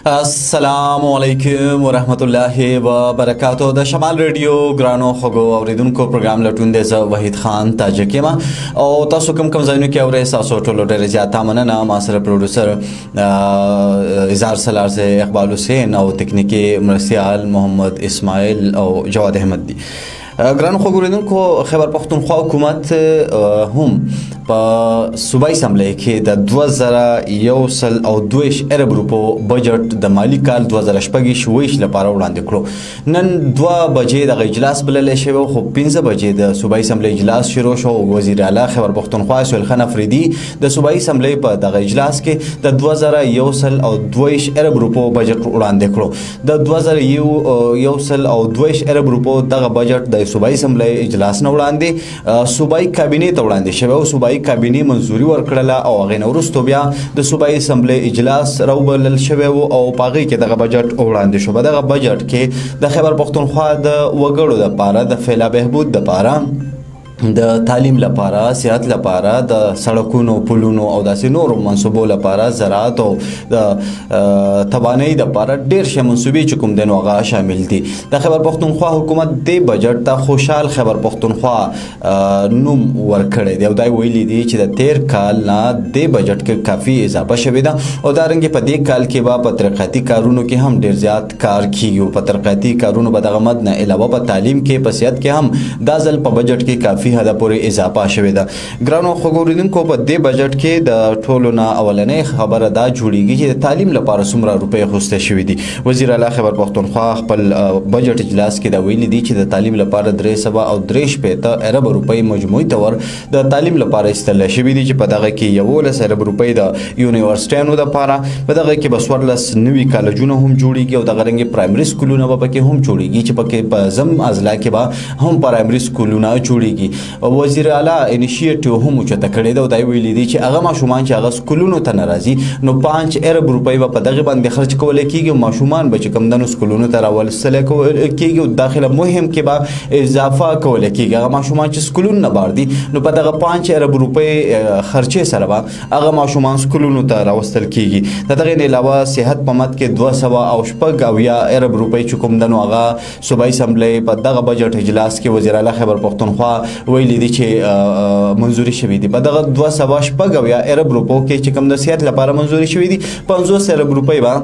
السلام علیکم ورحمۃ اللہ وبرکاتہ. د شمال ریډیو ګرانو خوږو اوریدونکو پروګرام لټون دی. زه وحید خان تاجک یم او تاسو کوم ځایونو کې اورئ تاسو ټولو ډېره زیاته مننه. ما سره پروډوسر اظهار سالار سے اقبال حسین او تکنیکی مرستیال محمد اسماعیل او جواد احمد دی. ګرانو خوږو اوریدونکو خیبر پښتونخوا حکومت هم په صوبایي اسمبلی کې د 2021 ارب روپو بجټ د مالی کال 2026 لپاره وړاندې کړو. نن 2 بجې دغه اجلاس بللی شوی خو 15 بجې د صوبایي اسمبلی اجلاس شروع شو. وزیر اعلی خیبر پښتونخوا سهیل خان افریدي د صوبایي اسمبلی په دغه اجلاس کې د 2021 ارب روپو بجټ وړاندې کړو. د 2021 ارب روپو دغه بجټ د صوبایي اسمبلی اجلاس نه وړاندې صوبایي کابینې ته وړاندې شوی او صوبایي کابینې منظوري ورکړله او هغې نه وروستو بیا د صوبایي اسمبلی اجلاس راوبلل شوی و او په هغې کې دغه بجټ وړاندې شو. په دغه بجټ کې د خیبر پښتونخوا د وګړو دپاره د فعله بهبود دپاره د تعلیم لپاره صحت لپاره د سړکونو پلونو او داسې نورو منصوبو لپاره زراعت او د توانایي دپاره ډېر شی منصوبې چې کوم دی نو هغه شامل دي. د خیبر پښتونخوا حکومت دې بجټ ته خوشحال خیبر پښتونخوا نوم ورکړی دی او دا یې ویلي دي چې د تیر کال نه دې بجټ کې کافي اضافه شوې ده او دارنګې په دې کال کې به په ترقیاتي کارونو کې هم ډېر زیات کار کیږي. په ترقیاتي کارونو به دغه مد نه علاوه په تعلیم کې په صحت کې هم دا ځل په بجټ کې کافي حد پورې اضافه شوې ده. ګرانو خوږو اوریدونکو په دې بجټ کې د ټولو نه اولنۍ خبره دا جوړیږي چې د تعلیم لپاره څومره روپۍ اخیستې شوي دي. وزیر اعلی خیبر پښتونخوا خپل بجټ اجلاس کې دا ویلي دي چې د تعلیم لپاره 363 ارب روپۍ مجموعي طور د تعلیم لپاره ایستل شوي دي چې په دغه کې 11 ارب روپۍ د یونیورسټیانو دپاره، په دغه کې به 14 نوي کالجونه هم جوړیږي او دغه رنګې پرایمري سکولونه به پکې هم جوړیږي چې پکې په زم اضلاع کې به هم پرایمري سکولونه جوړیږي. وزیر اعلی انیشیټیو هم اوچته کړی ده او دا یې ویلي دي چې هغه ماشومان چې هغه سکولونو ته نه راځي نو 5 ارب روپۍ به په دغې باندې خرچ کولی کېږي او ماشومان به چې کوم دنو سکولونو ته راوستلی کېږي او داخله مهم کې به اضافه کولی کېږي. هغه ماشومان چې سکولونو نه بار دي نو په دغه 5 ارب روپۍ خرچې سره به هغه ماشومان سکولونو ته راوستل کېږي. د دغې نه علاوه صحت په مد کې 280 ارب روپۍ چې کوم دنو هغه صوبایي اسمبلی په دغه بجټ اجلاس کې وزیر اعلی خیبر پښتونخوا ویلي دي چې منظوري شوي دي. په دغه 280 ارب روپو کې چې کوم د صحت لپاره منظوري شوي دي 50 ارب روپۍ به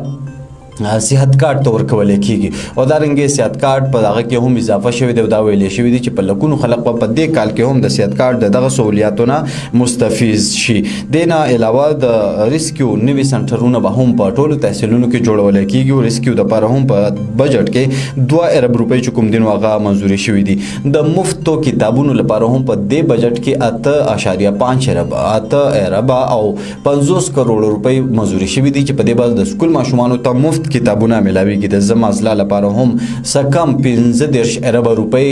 صحت کارت ته ورکولی کېږي او دارنګې صحت کارت په هغه کې هم اضافه شوی دی او دا ویلی شوي دي چې په لکونو خلک به په دې کال کې هم د صحت کارت د دغه سهولیاتو نه مستفیض شي. دې نه علاوه د ریسکیو نوي سنټرونه به هم په ټولو تحصیلونو کې جوړولی کېږي او ریسکیو دپاره هم په بجټ کې 2 ارب روپۍ چې کوم دي نو هغه منظوري شوي دي. د مفتو کتابونو لپاره هم په دې بجټ کې 8.5 ارب او 50 کروڑ روپۍ منظوري شوي دي چې په دې باندې د سکول ماشومانو ته مفت کتابونه ملاویږي. د زم اضلاع لپاره هم سکم 15 ارب روپۍ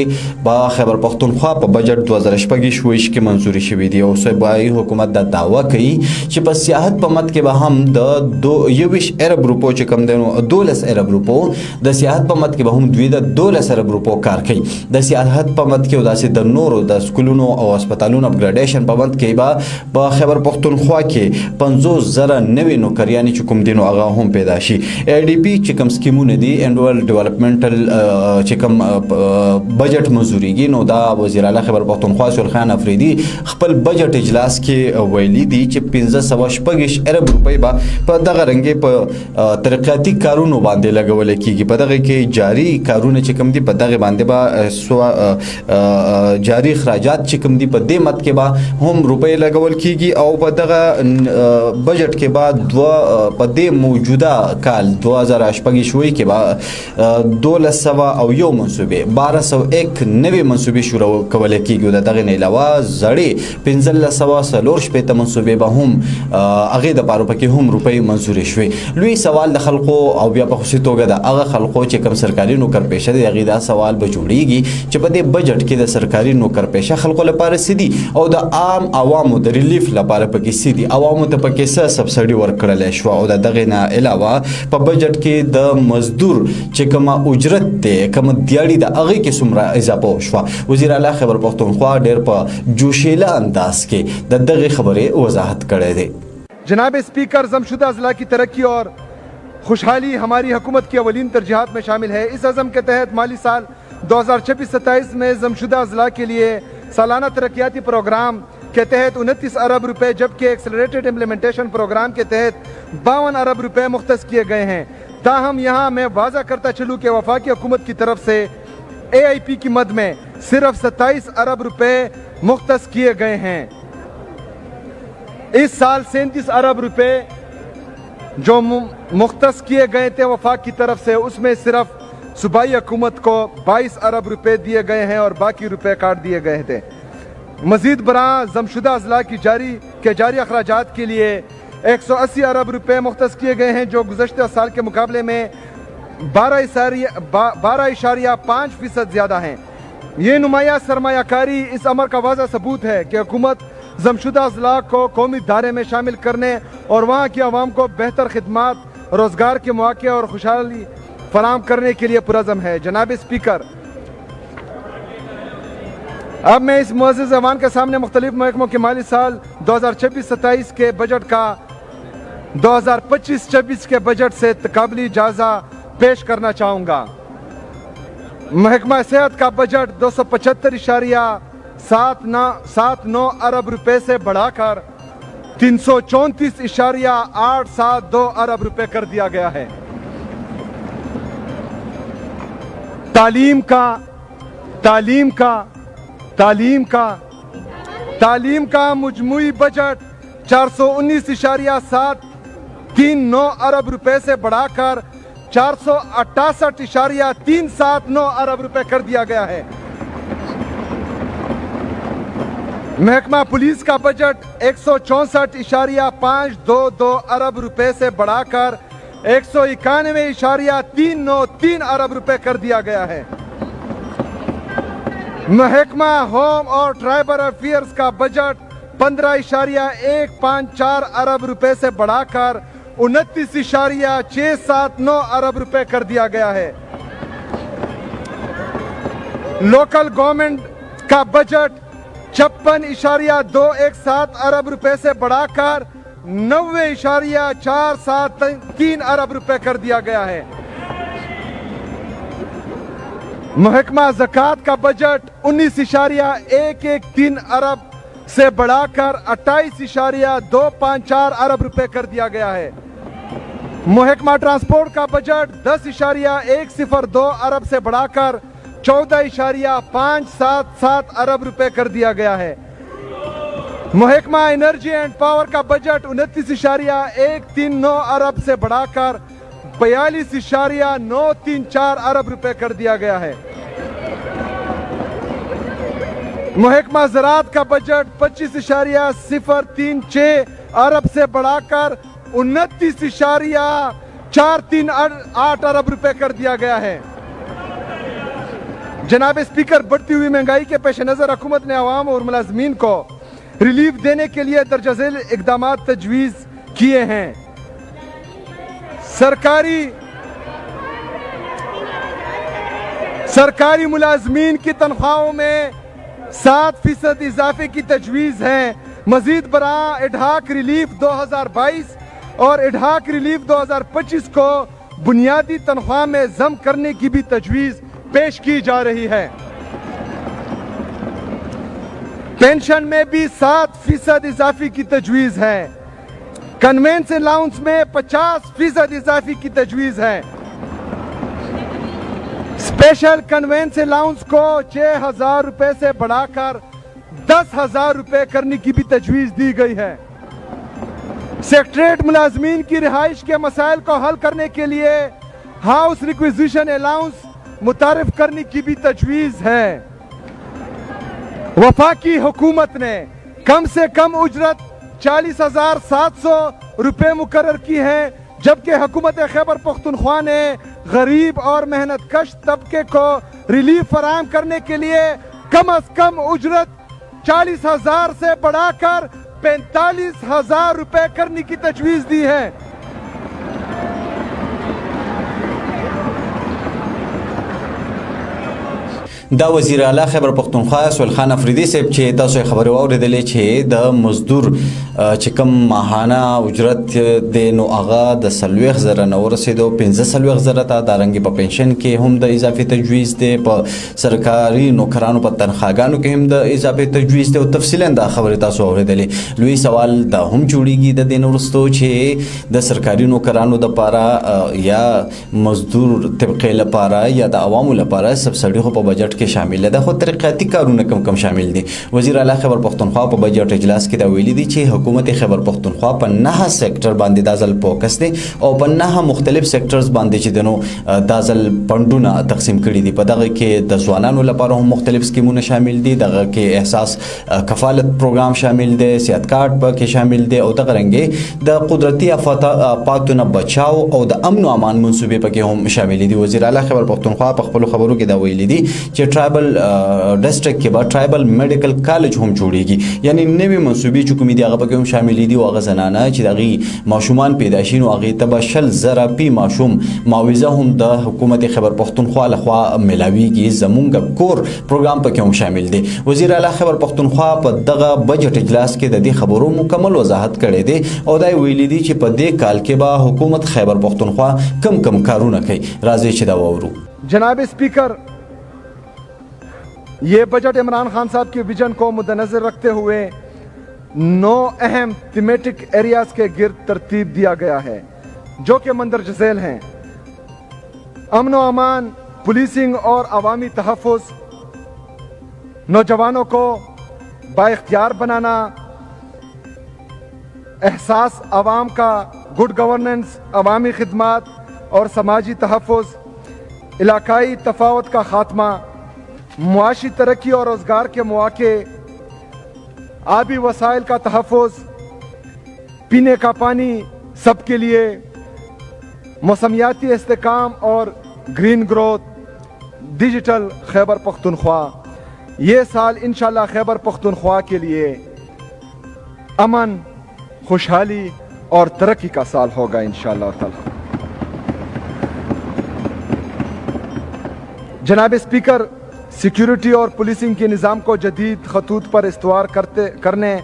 په خیبر پښتونخوا په بجټ 2026 کې منظوري شوي دي او صوبایي حکومت دا دعوه کوي چې په سیاحت په مد کې به هم د 21 ارب روپو چې کم دی نو 12 ارب روپو د سیاحت په مد کې به هم دوی د 12 ارب روپو کار کوي. د سیاحت په مد کې او داسې د نورو د سکولونو او هسپتالونو اپګریډیشن په مد کې به په خیبر پښتونخوا کې 50,000 نوي نوکریانې چې کوم دي نو هغه هم پیدا شي. ADP چې کوم سکیمونه دي انډوال ډیولپمنټل چې کوم بجټ منظوریږي نو دا وزیر اعلی خیبر پښتونخوا سهیل خان افریدي خپل بجټ اجلاس کې ویلي دي چې 15 ارب روپۍ به په دغه رنګې په ترقیاتي کارونو باندې لګولی کېږي. په دغه کې جاري کارونه چې کوم دي په دغه باندې به جاري اخراجات چې کوم دي په دې مد کې به هم روپۍ لګول کېږي او په دغه بجټ کې به په دې موجوده کال 2028 کې به 1201 منصوبې 1201 نوې منصوبې شروع کولی کېږي. د دغې نه علاوه زړې 1540 منصوبې به هم هغې دپاره پکې هم روپۍ منظورې شوې. لوی سوال د خلکو او بیا په خصوصي توګه د هغه خلکو چې کوم سرکاري نوکرپېشه دي هغې دا سوال به جوړیږي چې په دې بجټ کې د سرکاري نوکرپېشه خلکو لپاره څه دي او د عام عوامو د ریلیف لپاره پکې څه دي. عوامو ته پکې څه سبسډي ورکړلی شوه او د دغې نه علاوه په بجټ کې د مزدور چې کومه اجرت دی کومه دیاړي د هغې کې څومره اضافه شوه. وزیر اعلی خیبر پښتونخوا ډېر په جوشیله انداز کې د دغې خبرې وضاحت کړی دی. جناب اسپیکر، جمشید اضلاع کی ترقی اور خوشحالی ہماری حکومت کی اولین ترجیحات میں شامل ہے۔ اس عزم کے تحت مالی سال 2026-27 میں ضمشدہ اضلاع کے لیے سالانہ ترقیاتی پروگرام کے تحت 29 ارب روپے جبکہ ایکسلریٹڈ امپلیمنٹیشن پروگرام کے تحت 52 ارب روپے مختص کیے گئے ہیں۔ تاہم یہاں میں واضح کرتا چلوں کہ وفاقی حکومت کی طرف سے AIP کی مد میں صرف 27 ارب روپے مختص کیے گئے ہیں۔ اس سال 37 ارب روپے جو مختص کیے گئے تھے وفاق کی طرف سے، اس میں صرف صوبائی حکومت کو 22 ارب روپے دیے گئے ہیں اور باقی روپے کاٹ دیے گئے تھے۔ مزید برآں ضمشدہ اضلاع کی جاری اخراجات کے لیے 180 ارب روپے مختص کیے گئے ہیں، جو گزشتہ سال کے مقابلے میں 12.5% زیادہ ہیں۔ یہ نمایاں سرمایہ کاری اس امر کا واضح ثبوت ہے کہ حکومت ضمشدہ اضلاع کو قومی دھارے میں شامل کرنے اور وہاں کی عوام کو بہتر خدمات، روزگار کے مواقع اور خوشحالی فراہم کرنے کے لیے پرعزم ہے۔ جناب اسپیکر، اب میں اس معزز ایوان کے سامنے مختلف محکموں کے مالی سال 2026-27 کے بجٹ کا 2025-26 کے بجٹ سے تقابلی جائزہ پیش کرنا چاہوں گا۔ محکمہ صحت کا بجٹ 275.79 ارب روپے سے بڑھا کر 334.872 ارب روپے کر دیا گیا ہے۔ تعلیم کا مجموعی بجٹ 419.739 ارب روپے سے بڑھا کر 468.379 ارب روپے کر دیا گیا ہے۔ محکمہ پولیس کا بجٹ 164.522 ارب روپے سے بڑھا کر 191.393 ارب روپے کر دیا گیا ہے۔ محکمہ ہوم اور ٹرائبل افیئرز کا بجٹ 15.154 ارب روپے سے بڑھا کر 29.679 ارب روپے کر دیا گیا ہے۔ لوکل گورنمنٹ کا بجٹ 56.217 ارب روپے سے بڑھا کر 90.473 ارب روپے کر دیا گیا ہے۔ محکمہ زکوٰۃ کا بجٹ 19.113 ارب سے بڑھا کر 28.254 ارب روپے کر دیا گیا ہے۔ محکمہ ٹرانسپورٹ کا بجٹ 10.102 ارب سے بڑھا کر 14.577 ارب روپے کر دیا گیا ہے۔ محکمہ انرجی اینڈ پاور کا بجٹ 29.139 ارب سے بڑھا کر 42.934 ارب روپے کر دیا گیا ہے۔ محکمہ زراعت کا بجٹ 25.036 ارب سے بڑھا کر 29.438 ارب روپے کر دیا گیا ہے۔ جناب اسپیکر، بڑھتی ہوئی مہنگائی کے پیش نظر حکومت نے عوام اور ملازمین کو ریلیف دینے کے لیے درج ذیل اقدامات تجویز کیے ہیں۔ سرکاری ملازمین کی تنخواہوں میں 7% اضافے کی تجویز ہے۔ مزید برآں ایڈہاک ریلیف 2022 اور ایڈہاک ریلیف 2025 کو بنیادی تنخواہ میں ضم کرنے کی بھی تجویز پیش کی جا رہی ہے۔ پینشن میں بھی 7% اضافے کی تجویز ہے۔ کنوینس الاؤنس میں 50% اضافے کی تجویز ہے۔ اسپیشل کنوینس الاؤنس کو 6,000 روپے سے بڑھا کر 10,000 روپے کرنے کی بھی تجویز دی گئی ہے۔ سیکٹریٹ ملازمین کی رہائش کے مسائل کو حل کرنے کے لیے ہاؤس ریکویزیشن الاؤنس متعارف کرنے کی بھی تجویز ہے۔ وفاقی حکومت نے کم سے کم اجرت 40,700 روپے مقرر کی ہے، جبکہ حکومت خیبر پختونخوا نے غریب اور محنت کش طبقے کو ریلیف فراہم کرنے کے لیے کم از کم اجرت 40,000 سے بڑھا کر 45,000 روپے کرنے کی تجویز دی ہے۔ دا وزیر اعلی خیبر پختونخوا سہیل خان افریدي صاحب چې تاسو خبرې واوریدلې چې د مزدور چې کوم ماهانه اجرت دی نو هغه د 40,000 نه ورسېدو 15,000 ته. دارنګې په پنشن کې هم د اضافي تجویز دی، په سرکاري نوکرانو په تنخواګانو کې هم د اضافي تجویز دی او تفصیلا دا خبرې تاسو اورېدلې. لوی سوال دا هم جوړیږي د دې نه وروستو چې د سرکاري نوکرانو دپاره یا مزدور طبقې لپاره یا د عوامو لپاره سبسډي خو په بجټ کې شامل ده، خو ترقیاتي کارونه کم شامل دي. وزیر اعلی خیبر پختونخوا په بجټ اجلاس کې دا ویلي دي چې حکومت خیبر پختونخوا په 9 سیکټر باندې دا ځل فوکس دی او په 9 مختلف سیکټرز باندې چې دنو دا ځل فنډونه تقسیم کړي دي. په دغه کې د ځوانانو لپاره هم مختلف سکیمونه شامل دي، دغه کې احساس کفالت پروګرام شامل دی، صحت کارت پکې شامل دی او دغه رنګې د قدرتي آفاتو نه بچاو او د امن او امان منصوبې پکې هم شامل دي. وزیر اعلی خیبر پختونخوا په خپل خبرو کې دا ویلي دي چې ټرایبل ډسټرکټ کې به ټرایبل میډیکل کالج هم جوړیږي، یعنی نوې منصوبې چې کومې دي هغه پکې هم شامل دي او هغه زنانه چې د هغې ماشومان پیدا شي نو هغې ته به 100,000 پی ماشوم معاوضه هم د حکومت خیبر پختونخوا لخوا ملاویږي. زمونږ کور پروګرام پکې هم شامل دی. وزیر اعلی خیبر پختونخوا په دغه بجټ اجلاس کې د دې خبرو مکمل وضاحت کړی دی او دا ویلي دي چې په دې کال کې به حکومت خیبر پختونخوا کم کارونه کوي. راځي چې دا واورو. جناب اسپیکر، یہ بجٹ عمران خان صاحب کی ویژن کو مدنظر رکھتے ہوئے 9 اہم تھیمیٹک ایریاز کے گرد ترتیب دیا گیا ہے جو کہ مندرجہ ذیل ہیں: امن و امان، پولیسنگ اور عوامی تحفظ، نوجوانوں کو بااختیار بنانا، احساس عوام کا، گڈ گورننس، عوامی خدمات اور سماجی تحفظ، علاقائی تفاوت کا خاتمہ، معاشی ترقی اور روزگار کے مواقع، آبی وسائل کا تحفظ، پینے کا پانی سب کے لیے، موسمیاتی استحکام اور گرین گروتھ، ڈیجیٹل خیبر پختونخوا. یہ سال انشاءاللہ خیبر پختونخوا کے لیے امن، خوشحالی اور ترقی کا سال ہوگا انشاءاللہ تعالی. جناب اسپیکر، سیکیورٹی اور پولیسنگ کے نظام کو جدید خطوط پر استوار کرنے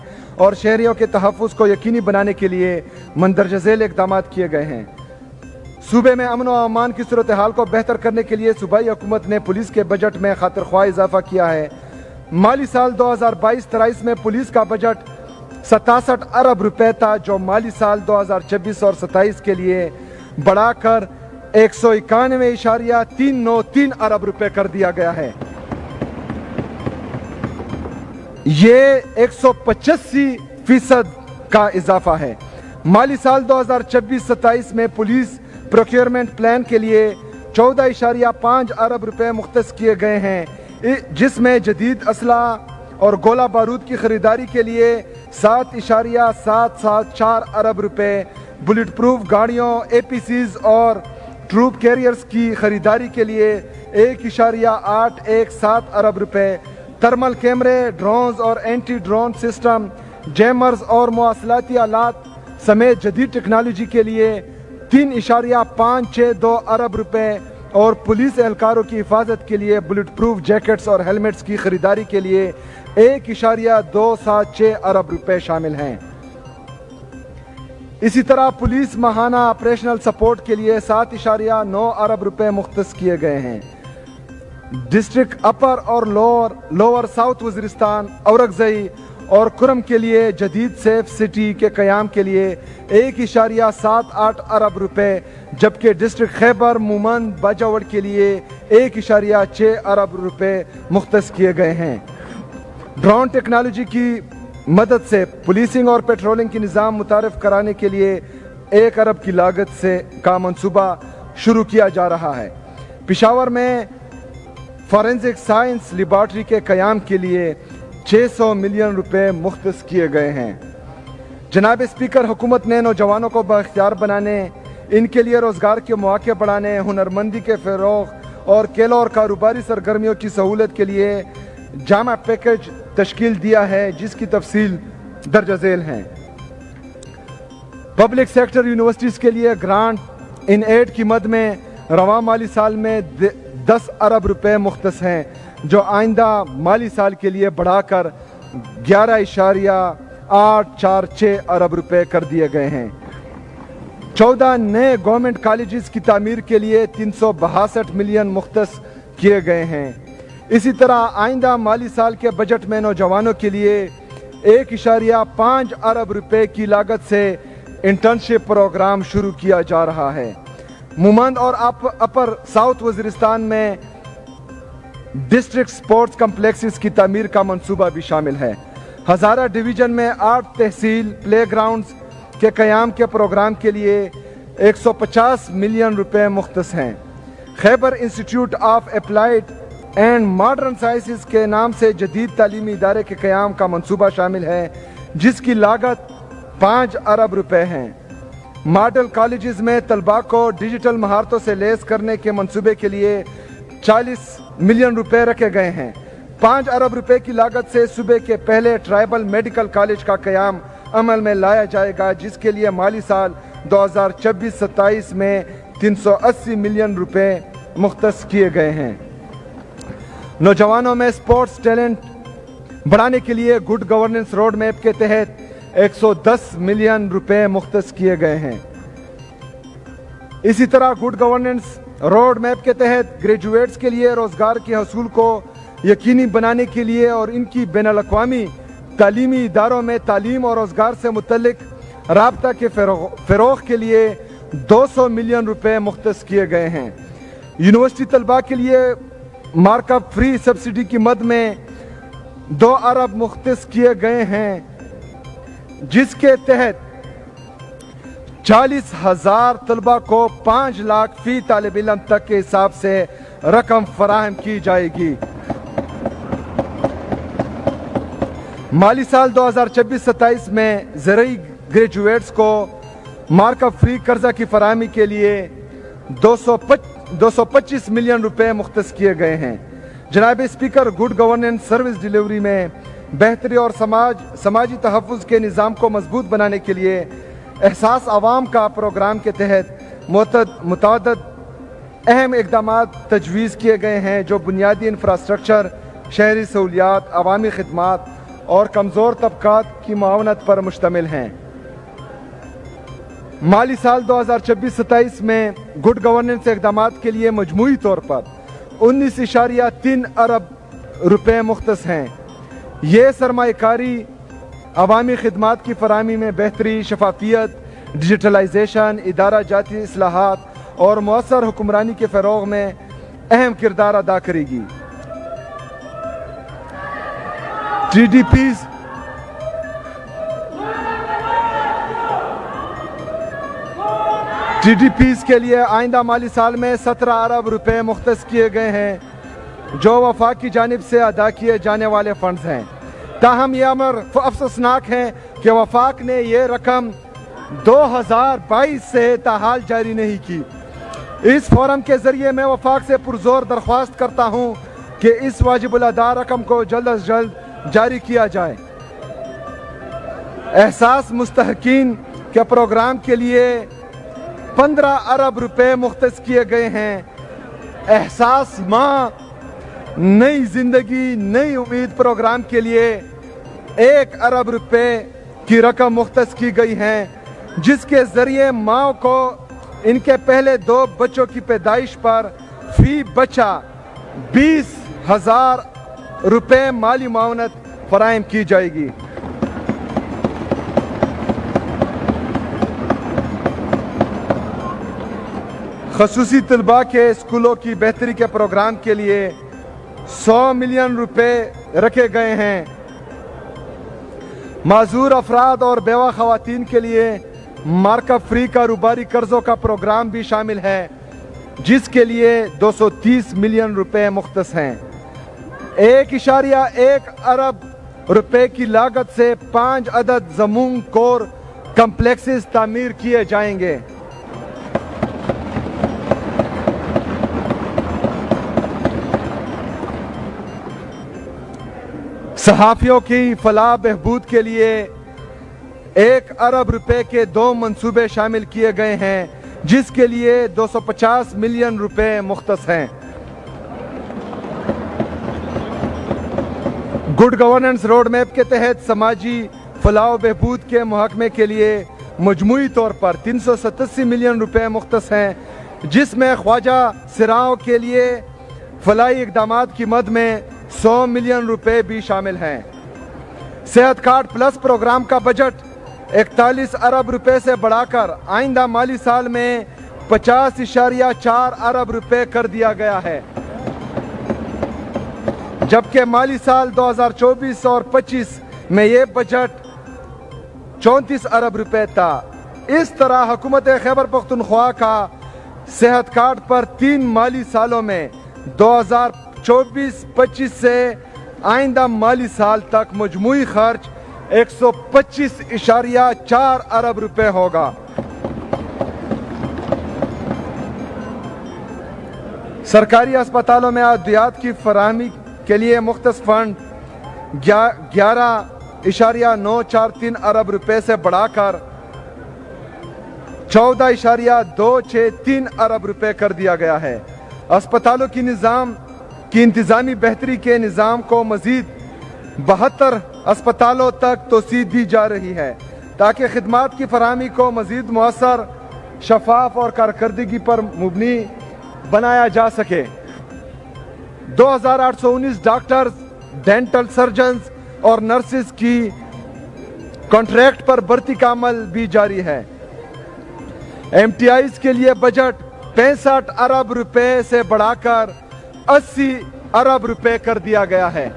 اور شہریوں کے تحفظ کو یقینی بنانے کے لیے مندرجہ ذیل اقدامات کیے گئے ہیں. صوبے میں امن و امان کی صورتحال کو بہتر کرنے کے لیے صوبائی حکومت نے پولیس کے بجٹ میں خاطر خواہ اضافہ کیا ہے. مالی سال 2022-23 میں پولیس کا بجٹ 67 ارب روپے تھا جو مالی سال 2026 اور 27 کے لیے بڑھا کر 191.393 ارب روپے کر دیا گیا ہے. یہ 185% کا اضافہ ہے. مالی سال 2026-27 میں پولیس پروکیورمنٹ پلان کے لیے 14.5 ارب روپے مختص کیے گئے ہیں، جس میں جدید اسلحہ اور گولہ بارود کی خریداری کے لیے 7.774 ارب روپے، بلٹ پروف گاڑیوں، APCs اور ٹروپ کیریئرز کی خریداری کے لیے 1.817 ارب روپے، تھرمل کیمرے، ڈرونز اور اینٹی ڈرون سسٹم، جیمرز اور مواصلاتی آلات سمیت جدید ٹیکنالوجی کے لیے 3.562 ارب روپے اور پولیس اہلکاروں کی حفاظت کے لیے بلٹ پروف جیکٹس اور ہیلمٹس کی خریداری کے لیے 1.276 ارب روپے شامل ہیں. اسی طرح پولیس ماہانہ آپریشنل سپورٹ کے لیے 7.9 ارب روپے مختص کیے گئے ہیں. ڈسٹرکٹ اپر اور لوور ساؤتھ وزیرستان، اورکزئی اور کرم کے لیے جدید سیف سٹی کے قیام کے لیے 1.78 ارب روپے، جبکہ ڈسٹرکٹ خیبر مومند باجوڑ کے لیے 1.6 ارب روپے مختص کیے گئے ہیں. ڈرون ٹیکنالوجی کی مدد سے پولیسنگ اور پیٹرولنگ کی نظام متعارف کرانے کے لیے 1 ارب کی لاگت سے کا منصوبہ شروع کیا جا رہا ہے. پشاور میں فورینزک سائنس لیبارٹری کے قیام کے لیے 600 ملین روپے مختص کیے گئے ہیں. جناب اسپیکر، حکومت نے نوجوانوں کو بااختیار بنانے، ان کے لیے روزگار کے مواقع بڑھانے، ہنرمندی کے فروغ اور کھیلوں اور کاروباری سرگرمیوں کی سہولت کے لیے جامع پیکج تشکیل دیا ہے، جس کی تفصیل درج ذیل ہیں. پبلک سیکٹر یونیورسٹیز کے لیے گرانٹ ان ایڈ کی مد میں رواں مالی سال میں 10 ارب روپے مختص ہیں، جو آئندہ مالی سال کے لیے بڑھا کر 846 अरब रुपए कर दिए गए हैं। 14 नए गवर्नमेंट कॉलेजेस की तामीर के लिए 362 मिलियन मुख्तस किए गए हैं। इसी तरह आइंदा माली साल के बजट में नौजवानों के लिए 1.5 अरब रुपए की लागत से इंटर्नशिप प्रोग्राम शुरू किया जा रहा है। मुमंद और अपर साउथ वजीरिस्तान में डिस्ट्रिक्ट स्पोर्ट्स कम्प्लेक्सेस की तामीर का मंसूबा भी शामिल है। हज़ारा डिवीज़न में 8 तहसील प्ले ग्राउंड्स के क़याम के प्रोग्राम के लिए 150 मिलियन रुपए मुख्तस हैं। Khyber institute of applied and modern sciences के नाम से जदीद तालीमी इदारे के क़याम का मंसूबा शामिल है, जिसकी लागत 5 अरब रुपए हैं। मॉडल कॉलेजेस में तलबा को डिजिटल महारतों से लेस करने के मंसूबे के लिए 40 मिलियन रुपए रखे गए हैं। 5 अरब रुपए की लागत से सूबे के पहले ट्राइबल मेडिकल कॉलेज का क़याम अमल में लाया जाएगा, जिसके लिए माली साल 2026-27 में 380 मिलियन रुपए मुख्तस किए गए हैं। नौजवानों में स्पोर्ट्स टैलेंट बढ़ाने के लिए गुड गवर्नेंस रोड मैप के तहत 110 मिलियन रुपए मुख्तस किए गए हैं। इसी तरह गुड गवर्नेंस रोड मैप के तहत ग्रेजुएट्स के लिए रोजगार के हसूल को यकीनी बनाने के लिए और इनकी बैनुल-अक़वामी तालीमी इदारों में तालीम और रोजगार से मुतल्लिक राबता के फ़रोग़ के लिए 200 मिलियन रुपए मुख्तस किए गए हैं। यूनिवर्सिटी तलबा के लिए मार्कअप फ्री सब्सिडी की मद में 2 अरब मुख्तस किए गए हैं, जिसके तहत 40,000 तलबा को 5 लाख फी तालिब इल्म तक के हिसाब से रकम फराहम की जाएगी। माली साल 2026-27 में ज़रई ग्रेजुएट्स को मार्कअप फ्री कर्जा की फराहमी के लिए 225 मिलियन रुपए मुख्तस किए गए हैं। जनाब speaker, good governance service delivery में बेहतरी और समाजी तहफ़्फ़ुज़ के निज़ाम को मजबूत बनाने के लिए एहसास आवाम का प्रोग्राम के तहत मुतअद्दिद अहम इक़दामात तजवीज़ किए गए हैं, जो बुनियादी इंफ्रास्ट्रक्चर, शहरी सहूलियात, अवामी खिदमात और कमज़ोर तबक़ात की मुआवनत पर मुश्तमिल हैं। माली साल 2026-27 में गुड गवर्नेंस इक़दामात के लिए मजमूई तौर पर 19.3 अरब रुपए मुख्तस हैं। ये सरमायाकारी अवामी खिदमात की फराहमी में बेहतरी, शफाफियत, डिजिटलाइजेशन, इदारा जाती इस्लाहात और मौसर हुक्मरानी के फ़रोग़ में अहम किरदार अदा करेगी। TDPs के लिए आइंदा माली साल में 17 अरब रुपए मुख्तस किए गए हैं, जो वफाक की जानिब से अदा किए जाने वाले फंड्स हैं। ताहम यह अमर अफसोसनाक है कि वफाक ने यह रकम 2022 से ताहाल जारी नहीं की। इस फोरम के ज़रिए मैं वफाक से पुरज़ोर दरख्वास्त करता हूँ कि इस वाजिबुल अदा रकम को जल्द अज जल्द जारी किया जाए। एहसास मुस्तहकीन के प्रोग्राम के लिए 15 अरब रुपए मुख्तस किए गए हैं। एहसास माँ नई जिंदगी नई उम्मीद प्रोग्राम के लिए 1 अरब रुपए की रकम मुख्तस की गई है, जिसके ज़रिए माँ को इनके पहले 2 बच्चों की पैदाइश पर फी बच्चा 20,000 रुपए माली मुआवनत फराहम की जाएगी। खसूसी तलबा के स्कूलों की बेहतरी के प्रोग्राम के लिए 100 मिलियन रुपए रखे गए हैं। माजूर अफराद और बेवा खवातीन के लिए मार्कअप फ्री कारोबारी कर्जों का प्रोग्राम भी शामिल है, जिसके लिए 230 मिलियन रुपए मुख्तस हैं। 1.1 अरब रुपए की लागत से 5 अदद ज़मून कोर कम्प्लेक्सेस तामीर किए जाएंगे। सहाफ़ियों की फलाह बहबूद के लिए 1 अरब रुपए के 2 मंसूबे शामिल किए गए हैं, जिसके लिए 250 मिलियन रुपए मुख्तस हैं। गुड गवर्नेंस रोड मैप के तहत समाजी फलाह बहबूद के महकमे के लिए मजमूई तौर पर 387 मिलियन रुपए मुख्तस हैं, जिसमें ख्वाजा सिराओं के लिए फलाही इकदामात की मद में 100 मिलियन रुपए भी शामिल हैं। सेहत कार्ड प्लस प्रोग्राम का बजट 41 अरब रुपए से बढ़ाकर आइंदा माली साल में 50.4 अरब रुपए कर दिया गया है, जबकि माली साल 2024 और 25 में ये बजट 34 अरब रुपए था। इस तरह हुकूमत खैबर पख्तूनख्वा का सेहत कार्ड पर 3 माली सालों में 2024-25 से आइंदा माली साल तक मजमूई खर्च 125.4 अरब रुपए होगा। सरकारी अस्पतालों में अद्वियात की फराहमी के लिए मुख्तस फंड 11.943 अरब रुपए से बढ़ाकर 14.263 अरब रुपए कर दिया गया है। अस्पतालों की इंतज़ामी बेहतरी के निज़ाम को मज़ीद 72 अस्पतालों तक तोसी दी जा रही है, ताकि खिदमात की फराहमी को मज़ीद मुअस्सर, शफाफ और कारकर्दगी पर मुबनी बनाया जा सके। 2819 डॉक्टर्स, डेंटल सर्जन्स और नर्सेस की कॉन्ट्रैक्ट पर भर्ती का अमल भी जारी है। MTIs के लिए बजट 65 अरब रुपए से बढ़ाकर 80 अरब रुपए कर दिया गया है।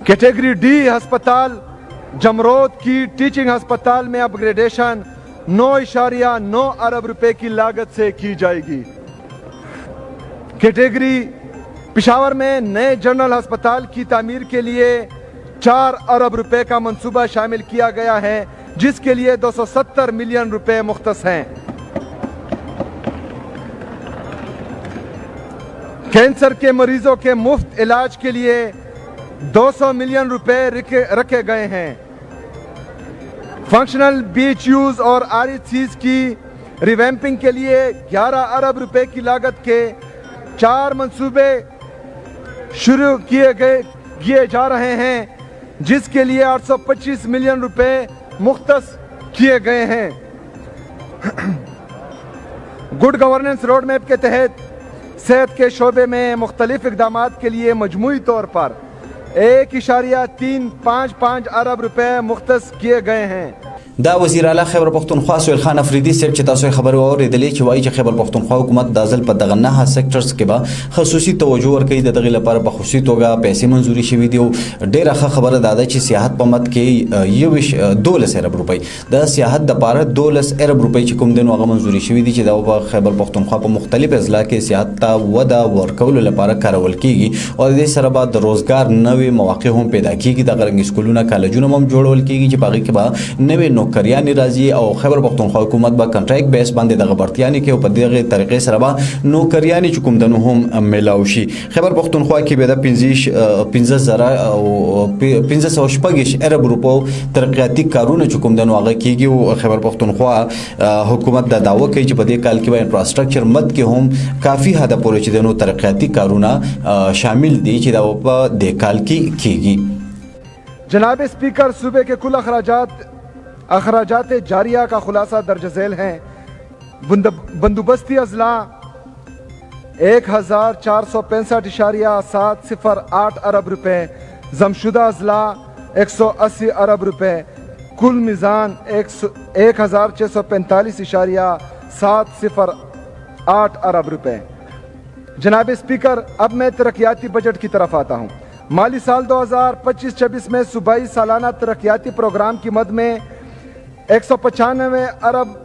कैटेगरी डी अस्पताल जमरोद की टीचिंग अस्पताल में अपग्रेडेशन 9.9 अरब रुपए की लागत से की जाएगी। कैटेगरी पेशावर में नए जनरल अस्पताल की तामीर के लिए 4 अरब रुपए का मंसूबा शामिल किया गया है, जिसके लिए 270 मिलियन रुपए मुख्तस हैं। कैंसर के मरीजों के मुफ्त इलाज के लिए 200 मिलियन रुपए रखे गए हैं। फंक्शनल BHUs और RHCs की रिवैम्पिंग के लिए 11 अरब रुपए की लागत के 4 मंसूबे शुरू किए जा रहे हैं, जिसके लिए 825 मिलियन रुपए मुख्तस किए गए हैं। गुड गवर्नेंस रोड मैप के तहत सेहत के शोबे में मुख्तलिफ इकदामात के लिए मजमूई तौर पर 1.355 अरब रुपए मुख्तस किए गए हैं। دا وزیر اعلی خیبر پختونخوا سهیل خان افریدي صاحب چې تاسو خبر اوریدلې چې وایي چې خیبر پختونخوا حکومت د ځل په دغه نه سېکټرز کې به خصوصي توجه ورکوي، د دغه لپاره په خصوصي توګه پیسې منزوري شوي دي. ډېره ښه خبره دا ده چې سیاحت په مد کې 12 ارب روپۍ د سیاحت دپاره 12 ارب روپۍ چې کوم دي نو هغه منزوري شوي دي چې دا په خیبر پختونخوا په مختلف اضلاع کې سیاحت ته وده ورکولو لپاره کارول کیږي، او د دې سره به د روزګار نوې مواقع هم پیدا کیږي. دغه رنګ سکولونه کالجونه هم جوړول کیږي چې په هغې کې به نوې نوکریانې راځي، او خیبر پختونخوا حکومت به کنټریکټ بیس باندې دغه برتیانې کوي، او په دغه طریقې سره به نوکریانې چې کوم دنو هم میلاو شي. خیبر پختونخوا کې به د 15,560 ارب روپو ترقیاتي کارونه چې کوم دنو هغه کیږي، او خیبر پختونخوا حکومت دا دعوه کوي چې په دې کال کې به انفراستراکچر مد کې هم کافی حد پورې چې دنو ترقیاتي کارونه شامل دي چې دا په دې کال کې کیږي. जनाब स्पीकर, सूबे के कुल अखराजात जारिया का खुलासा दर्ज झैल हैं। बंदोबस्ती अजला 1465.708 अरब रुपए, जमशुदा अजला 180 अरब रुपए, कुल मीज़ान 1645.708 अरब रुपए। जनाब स्पीकर, अब मैं तरक्याती बजट की तरफ आता हूँ। माली साल 2025-26 में सूबाई सालाना तरक्याती प्रोग्राम की मद में 195 अरब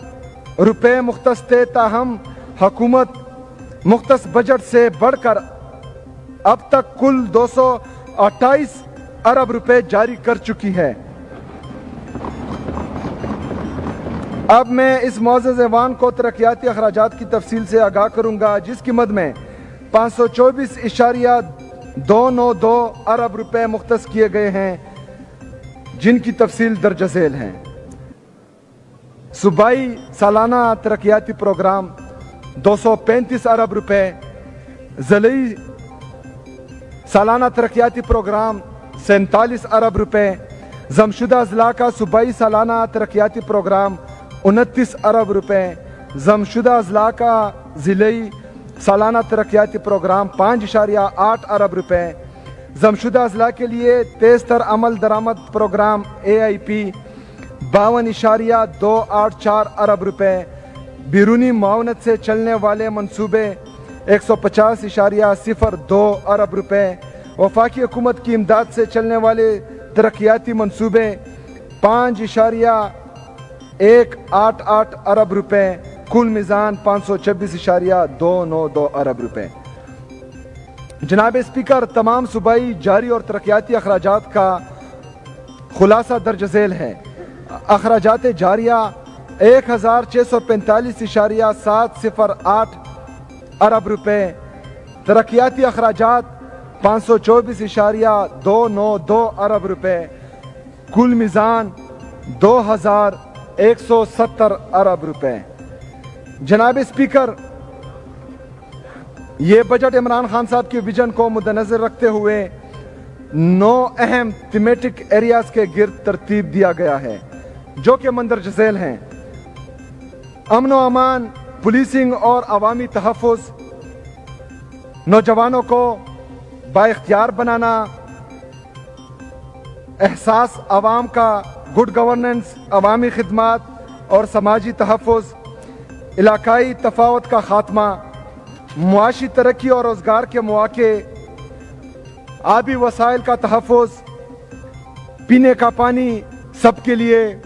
रुपए मुख्तस थे, ताहम हुकूमत मुख्तस बजट से बढ़कर अब तक कुल 228 अरब रुपए जारी कर चुकी है। अब मैं इस मुअज़्ज़ज़ ऐवान को तरक्याती अखराजात की तफसील से आगाह करूँगा, जिसकी मद में 524.292 अरब रुपए मुख्तस किए गए हैं, जिनकी तफसील दर्ज झैल हैं। सूबाई सालाना तरक्याती प्रोग्राम 235 अरब रुपए, ज़िलई सालाना तरक्याती प्रोग्राम 47 अरब रुपए, जमशुदा अजला का सूबाई सालाना तरक्याती प्रोग्राम 29 अरब रुपए, जमशुदा अजला का ज़िलई सालाना तरक्याती प्रोग्राम 5.8 अरब रुपए, जमशुदा अजला के लिए तेज़ तर अमल दरामद प्रोग्राम AIP 52.284 अरब रुपए, बैरूनी मावनत से चलने वाले मनसूबे 150.02 अरब रुपए, वफाकी हुकूमत की इमदाद से चलने वाले तरक्याती मनसूबे 5.188 अरब रुपए, कुल मीज़ान 526.292 अरब रुपए। जनाब स्पीकर, तमाम सूबाई जारी और तरक्याती अखराजात का खुलासा दर्ज झेल है। अखराजात जारिया 1645.708 अरब रुपए, तरक्याती अखराजात 524.292 अरब रुपए, कुल मीज़ान 2170 अरब रुपए। जनाब स्पीकर, ये बजट इमरान खान साहब के विजन को मद्देनजर रखते हुए 9 अहम थीमेटिक एरियाज के गिर्द तरतीब दिया गया है, जो कि मंदरज झेल हैं: अमन व अमान, पुलिसिंग और अवामी तहफ़्फ़ुज़, नौजवानों को बाइख्तियार बनाना, एहसास अवाम का, गुड गवर्नेंस, अवामी खिदमात और समाजी तहफ़्फ़ुज़, इलाकाई तफावत का खात्मा, मुआशी तरक्की और रोज़गार के मौके, आबी वसाइल का तहफ़्फ़ुज़, पीने का पानी सबके लिए,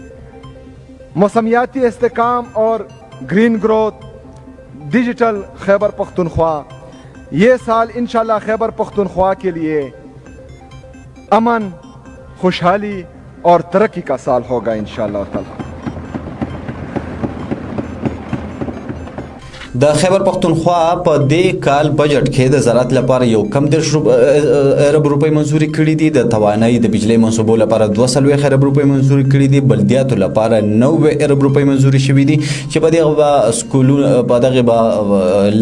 मौसमियाती इस्तेहकाम और ग्रीन ग्रोथ, डिजिटल खैबर पख्तूनख्वा। ये साल इंशाल्लाह खैबर पख्तूनख्वा के लिए अमन, खुशहाली और तरक्की का साल होगा इंशाल्लाह ताला। د خیبر پختونخوا په دې کال بجټ کې د زراعت لپاره یو کم 10 ارب روپۍ منظوري کړې دي، د توانایي د بجلی منصوبو لپاره 200 ارب روپۍ منظوري کړې دي، بلدیاتو لپاره 90 ارب روپۍ منظوري شوې دي چې په دغه سکولونو په دغه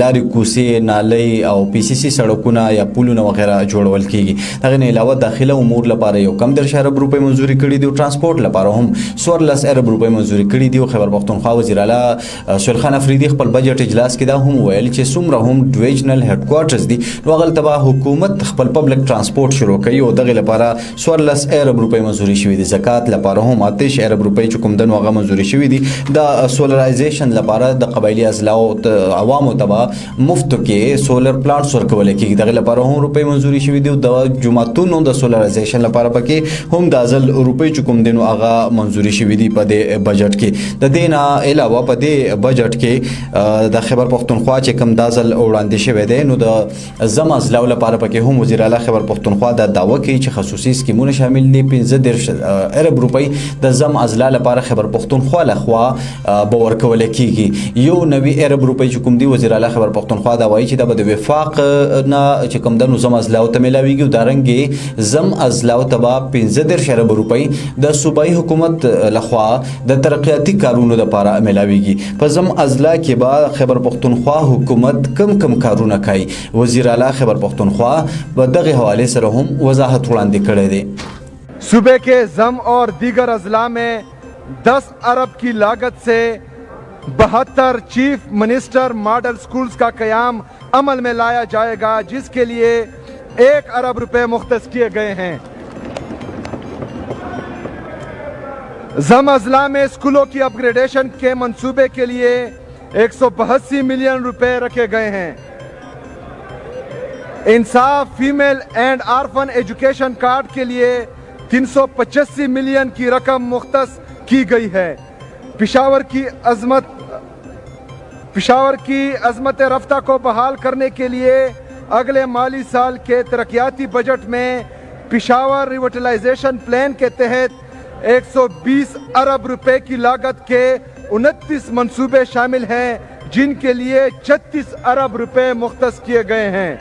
لارې کوڅې، نالۍ او PCC سړکونه یا پلونه وغیرہ جوړول کیږي. دغه نه علاوه داخله امور لپاره یو کم 10 ارب روپۍ منظوري کړې دي او ترانسپورت لپاره هم 14 ارب روپۍ منظوري کړې دي. خیبر پختونخوا وزیر اعلی سهیل خان افریدي خپل بجټ اجلاس کې دا هم ویل چې څومره هم ډویژنل هډ کوارټرز دي نو هغلته به حکومت خپل پبلک ترانسپورت شروع کوي او دغه لپاره 14 ارب روپۍ منظوري شوې دي. زکات لپاره هم 8 ارب روپۍ چې کوم دنو هغه منظوري شوې دي. د سولرایزیشن لپاره د قبایلی اضلاع او عوامو ته مفت کې سولر پلانټس ورکول کېږي، دغه لپاره هم روپۍ منظوري شوې دي. د جمعتونو د سولرایزیشن لپاره پکې هم د ازل روپۍ چې کوم دنو هغه منظوري شوې دي په دې بجټ کې. د دې نه علاوه په دې بجټ کې د خیبر پختونخوا چې کوم دازل وړاندې شوی دی نو د زم اضلاع لپاره پکې هم وزیر اعلی خیبر پختونخوا دا دعوه کوي چې خصوصي سکیمونه شامل دي. 15 ارب روپۍ د زم اضلاع لپاره خیبر پختونخوا لخوا به ورکول کېږي. یو 90 ارب روپۍ چې کوم دی وزیر اعلی خیبر پختونخوا دا وایي چې دا به د وفاق نه چې کوم د زم اضلاع ته ملاویږي او دارنګې زم اضلاع ته به 15 ارب روپۍ د صوبایي حکومت لخوا د ترقیاتي کارونو لپاره ملاویږي. په زم اضلاع کې به خیبر پختونخوا حکومت کم کارونه کوي. وزیر اعلی خیبر پختونخوا په دغه حوالے سره هم وضاحت وړاندې کړی دی. صوبے کے زم اور دیگر اضلاع میں 10 ارب کی لاگت سے 72 چیف منسٹر ماڈل سکولز کا قیام عمل میں لایا جائے گا، جس کے لیے 1 ارب روپے مختص کیے گئے ہیں. زم اضلاع میں اسکولوں کی اپ گریڈیشن کے منصوبے کے لیے 182 ملین روپے رکھے گئے ہیں. انصاف فیمیل اینڈ آرفن ایجوکیشن کارڈ کے لیے 385 ملین کی رقم مختص کی گئی ہے. پشاور کی عظمت رفتہ کو بحال کرنے کے لیے اگلے مالی سال کے ترقیاتی بجٹ میں پشاور ریویٹلائزیشن پلان کے تحت 120 ارب روپے کی لاگت کے 29 منصوبے شامل ہیں، جن کے لیے 36 ارب روپے مختص کیے گئے ہیں.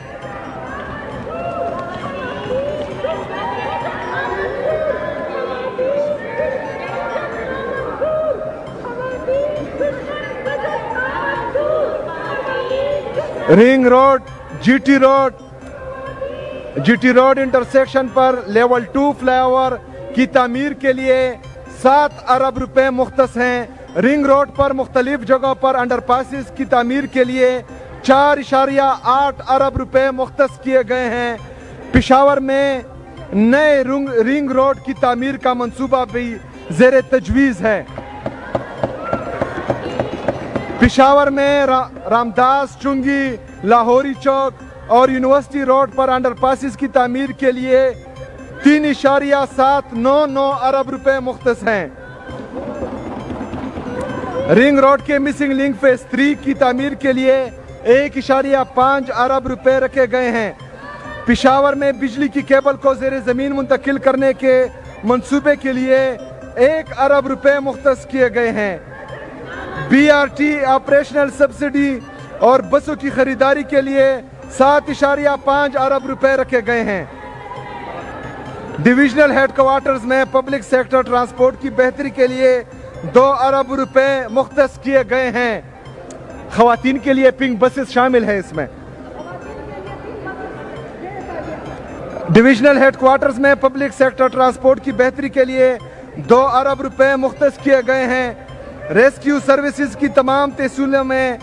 رنگ روڈ، GT روڈ، جی ٹی روڈ انٹرسیکشن پر لیول 2 فلائی اوور کی تعمیر کے لیے 7 ارب روپے مختص ہیں. رنگ روڈ پر مختلف جگہوں پر انڈر پاسز کی تعمیر کے لیے 4.8 ارب روپے مختص کیے گئے ہیں. پشاور میں نئے رنگ روڈ کی تعمیر کا منصوبہ بھی زیر تجویز ہے. پشاور میں رامداس چنگی، لاہوری چوک اور یونیورسٹی روڈ پر انڈر پاسز کی تعمیر کے لیے 3.799 ارب روپے مختص ہیں. رنگ روڈ کے مسنگ لنک فیز 3 کی تعمیر کے لیے 1.5 ارب روپے رکھے گئے ہیں. پشاور میں بجلی کی کیبل کو زیر زمین منتقل کرنے کے منصوبے کے لیے 1 ارب روپے مختص کیے گئے ہیں. بی آر ٹی آپریشنل سبسڈی اور بسوں کی خریداری کے لیے 7.5 ارب روپے رکھے گئے ہیں. ڈویژنل ہیڈ کوارٹرز میں پبلک سیکٹر ٹرانسپورٹ کی بہتری کے لیے 2 ارب روپے مختص کیے گئے ہیں. خواتین کے لیے پنک بسز شامل ہیں. اس میں ڈویژنل ہیڈ کوارٹرز میں پبلک سیکٹر ٹرانسپورٹ کی بہتری کے لیے 2 ارب روپے مختص کیے گئے ہیں. ریسکیو سروسز کی تمام تحصیلوں میں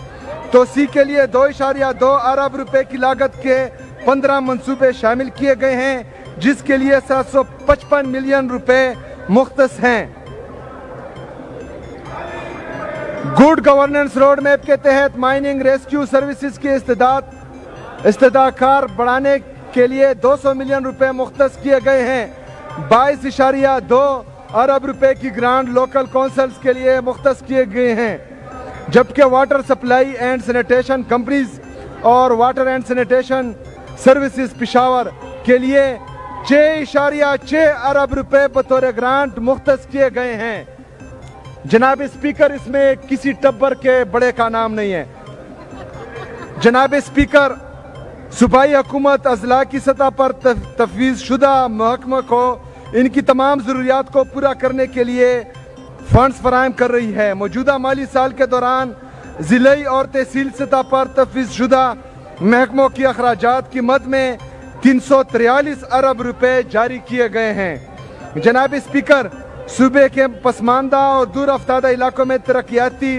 توسیع کے لیے 2.2 ارب روپے کی لاگت کے 15 منصوبے شامل کیے گئے ہیں، جس کے لیے 755 ملین روپے مختص ہیں. گڈ گورننس روڈ میپ کے تحت مائننگ ریسکیو سروسز کے استحکام بڑھانے کے لیے 200 ملین روپے مختص کیے گئے ہیں. 22.2 ارب روپے کی گرانٹ لوکل کونسلز کے لیے مختص کیے گئے ہیں، جبکہ واٹر سپلائی اینڈ سینیٹیشن کمپنیز اور واٹر اینڈ سینیٹیشن سروسز پشاور کے لیے 6.6 ارب روپے بطور گرانٹ مختص کیے گئے ہیں. جناب اسپیکر، اس میں کسی ٹبر کے بڑے کا نام نہیں ہے. جناب اسپیکر، صوبائی حکومت اضلاع کی سطح پر تفویض شدہ محکمہ کو ان کی تمام ضروریات کو پورا کرنے کے لیے فنڈز فراہم کر رہی ہے. موجودہ مالی سال کے دوران ضلعی اور تحصیل سطح پر تفویض شدہ محکموں کی اخراجات کی مد میں 343 ارب روپے جاری کیے گئے ہیں. جناب اسپیکر، صوبے کے پسماندہ اور دور افتادہ علاقوں میں ترقیاتی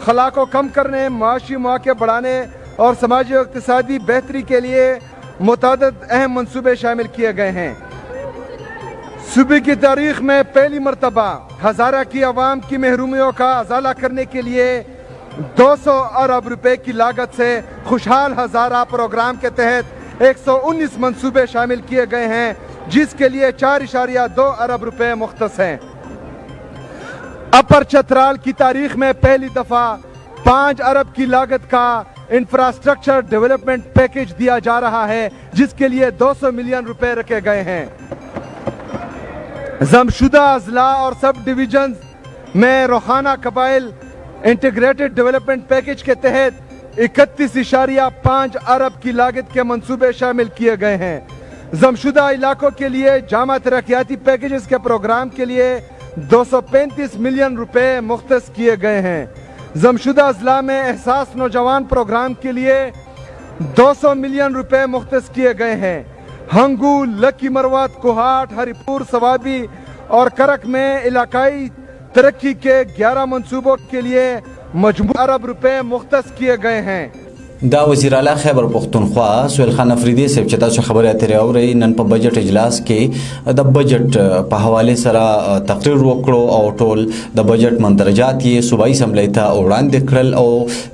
خلا کو کم کرنے، معاشی مواقع بڑھانے اور سماجی و اقتصادی بہتری کے لیے متعدد اہم منصوبے شامل کیے گئے ہیں. صوبے کی تاریخ میں پہلی مرتبہ ہزارہ کی عوام کی محرومیوں کا ازالہ کرنے کے لیے 200 ارب روپے کی لاگت سے خوشحال ہزارہ پروگرام کے تحت 119 منصوبے شامل کیے گئے ہیں، جس کے لیے 4.2 ارب روپے مختص ہیں. اپر چترال کی تاریخ میں پہلی دفعہ 5 ارب کی لاگت کا انفراسٹرکچر ڈیولپمنٹ پیکج دیا جا رہا ہے، جس کے لیے 200 ملین روپے رکھے گئے ہیں. ضم شدہ اضلاع اور سب ڈویژنز میں روخانہ قبائل انٹیگریٹڈ ڈیولپمنٹ پیکج کے تحت 31.5 ارب کی لاگت کے منصوبے شامل کیے گئے ہیں. ضم شدہ علاقوں کے لیے جامع ترقیاتی پیکجز کے پروگرام کے لیے 235 ملین روپے مختص کیے گئے ہیں. ضم شدہ اضلاع میں احساس نوجوان پروگرام کے لیے 200 ملین روپے مختص کیے گئے ہیں. ہنگو، لکی مروت، کوہاٹ، ہری پور، سوابی اور کرک میں علاقائی ترقی کے 11 منصوبوں کے لیے مجموع ارب روپے مختص کیے گئے ہیں. دا وزیر اعلی خیبر پختونخوا سہیل خان افریدی صاحب چې تاسو خبرې اترې اورئ نن په بجټ اجلاس کې د بجټ په حوالې سره تقریر وکړو او ټول د بجټ مندرجات یې صوبایي اسمبلی ته وړاندې کړل او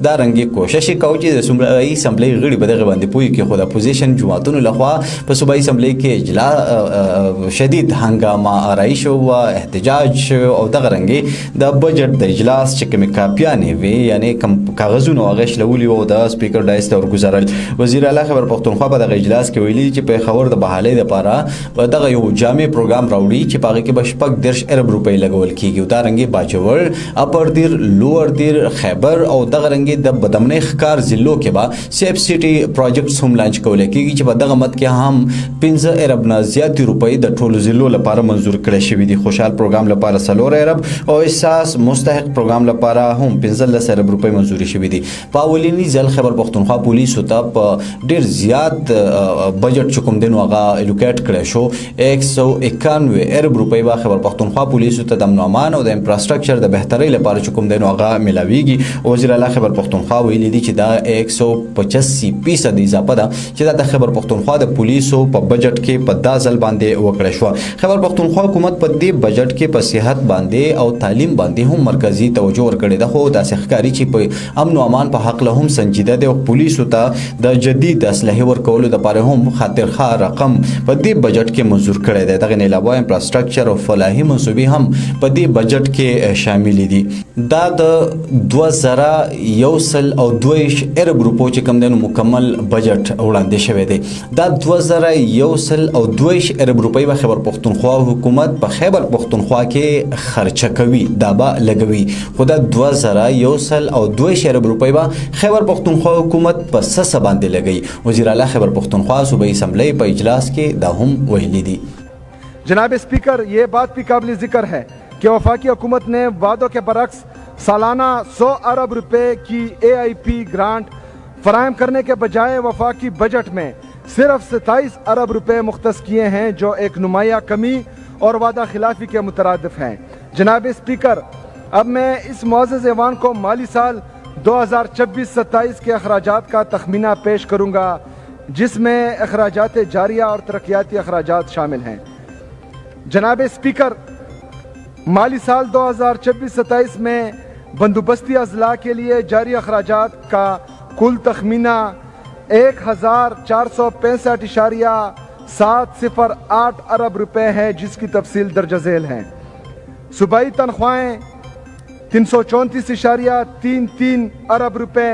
دا رنګې کوشش یې کوو چې د صوبایي اسمبلی غړي په دغه باندې پوهیږي، خو د اپوزیشن جماعتونو لخوا په صوبایي اسمبلی کې شدید هنګامه آرایي شو و احتجاج او دغه رنګې د بجټ د اجلاس چې کومې کاپیانې وې یعنې کوم کاغذونه هغه شلولي وو د سپیکر ډایس ته ورګزارل. وزیر اعلی خیبر پختونخوا په دغه اجلاس کې ویلي چې پېښور د بحالۍ دپاره په دغه یو جامع پروګرام راوړي چې په هغې کې به 30 ارب روپۍ لګول کېږي او دا رنګې باجوړ، اپر دیر، لوور دیر، خیبر او دغه رنګې د بدامنۍ ښکار ضلعو کې به سیف سټي پروجیکټس هم لانچ کولی کېږي چې په دغه مد کې هم 15 ارب نه زیاتې روپۍ د ټولو ضلعو لپاره منظور کړی شوي دي. خوشحال پروګرام لپاره 4 ارب او احساس مستحق پروګرام لپاره هم 15 ارب روپۍ منظوري شوي دي. په اولینی ځل خیبر پختونخوا پولیسو ته په ډیر زیات بجټ چې کوم دی نو هغه الوکیټ کړی شو 191 ارب روپۍ به خیبر پختونخوا پولیسو ته د امن و امان او د انفراستراکچر د بهترۍ لپاره چې کوم دی نو هغه ملاویږي. وزیر اعلی خیبر پختونخوا ویلي دي چې دا 185% اضافه ده چې دا د خیبر پختونخوا د پولیسو په بجټ کې په دا ځل باندې وکړی شوه. خیبر پختونخوا حکومت په دې بجټ کې په صحت باندې او تعلیم باندې هم مرکزی توجه ورکړې ده، خو داسې ښکاري چې په امن و امان په حق له هم سنجیده دی او پولیسو ته د جدید اسلحې ورکولو دپاره هم خاطرخواه رقم په دې بجټ کې منظور کړی دی. دغې نه علاوه انفراستراکچر او فلاحي منصوبې هم په دې بجټ کې شاملې دي. دا د 2122 ارب روپو چې کوم دی نو مکمل بجټ وړاندې شوی دی. دا 2122 ارب روپۍ به خیبر پختونخوا حکومت په خیبر پختونخوا کې خرچه کوي، دا به لګوي، خو دا 2122 ارب روپۍ به خیبر پختونخوا حکومت په څه باندې لګوي. وزیر اعلی خیبر پختونخوا صوبائی اسمبلی په اجلاس کې دا هم ویلي دي. جناب اسپیکر، یہ بات بھی قابل ذکر ہے کہ وفاقی حکومت نے وعدوں کے برعکس سالانہ 100 ارب روپے کی AIP گرانٹ فراہم کرنے کے بجائے وفاقی بجٹ میں صرف 27 ارب روپے مختص کیے ہیں، جو ایک نمایاں کمی اور وعدہ خلافی کے مترادف ہیں. جناب اسپیکر، اب میں اس معزز ایوان کو مالی سال 2026-27 کے اخراجات کا تخمینہ پیش کروں گا، جس میں اخراجات جاریہ اور ترقیاتی اخراجات شامل ہیں. جناب اسپیکر، مالی سال 2026-27 میں بندوبستی اضلاع کے لیے جاری اخراجات کا کل تخمینہ 1465.708 ارب روپے ہے، جس کی تفصیل درج ذیل ہیں. صوبائی تنخواہیں 334.33 ارب روپے،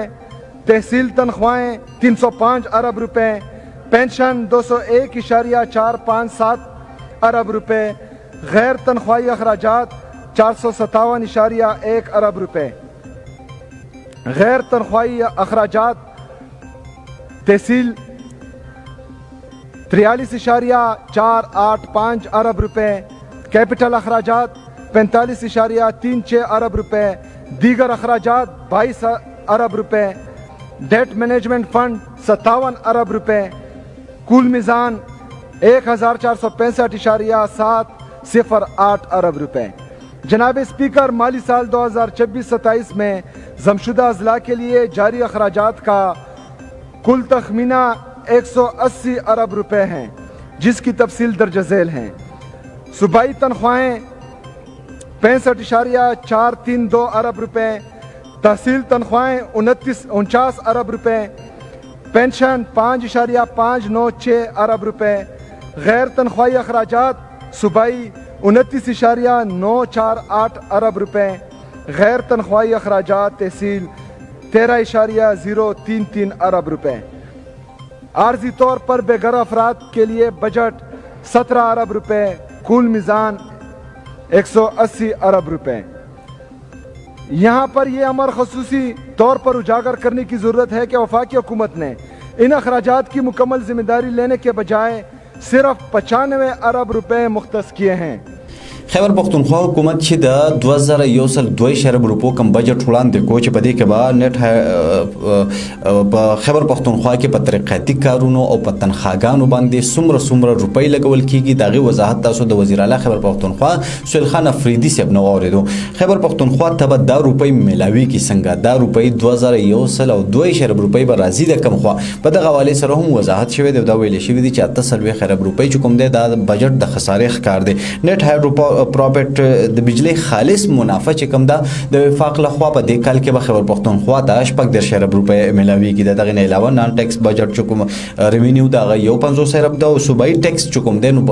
تحصیل تنخواہیں 305 ارب روپے، پینشن 201.457 ارب روپے، غیر تنخواہی اخراجات 457.1 ارب روپے. غیر تنخواہی اخراجات تحصیل 43.485 ارب روپے، کیپٹل اخراجات 45.36 ارب روپے، دیگر اخراجات 22 ارب روپے، ڈیٹ مینجمنٹ فنڈ 57 ارب روپے، کل میزان 1465.708 ارب روپے. جناب اسپیکر، مالی سال 2026-27 میں ضمشدہ اضلاع کے لیے جاری اخراجات کا کل تخمینہ 180 ارب روپے ہیں، جس کی تفصیل درج ذیل ہیں. صوبائی تنخواہیں 65.432 ارب روپے، تحصیل تنخواہیں 49 ارب روپے، پینشن 5.596 ارب روپے، غیر تنخواہی اخراجات صوبائی 29.948 ارب روپے، غیر تنخواہی اخراجات تحصیل 13.033 ارب روپے. عارضی طور پر بے گھر افراد کے لیے بجٹ 17 ارب روپے، کل میزان 180 ارب روپے. یہاں پر یہ امر خصوصی طور پر اجاگر کرنے کی ضرورت ہے کہ وفاقی حکومت نے ان اخراجات کی مکمل ذمہ داری لینے کے بجائے صرف 95 ارب روپے مختص کیے ہیں. خیبر پختونخوا حکومت چې د 2022 ارب روپو کم بجټ وړاندې کو چې په دې کې به نت په خیبر پختونخوا کې په ترقیاتي کارونو او په تنخواګانو باندې څومره روپۍ لګول کیږي، دغه وضاحت تاسو د وزیر اعلی خیبر پختونخوا سهیل خان افریدي صاحب نو اوریدو. خیبر پختونخوا ته به دا روپۍ ملاوي کی څنګه؟ دا روپۍ 2022 ارب روپۍ به راځي د کم خوا. په دغه حواله سره هم وضاحت شوی دی، دا ویل شوی دی چې 88 ارب روپۍ چې کوم دی دا بجټ د خسارې ښکار دی. نت هایډرو پراپرټ د بجلی خالص منافع چې کوم ده د وفاق لخوا په دې کال کې به خیبر پختونخوا ته 50 ارب روپۍ ملاویږي. دغه نه علاوه نان ټیکس بجټ چې کوم ریوینیو د هغه 50 ارب ده او صوبایي ټیکس چې کوم دی نو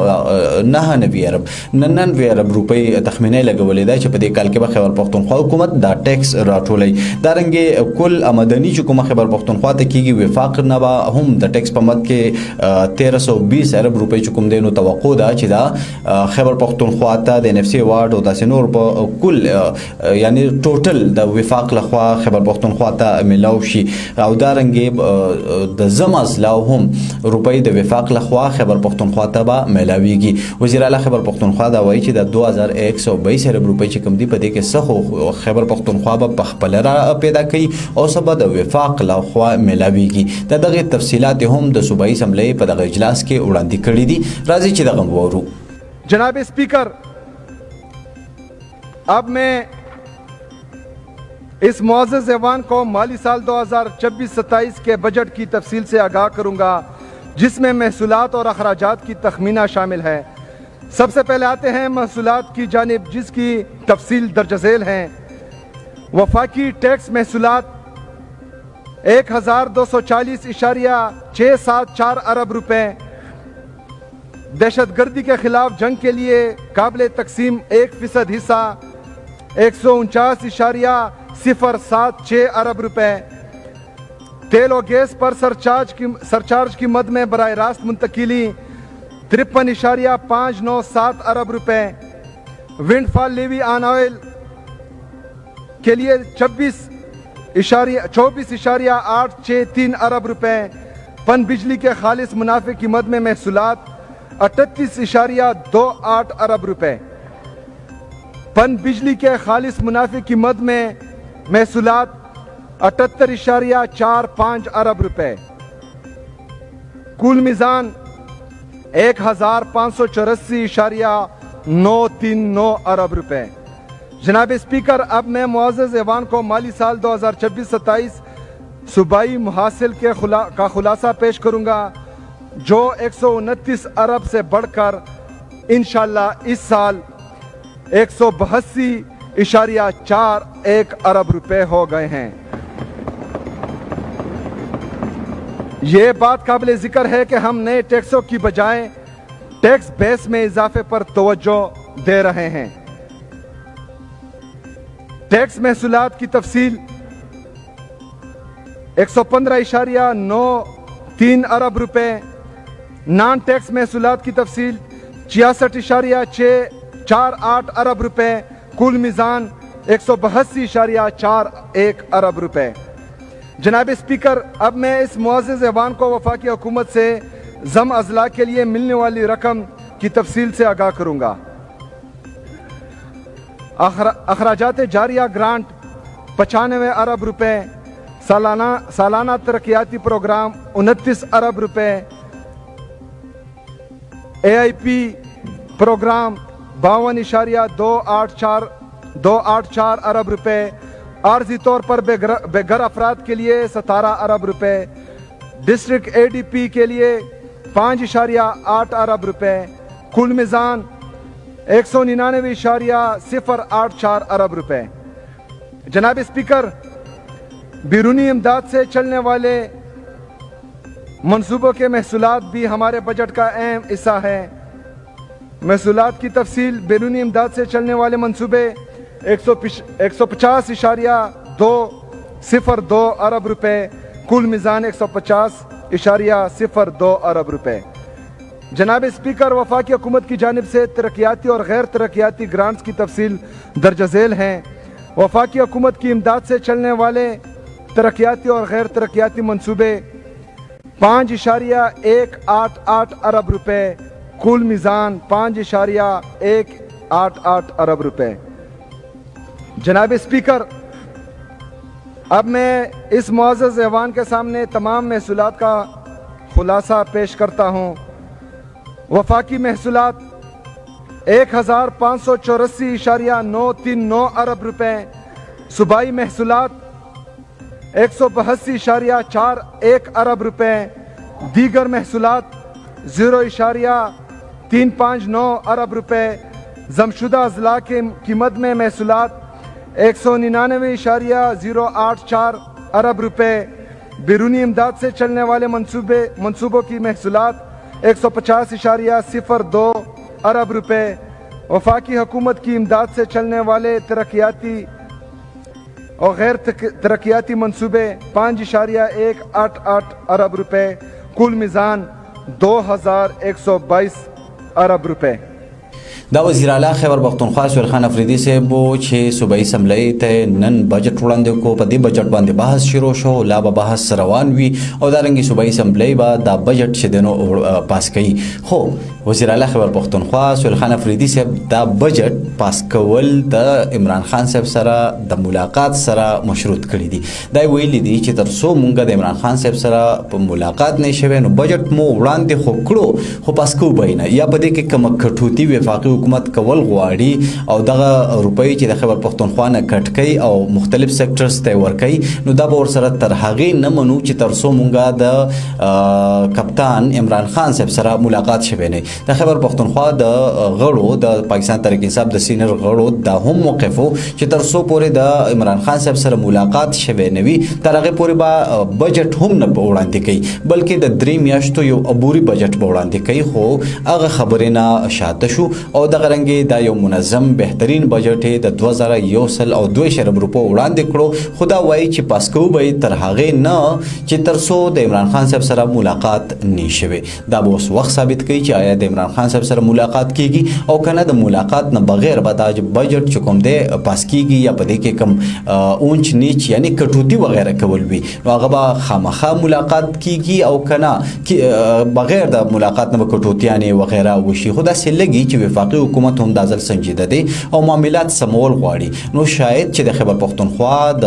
99 ارب روپۍ تخمینه لګولې ده چې په دې کال کې به خیبر پختونخوا حکومت دا ټیکس راټولوي. دارنګې کل آمدني چې کومه خیبر پختونخوا ته کیږي وفاق نه به هم د ټیکس په مد کې 1320 ارب روپۍ چې کوم دی نو توقع ده چې دا خیبر پختونخوا ته خواته د NFC ایوارډ او داسې نور په کل یعنی ټوټل د وفاق لخوا خیبر پښتونخوا ته ملاو شي او دارنګې د زمز لاو هم روپۍ د وفاق لخوا خیبر پښتونخوا ته به ملاویږي. وزیر اعلی خیبر پښتونخوا دا وایي چې د 2122 ارب روپۍ چې کوم دي په دې کې څه خیبر پښتونخوا به پخپل را پیدا کوي او سبا د وفاق لخوا ملاویږي. د دغه تفصیلات هم د صوبایي اسمبلی په دغه اجلاس کې وړاندې کړي دي. راځي چې دغه وورو. جناب اسپیکر، اب میں اس معزز ایوان کو مالی سال 2026-27 کے بجٹ کی تفصیل سے آگاہ کروں گا، جس میں محصولات اور اخراجات کی تخمینہ شامل ہے. سب سے پہلے آتے ہیں محصولات کی جانب، جس کی تفصیل درج ذیل ہیں. وفاقی ٹیکس محصولات 1240.674 ارب روپے. دہشت گردی کے خلاف جنگ کے لیے قابل تقسیم 1% حصہ 149.076 ارب روپے. تیل و گیس پر سرچارج کی مد میں براہ راست منتقلی 53.597 ارب روپے. ونڈ فال لیوی آن آئل کے لیے 24.863 ارب روپے. پن بجلی کے خالص منافع کی مد میں محصولات 38.28 ارب روپے. پن بجلی کے خالص منافع کی مد میں محصولات 78.45 ارب روپے. کل میزان 1584.939 ارب روپے. جناب اسپیکر، اب میں معزز ایوان کو مالی سال 2026-27 صوبائی محاصل کا خلاصہ پیش کروں گا، جو 129 ارب سے بڑھ کر انشاءاللہ اس سال 182.41 ارب روپے ہو گئے ہیں. یہ بات قابل ذکر ہے کہ ہم نئے ٹیکسوں کی بجائے ٹیکس بیس میں اضافے پر توجہ دے رہے ہیں. ٹیکس محصولات کی تفصیل 115.93 ارب روپے. نان ٹیکس محصولات کی تفصیل 66.648 ارب روپے. کل میزان 182.41 ارب روپے. جناب اسپیکر، اب میں اس معزز ایوان کو وفاقی حکومت سے ضم اضلاع کے لیے ملنے والی رقم کی تفصیل سے آگاہ کروں گا. اخراجات جاریہ گرانٹ 95 ارب روپے. سالانہ ترقیاتی پروگرام 29 ارب روپے. AIP پروگرام 52.284 ارب روپے. عارضی طور پر بے گھر افراد کے لیے 17 ارب روپے. ڈسٹرکٹ ADP کے لیے 5.8 ارب روپے. کل میزان 199.084 ارب روپے. جناب اسپیکر، بیرونی امداد سے چلنے والے منصوبوں کے محصولات بھی ہمارے بجٹ کا اہم حصہ ہے. محصولات کی تفصیل: بیرونی امداد سے چلنے والے منصوبے 150.202 ارب روپے. کل میزان 150.02 ارب روپے. جناب اسپیکر، وفاقی حکومت کی جانب سے ترقیاتی اور غیر ترقیاتی گرانٹس کی تفصیل درج ذیل ہیں. وفاقی حکومت کی امداد سے چلنے والے ترقیاتی اور غیر ترقیاتی منصوبے 5.188 ارب روپے. کل میزان 5.188 ارب روپے. جناب اسپیکر، اب میں اس معزز ایوان کے سامنے تمام محصولات کا خلاصہ پیش کرتا ہوں. وفاقی محصولات 1584.939 ارب روپے. صوبائی محصولات 182.41 ارب روپے. دیگر محصولات 0.359 ارب روپے. ضم شدہ اضلاع کی مد میں محصولات 199.084 ارب روپے. بیرونی امداد سے چلنے والے منصوبوں کی محصولات 150.02 ارب روپے. وفاقی حکومت کی امداد سے چلنے والے ترقیاتی اور غیر ترقیاتی منصوبے 5.188 ارب روپے. کل میزان 2122 ارب روپے. دا وزیر اعلی خیبر پختونخوا سهیل خان افریدي صاحب چې صوبایي اسمبلی ته نن بجټ وړاندې کو. په دې بجټ باندې بحث شروع شو، لا به بحث روان وي او دارنګې صوبایي اسمبلی به دا بجټ چې دی نو پاس کوي. خو وزیر اعلی خیبر پختونخوا سهیل خان افریدي صاحب دا بجټ پاس کول د عمران خان صاحب سره د ملاقات سره مشروط کړي دي. دا ویلي دي چې تر څو مونږ د عمران خان صاحب سره په ملاقات نه شوی نو بجټ مو وړاندې خو کړو خو پاس کوو به نه، یا په دې کې کومه کټوتي وفاقي حکومت کول غواړي او دغه روپۍ چې د خیبر پختونخوا نه کټ کوي او مختلف سیکټرز ته ورکوي نو دا به ورسره تر هغې نه منو چې تر څو مونږ د کپتان عمران خان صاحب سره ملاقات شوی نه. د خیبر پختونخوا د غړو د پاکستان تحریک انصاف د سینیر غړو دا هم موقف و چې تر څو پورې د عمران خان صاحب سره ملاقات شوی نه وي تر هغې پورې به بجټ هم نه وړاندې کوي، بلکې د 3 میاشتو یو عبوري بجټ به وړاندې کوي. خو هغه خبرې نه شاته شو او دغه رنګې دا یو منظم بهترین بجټ د 2102 روپو وړاندې کړو. خو دا وایي چې پاس کوو به تر هغې نه چې تر څو د عمران خان صاحب سره ملاقات نه شوی. دا به اوس وخت ثابت کوي چې آیا د عمران خان صاحب سره ملاقات کیږي او کنه د ملاقات نه بغیر به دا بجټ چې کوم دی پاس کیږي یا په دې کې کوم اونچ نیچ یعنی کټوتي وغیره کول وي نو هغه به خامخا ملاقات کیږي او کنه بغیر د ملاقات نه به کټوتیانې وغیره وشي. خو داسې لګي چې وفاقي حکومت هم دا ځل سنجیده دی او معاملات سمول غواړي. نو شاید چې د خیبر پختونخوا د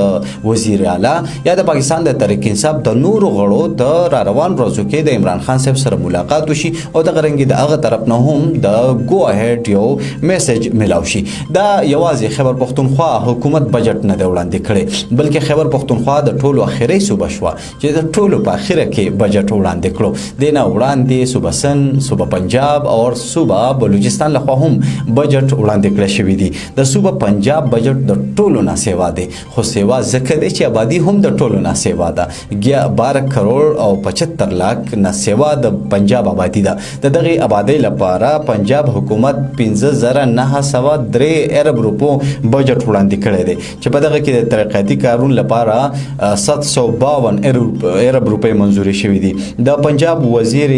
وزیر اعلی یا د پاکستان د تحریک انصاف د نورو غړو د را روان ورځو کې د عمران خان صاحب سره ملاقات وشي او دغه رنګې د هغه طرف نه هم د گو اهیډ یو میسج ملاو شي. دا یوازې خیبر پختونخوا حکومت بجټ نه دی وړاندې کړی بلکې خیبر پختونخوا د ټولو اخري صوبه شوه چې د ټولو په اخره کې بجټ وړاندې کړو. دې نه وړاندې صوبه سند، صوبه پنجاب او صوبه بلوچستان لخوا هم بجټ وړاندې کړی شوي دي. د صوبه پنجاب بجټ د ټولو نه سیوا دی، خو سیوا ځکه دی چې آبادي هم د ټولو نه سیوا ده. 12 کروڑ او 75 لاک نه سیوا د پنجاب آبادي ده. د دغې آبادۍ لپاره پنجاب حکومت 15,903 ارب روپو بجټ وړاندې کړی دی چې په دغه کې د ترقیاتي کارونو لپاره 752 ارب روپۍ منظوري شوي دي. د پنجاب وزیر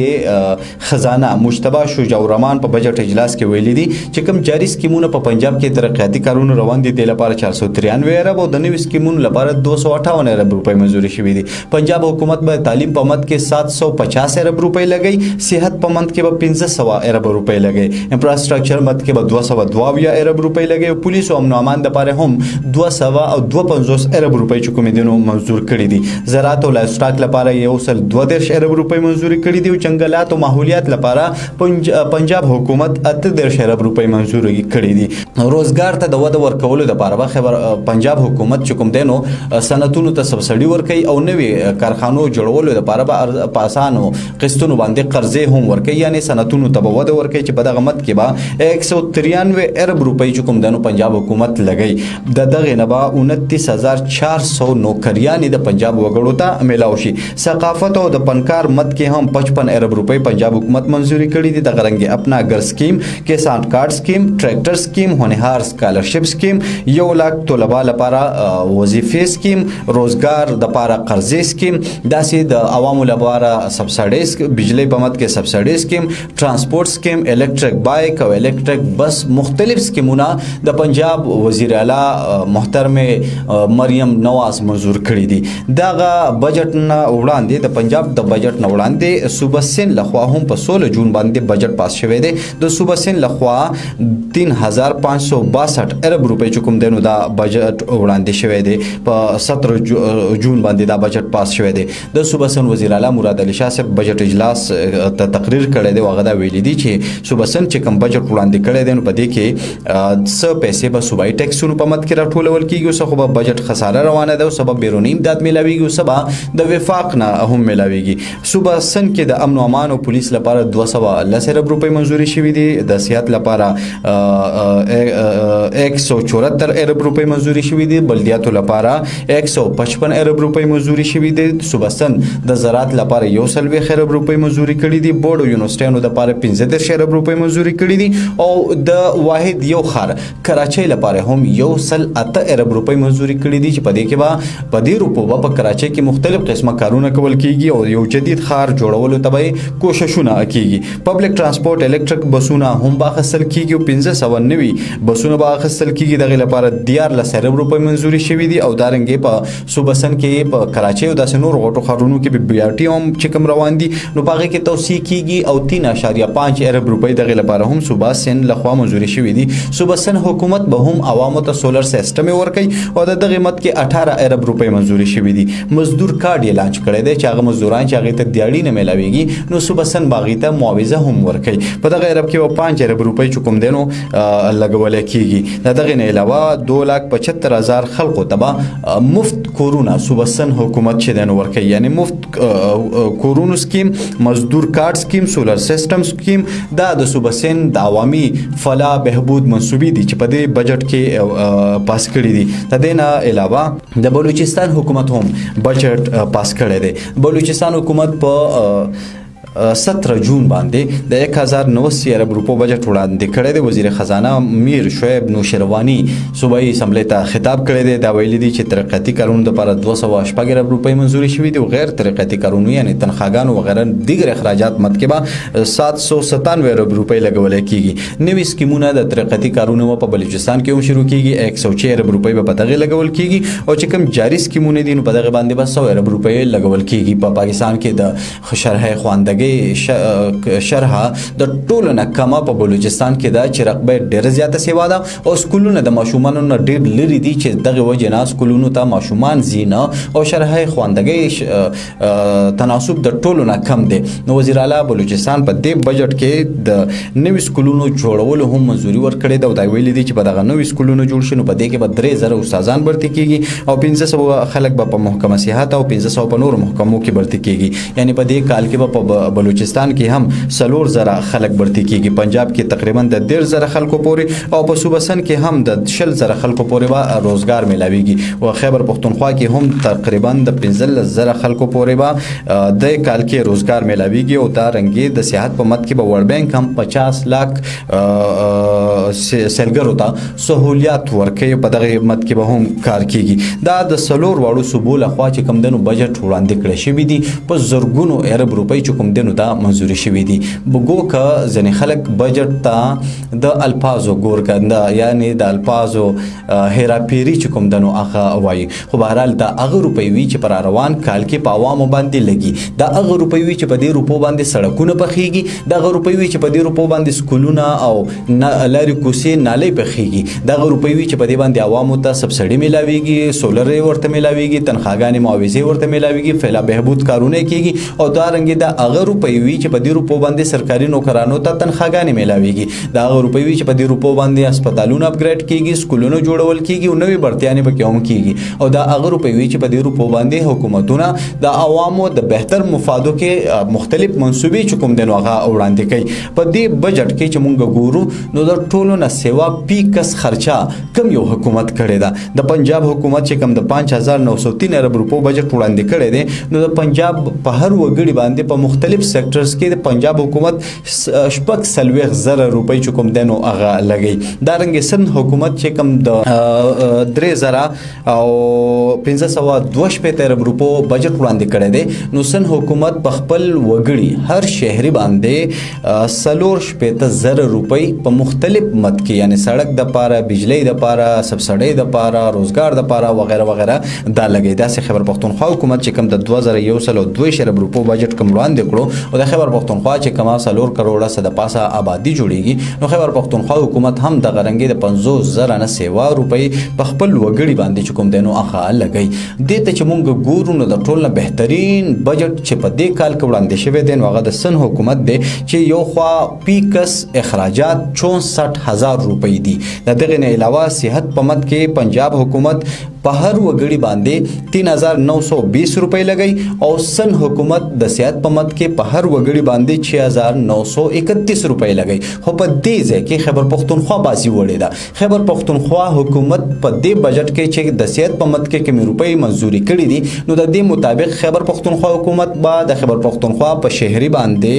خزانه مجتبی شجاع الرحمن په بجټ اجلاس کې ویلي دي چې کوم جاري سکیمونه په پنجاب کې ترقیاتي کارونه روان دي د لپاره 493 ارب او د نوي سکیمونو لپاره 258 ارب روپۍ منظوري شوي دي. پنجاب حکومت به تعلیم په مد کې 750 ارب روپۍ لګي، صحت په مد کې به 1500 ارب روپۍ لګي، انفراستراکچر مد کې به 222 ارب روپۍ لګي او پولیس او امن و امان لپاره هم 200 او 250 ارب روپۍ چې کوم دي نو منظور کړي دي. زراعت او لایفسټاک لپاره 132 ارب روپۍ منظوري کړي دي او جنگلات او ماحولیات لپاره پنجاب حکومت 38 ارب روپۍ منظور کړي دي. روزګار ته د وده ورکولو لپاره به خیبر پنجاب حکومت چې کوم دی نو صنعتونو ته سبسډي ورکوي او نوې کارخانو جوړولو لپاره به په اسانو قسطونو باندې قرضې هم ورکوي، یعنی صنعتونو ته به وده ورکوي چې په دغه مد کې به 193 ارب روپۍ چې کوم دی نو پنجاب حکومت لګوي. د دغې نه به 29,400 نوکریانې د پنجاب وګړو ته میلاو شي. ثقافت او د پنکار مد کې هم 55 ارب روپۍ پنجاب حکومت منظوري کړي دي. دغه رنګې اپنا ګر سکیم، کسان کارت سکیم، ټریکټر سکیم، هنرهار سکالرشپ سکیم، 1 لاک طلبا لپاره وظیفې سکیم، روزګار د لپاره قرضې سکیم، داسې د عوامو لپاره سبسایډي بجلی په مد کې سبسایډي سکیم، ترانسپورت سکیم، الکتریک بایک او الکتریک بس، مختلف سکیمونه د پنجاب وزیر اعلی محترم مریم نواز منظور کړي دي. دغه بجټ نه وړاندې د پنجاب د بجټ نه وړاندې صوبه سند لخوا هم په 16 جون باندې بجټ پاس شوی دی. د صوبه سند لخوا 3,562 ارب روپۍ چې کوم دی نو دا بجټ وړاندې شوی دی. په 17 جون باندې دا بجټ پاس شوی دی. د صوبه سند وزیر اعلی مراد علي شاه صاحب بجټ اجلاس ته تقریر کړی دی او هغه دا ویلي دي چې صوبه سند چې کوم بجټ وړاندې کړی دی نو په دې کې څه پیسې به صوبایي ټیکسونو په مد کې راټولول کېږي او څه خو به بجټ خساره روانه ده او څه به بیروني امداد میلاویږي او څه به د وفاق نه هم میلاویږي. صوبه سند کې د امن و امان او پولیس لپاره 210 ارب روپۍ منظوري شوي دي. د صحت لپاره 174 ارب روپۍ منظوري شوي دي. بلدیاتو لپاره 155 ارب روپۍ منظوري شوي دي. صوبه سند د زراعت لپاره 140 ارب روپۍ منظوري کړي دي. بورډ او یونیورسټیانو لپاره 15 ارب روپۍ منظوري کړي دي او د واحد یو ښار کراچۍ لپاره هم 108 ارب روپۍ منظوري کړي دي چې په دې کې به په دې روپو به په کراچۍ کې مختلف قسمه کارونه کول کېږي او یو جدید ښار جوړولو ته به کوششونه کېږي. پبلک ترانسپورت الکتریک بسونه هم به اخیستل کیږي او 1590 بسونه به اخیستل کیږي. دغه لپاره 14 ارب روپۍ منظوري شوي دي او دارنګې په صوبه سند کې په کراچۍ او داسې نور غټو ښارونو کې به BRT هم چې کوم روان دي نو په هغې کې توسعه کیږي او 3.5 ارب روپۍ دغې لپاره هم صوبه سند لخوا منظوري شوي دي. صوبه سند حکومت به هم عوامو ته سولر سیسټم ورکوي او د دغې مد کې 18 ارب روپۍ منظوري شوي دي. مزدور کارډ یې لانچ کړی دی چې هغه مزدوران چې هغې ته دیاړي نه میلاویږي نو صوبه سند به هغې ته معاوضه هم ورکوي. په دغه ارب کې به 5 ارب روپۍ چې کوم دی نو لګولی کیږي. د دغې نه علاوه 2,75,000 خلکو ته به مفت کورونه صوبه سند حکومت چې دی نو ورکوي، یعنی مفت کورونو سکیم، مزدور کارډ سکیم، سولر سیسټم سکیم. دا د صوبه سند د عوامي فلاح بهبود منصوبې دي چې په دې بجټ کې پاس کړي دي. د دې نه علاوه د بلوچستان حکومت هم بجټ پاس کړی دی. بلوچستان حکومت په 17 جون باندې د 1089 ارب روپو بجټ وړاندې کړی دی. وزیر خزانه میر شعیب نوشروانی صوبایي اسمبلی ته خطاب کړی دی. دا ویلي دي چې ترقیاتي کارونو لپاره 208 ارب روپۍ منظوري شوي دي او غیر ترقیاتي کارونو یعنی تنخواګانو وغیره دیگر اخراجات مد کې به 797 ارب روپۍ لګولی کیږي. نوي سکیمونه د ترقیاتي کارونو په بلوچستان کې هم شروع کیږي. 106 ارب روپۍ به په دغې لګول کیږي او چې کوم جاري سکیمونه دي نو په دغې باندې به 100 ارب روپۍ لګول کیږي. په پاکستان کې د شرح خواندګۍ شرح د ټولو نه کمه په بلوچستان کې ده چې رقبه ډېره زیاته سیوا ده او سکولونه د ماشومانو نه ډېر لرې دي چې دغې وجې نه سکولونو ته ماشومان ځي نه او شرح خواندګۍ تناسب د ټولو نه کم دی. نو وزیر اعلی بلوچستان په دې بجټ کې د نوي سکولونو جوړولو هم منظوري ورکړې ده او دا ویلي دي چې په دغه نوي سکولونو جوړ شي نو په دې کې به 3000 استادان برتي کیږي او 1500 خلک به په محکمه صحت او 1500 په نورو محکمو کې برتي کیږي. یعنی په دې کال کې به په بلوچستان کې هم 4000 خلک برتي کیږي. پنجاب کې تقریبا د 15000 خلکو پورې او په صوبه سند کې هم د 20000 خلکو پورې به روزګار میلاویږي او خیبر پختونخوا کې هم تقریبا د 15000 خلکو پورې به د کال کې روزګار میلاویږي او دا رنګي د صحت په مد کې به ورلډ بانک هم 50 لک سیلګرو ته سہولیات ورکوي. په دغه مد کې به هم کار کیږي. دا د سلور واړو صوبو لخوا چې کوم دنو بجټ وړاندې کړی شوي دي په زرګونو ارب روپۍ چې کوم دنو دا منظوري شوي دي. بګو که ځینې خلک بجټ ته د الفاظو ګور کنده یعنی د الفاظو هیراپیری چې کوم دنو هغه وایي، خو بهرحال دا هغه روپۍ وي چې پر روان کال کې په عوامو باندې لګي. دا هغه روپۍ وي چې په دې روپو باندې سړکونه پخېږي. دا هغه روپۍ وي چې په دې روپو باندې سکولونه او لارې کوڅې نالۍ پخېږي. دا هغه روپۍ وي چې په دې باندې عوامو ته سبسډي میلاویږي، سولر ورته میلاویږي، تنخواګانې معاوضې ورته میلاویږي، فلاح بهبود کارونه کیږي او دا رنګې دا هغه روپۍ وي چې په دې روپو باندې سرکاري نوکرانو ته تنخواګانې میلاویږي. دا هغه روپۍ وي چې په دې روپو باندې هسپتالونه اپګریډ کیږي، سکولونه جوړول کیږي او نوې بړتیانې پکې هم کیږي. او دا هغه روپۍ وي چې په دې روپو باندې حکومتونه د عوامو د بهتر مفادو کې مختلف منصوبې چې کوم دي نو هغه وړاندې کوي. په دې بجټ کې چې مونږ ګورو نو د ټولو نه سیوا پیکس خرچه کم یو حکومت کړی ده. د پنجاب حکومت چې کم د 5903 ارب روپو بجټ وړاندې کړی دی نو د پنجاب په هر وګړي باندې په مختلف سیکټرز کې د پنجاب حکومت 40,000 روپۍ چې کوم دی نو هغه لګوي. دا رنګې سند حکومت چې کوم د 3000 او 1522 ارب روپو بجټ وړاندې کړی دی نو سند حکومت په خپل وګړي هر شهري باندې 40,000 روپۍ په مختلف مد کې یعنی سړک د پاره، بجلی د پاره، سبسډي د پاره، روزګار د پاره وغیرہ وغیرہ دا لګي. داسې خیبر پختونخوا حکومت چې کوم د 2102 ارب روپو بجټ کوم وړاندې کړو او د خیبر پختونخوا چې کومه 4 کروڑه صد پاسه آبادی جوړیږي نو خیبر پختونخوا حکومت هم د غرنګي د 50,000 نه سیوا روپۍ په خپل وګړي باندې چې کوم دینو اخا لګي. دې ته چې مونږ ګورو نو د ټول نه بهترین بجټ چې په دې کال کې وړاندې شوی دی نو هغه د سن حکومت دی چې یو خوا پیکس اخراجات 64,000 روپۍ دي. د دغه نه علاوه صحت په مد کې پنجاب حکومت په هر وګړي باندې 3,920 روپۍ لګي او سن حکومت د صحت په مد کې په هر وګړي باندې 6,931 روپۍ لګي. خو په دې ځای کې خیبر پختونخوا بازي وړې ده. خیبر پختونخوا حکومت په دې بجټ کې چې د صحت په مد کې کمی روپۍ منظوري کړي دي نو د دې مطابق خیبر پختونخوا حکومت به د خیبر پختونخوا په شهري باندې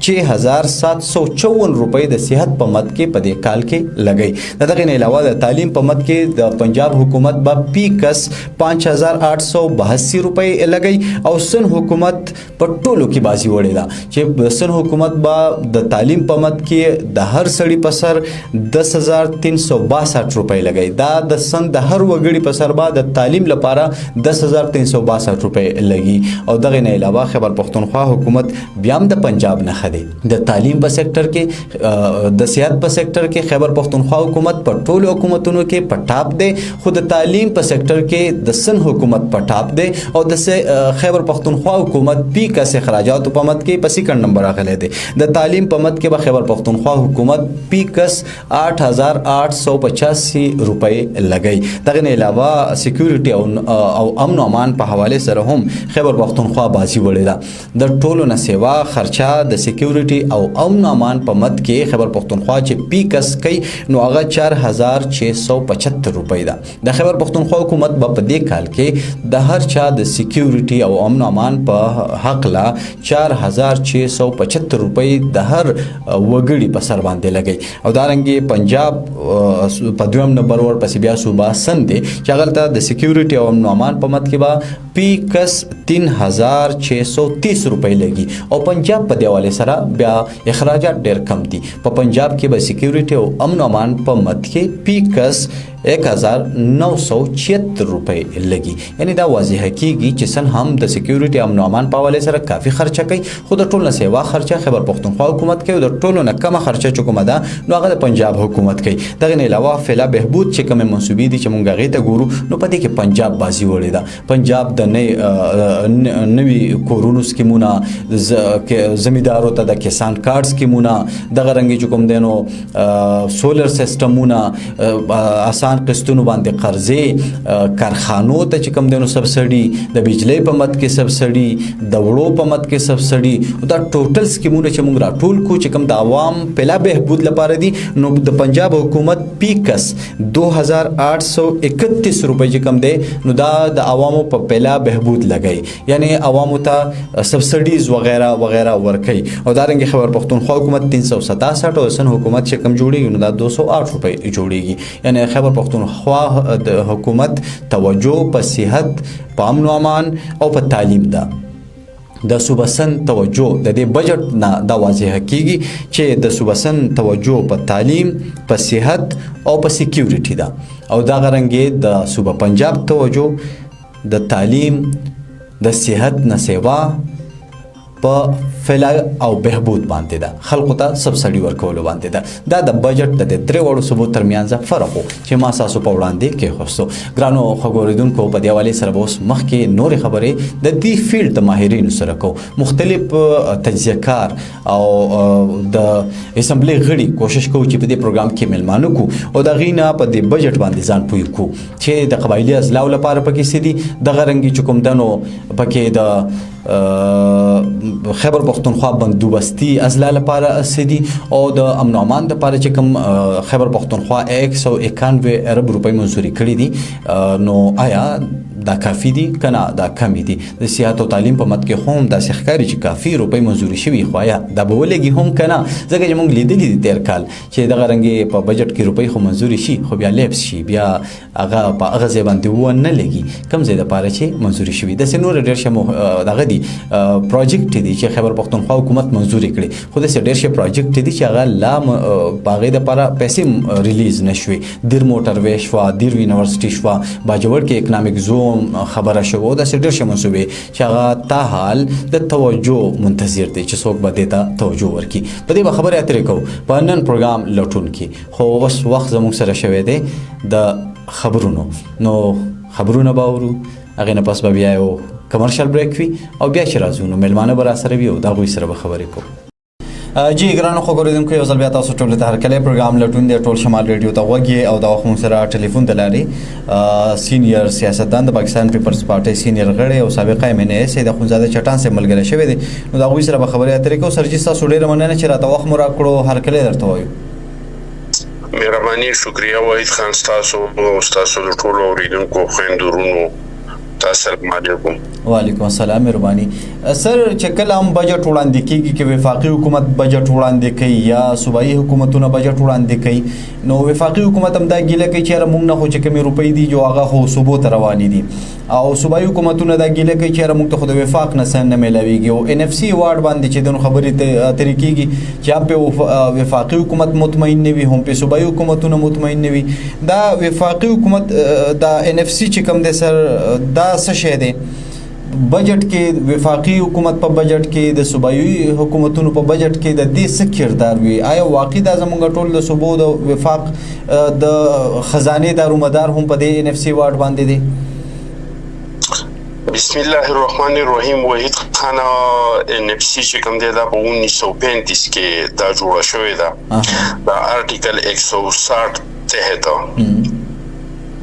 6,754 روپۍ د صحت په مد کې په دې کال کې لګي. دغه نه علاوه د تعلیم په مد کې د پنجاب حکومت به کس 5882 روپۍ لګی او سن حکومت په ټولو کې بازي وړې ده چې سن حکومت با د تعلیم په مد کې د هر سړي په سر 10362 روپۍ لګی دا د سن د هر وګړي په سر با د تعلیم لپاره 10362 روپۍ لګي او دغه نه علاوه خیبر پختونخوا حکومت بیا هم د پنجاب نه خدي د تعلیم په سېکټر کې د صحت په سېکټر کې خیبر پختونخوا حکومت په ټولو حکومتونو کې په ټاپ دی خو د تعلیم په سېکټر کې د سن حکومت په ټاپ دی او د خیبر پختونخوا حکومت پیک اس اخراجات په مد کې په سیکنډ نمبر راغلی دی د تعلیم په مد کې به خیبر پختونخوا حکومت پیکس 8885 روپۍ لګی دغه نه علاوه سکیورټي او امن او امان په حواله سره هم خیبر پختونخوا بازي وړې ده د ټولو نه سیوا خرچه د سکیورټي او امن او امان په مد کې خیبر پختونخوا چې پیکس کوي نو هغه 4675 روپۍ ده د خیبر پختونخوا حکومت په دې کال کې د هر چا د سکیورټي او امن او امان په حق لا 4675 روپۍ د هر وګړي په سر باندې لګي او دارنګي پنجاب په دویم نمبر ور پسې بیا صوبه سند دي چې هغه ته د سکیورټي او امن او امان په مد کې با پیکس 3630 روپۍ لګي او پنجاب په دیواله سره بیا اخراجات ډېر کم دي په پنجاب کې به سکیورټي او امن او امان په مد کې پیکس 1976 روپۍ لګي یعنی دا واضح کیږي چې سن هم د سکیورټي امن او امان په حواله سره کافي خرچه کوي خو د ټولو نه سیوا خرچه خیبر پختونخوا حکومت کوي د ټولو نه کمه خرچه چې کومه ده نو هغه د پنجاب حکومت کوي دغه نه علاوه فعلا بهبود چې کومه منسوبې دي چې مونږ هغې ته ګورو نو په دې کې پنجاب بازي وړې ده پنجاب د نوي کورونو سکیمونه زمیندارو ته د کسان کارت سکیمونه دغه رنګې چې کوم دی نو سولر سیسټمونه آسان قسطونو باندې قرضې کارخانو ته چې کوم دی نو سبسډي د بجلی په مد کې سبسډي د وړو په مد کې سبسډي دا ټوټل سکیمونه چې موږ راټول کو چې کوم د عوام پهلا بهبود لپاره دي نو د پنجاب حکومت پیکس 2831 روپۍ چې کوم دی نو دا د عوامو په پهلا بهبود لګي یعنی عوامو ته سبسډیز وغیرہ وغیرہ ورکي او دارنګ خیبر پختونخوا حکومت 367 او سن حکومت چې کوم جوړیږي نو دا 208 روپۍ جوړیږي یعنی خیبر پختونخوا د حکومت توجه په صحت په امن او امان او په تعلیم ده د صوبسن توجه د دې بجټ نه دا واضح کیږي چې د صوبسن توجه په تعلیم په صحت او په سکیورټي ده او دا غرنګي د صوبه پنجاب توجه د تعلیم د صحت نه سیوا په فعلا او بهبود باندې ده خلکو ته سبسډي ورکولو باندې ده دا د بجټ د درې وړو صوبو ترمنځ فرق و چې ما تاسو په وړاندې کې خوستو ګرانو خبرېدونکو په دې حواله سره اوس مخکې نورې خبرې د دې فیلډ د ماهرینو سره کو مختلف تجزیه کار او د اسمبلی غړي کوشش کوي چې په دې پروګرام کې ملمانو کو او د غینا په دې بجټ باندې ځان پوي کو چې د قبایلی ازلاو لپاره پکې سدي د غرنګي چکم دنو پکې د خیبر پختونخوا بندوبستی ازلا لپاره سدي او د امن او امان لپاره چې کوم خیبر پختونخوا 191 ارب روپۍ منزوري کړې دي نو آیا دا کافی دي کنه دا کمی دي د صحت او تعلیم په مد کې هم دا ښکاري چې کافی روپۍ منزوري شوی خو یا دا به ولګي هم کنه ځکه چې موږ لیدلې دي تیر کال چې دغه رنګې په بجټ کې روپۍ خو منزوري شي خو بیا لیپس شي بیا هغه په هغه ځای باندې و نه لګي کم ځای لپاره چې منزوري شوی د نور ډېر شمو دغه دي پروجیکټ دي چې خیبر پختونخوا حکومت منزوري کړي خو د ډېر شي پروجیکټ دي چې هغه لا باغې لپاره پیسې ریلیز نشوي دیر موټر وې شو دیر یونیورسيټي شو باجوړ کې اکونومیک زون خبره شو د ډېر شي منسوبې چې هغه تا حال د توجه منتظر دي چې څوک به دیتا توجه ورکي په دې خبره اترې کو په نن پروګرام لټون کې خو اوس وخت زموږ سره شوی دی د خبرونو نو خبرونه باورو هغه نه پس بیا یو کمرشل بریک وي او بیا چې راځو نو ملمانه به راسره وي او دا غوي سره به خبرې کوو جی ګرانو خبرېدونکو یو ځل بیا تاسو ټول ته هرکلی پروګرام لټون دی ټول شمال ریډیو ته غوږی او دا وخت موږ سره ټلیفون ته لري سینیئر سیاستدان د پاکستان پیپلز پارټي سینیئر غړی او سابق ایم ان ای سید اخونزاده چټان سره ملګری شوی دی نو دا غوي سره به خبرې اترې کوو سر جی تاسو ډېر مننه چې راته وخت مو راکړو هرکلی درته وایو مهرباني شکریہ وحید خان تاسو او تاسو ټول اوریدونکو خويندورونو السلام علیکم وعلیکم السلام مهرباني سر چې کله هم بجټ وړاندې کیږي کې وفاقي حکومت بجټ وړاندې کوي یا صوبایي حکومتونه بجټ وړاندې کوي نو وفاقي حکومت هم دا ګیله کوي چې موږ نه خو چې کومې روپۍ دي جو هغه خو صوبو ته روانې دي او صوبایي حکومتونه دا ګیله کوي چې موږ ته خو د وفاق نه څه نه میلاویږي او NFC ایوارډ باندې چې دنو خبرې ترې کیږي چې هم په وفاقي حکومت مطمئن نه وي هم په صوبایي حکومتونه مطمئن نه وي دا وفاقي حکومت دا NFC چې کوم دی سر دا څه شی دی بجټ کې وفاقي حکومت په بجټ کې د صوبایي حکومتونو په بجټ کې د دې څه کردار وي آیا واقعي دا زموږ ټول د صوبو د وفاق د خزانه دارومدار هم په دې NFC ایوارډ باندې دی بسم الله الرحمن الرحیم وحید خان NFC چې کوم دی دا په 1935 کې دا جوړه شوې ده دا آرټیکل 160 تحت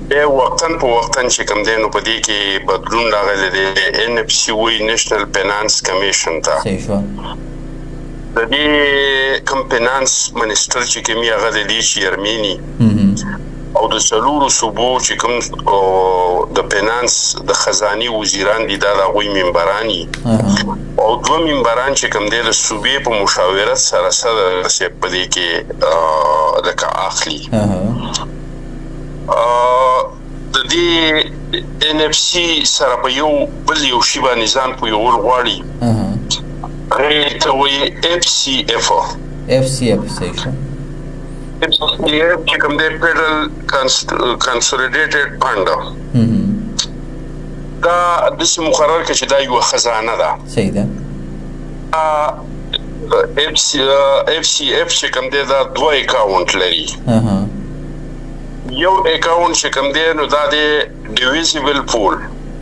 به وقتاً په وقتاً چې کوم دی نو په دې کې بدلون راغلی دی NFC وی نېشنل فینانس کمیشن ته صحیح شو د دې کوم فینانس منسټر چې کوم یې هغه دی چیرمني او د څلورو صوبو چې کوم د فینانس د خزاني وزیران دي دا د هغوی ممبران او دوه ممبران چې کوم دی د صوبې په مشاورت سره په دې کې لکه اخلي د دې NFC سره په یو بل یو شی باندې ځان پوهول غواړي هغې ته وایي FCF صحیح شو FCF چې کوم دی فیډرل کنسولیډیټډ فنډ دا داسې مقرر کړه چې دا یوه خزانه ده صحیح ده FCF چې کوم دی دا دوه اکاونټ لري یو اکاونټ چې کوم دی نو دا دی ډیویزیبل پول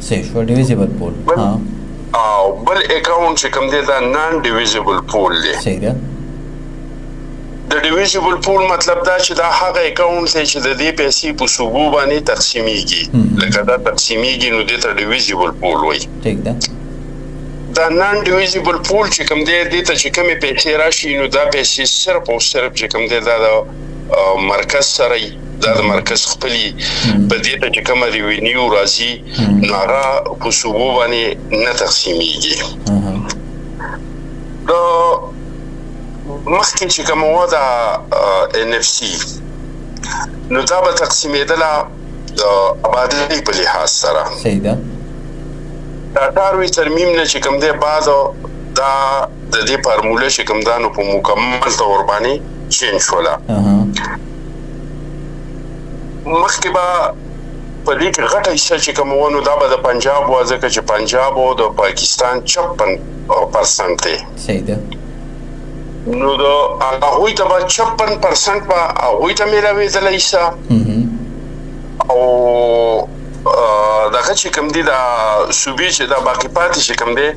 صحیح شو ډیویزیبل پول او بل اکاونټ چې کوم دی دا نان ډیویزیبل پول دی صحیح ده د ډیویزیبل پول مطلب دا چې دا هغه اکاونټ دی چې د دې پیسې په صوبو باندې تقسیمیږي لکه دا تقسیمیږي نو دې ته ډیویزیبل پول وایي ٹھیک ده دا نان ډیویزیبل پول چې کوم دی دې ته چې کومې پیسې راشي نو دا پیسې صرف او صرف چې کوم دی دا د مرکز سره دا د مرکز خپلې په دې ته چې کومه ریوینیو راځي نو هغه په صوبو باندې نه تقسیمیږي د مخکې چې کومه وه د NFC نو دا به تقسیمېدله د آبادۍ په لحاظ سره صحیح ده د 18 ترمیم نه چې کوم دی بعد دا د دې فارموله چې کوم دا نو په مکمل طور باندې چینج شوله مخکې به په دې کې غټه حصه چې کومه وه نو دا به د پنجاب وه ځکه چې پنجاب او د پاکستان 56% دی صحیح ده نو د هغوی ته به 56% به هغوی ته میلاوېدله حصه او دغه چې کوم دی د صوبې چې دا باقي پاتې چې کوم دی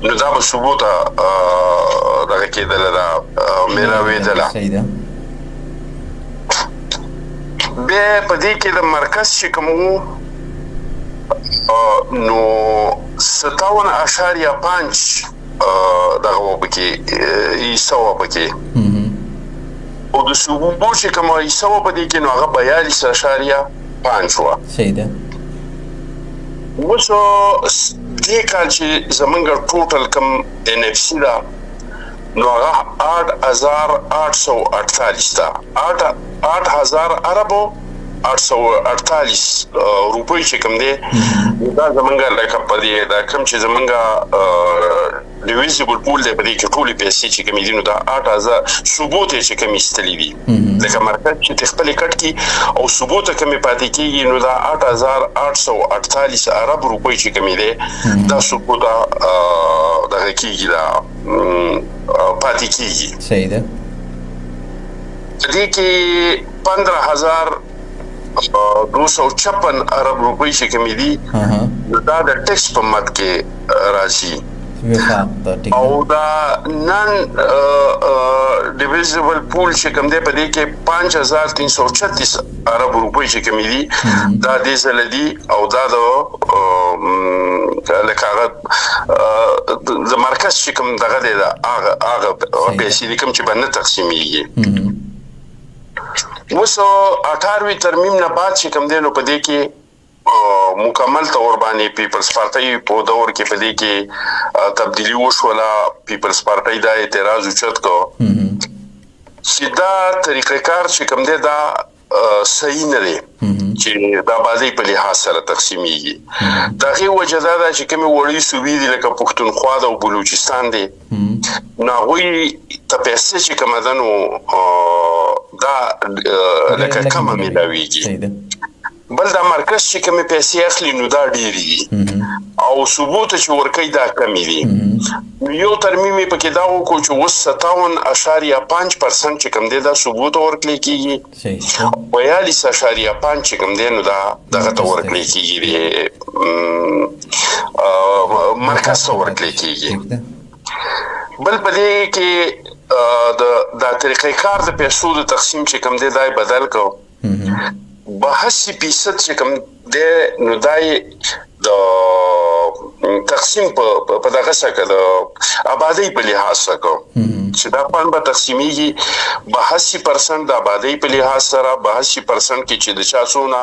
نو دا به صوبو ته دغه کېدله دا میلاوېدله صحیح ده بیا په دې کې د مرکز چې کوم وو نو 57.5 دغه وه پکې حصه وه پکې او د صوبو چې کومه حصه وه په دې کې نو هغه 42.5 وه صحیح ده اوس دې کال چې زمونږ ټوټل کم NFC ده نو هغه 8,848 ده 8,000 عربو 848 روپۍ چې کوم دی دا زمونږ لکه په دې دا کوم چې زمونږ ډیویزیبل پول دی په دې کې ټولې پیسې چې کومې دي نو دا 8,000 صوبو ته چې کومې ایستلې دي لکه مرکز چې خپلې کټ کړي او صوبو ته کومې پاتې کېږي نو دا 8,848 عرب روپۍ چې کومې دی دا صوبو ته دغه کېږي دا پاتې کېږي صحیح ده دې کې 15,256 عرب روپۍ چې کومې دي دا د ټیکس په مد کې راځي او دا نان ډیویزیبل پول چې کوم دی په دې کې 5,336 عرب روپۍ چې کومې دي دا دې ځله دي او دا د لکه هغه د مرکز چې کوم دغه دی هغه پیسې دي کوم چې به نه تقسیمیږي اوس 18 ترمیم نه بعد چې کوم دی نو په دې کې مکمل طور باندې پیپلز پارټي په دور کې په دې کې تبدیلی وشوله. پیپلز پارټي دا اعتراض اوچت کو چې دا طریقې کار چې کوم دی دا صحیح نه دی چې د آبادۍ په لحاظ سره تقسیمیږي. د هغې وجه دا ده چې کومې وړې صوبې دي لکه پښتونخوا ده او بلوچستان دی نو هغوی ته پیسې چې کومه ده نو دا لکه کمه میلاویږي. بل دا مرکز چې کومې پیسې اخلي نو دا ډېرې دي او صوبو ته چې ورکوي دا کمې دي. نو یو ترمیم یې پکې دا وکړو چې اوس 57.5% چې کوم دی دا صوبو ته ورکړی کېږي، 42.5 چې کوم دی نو دا دغه ته ورکړی کېږي، مرکز ته ورکړی کېږي. بل په دې کې دا طریقې کار د پیسو د تقسیم چې کوم دی دا یې بدل کړو. 82% چې کوم دی نو دا یې د تقسیم په دغه څخه د آبادۍ په لحاظ سره چې دا فند به تقسیمیږي 82% د آبادۍ په لحاظ سره، 82% کې چې د چا څونه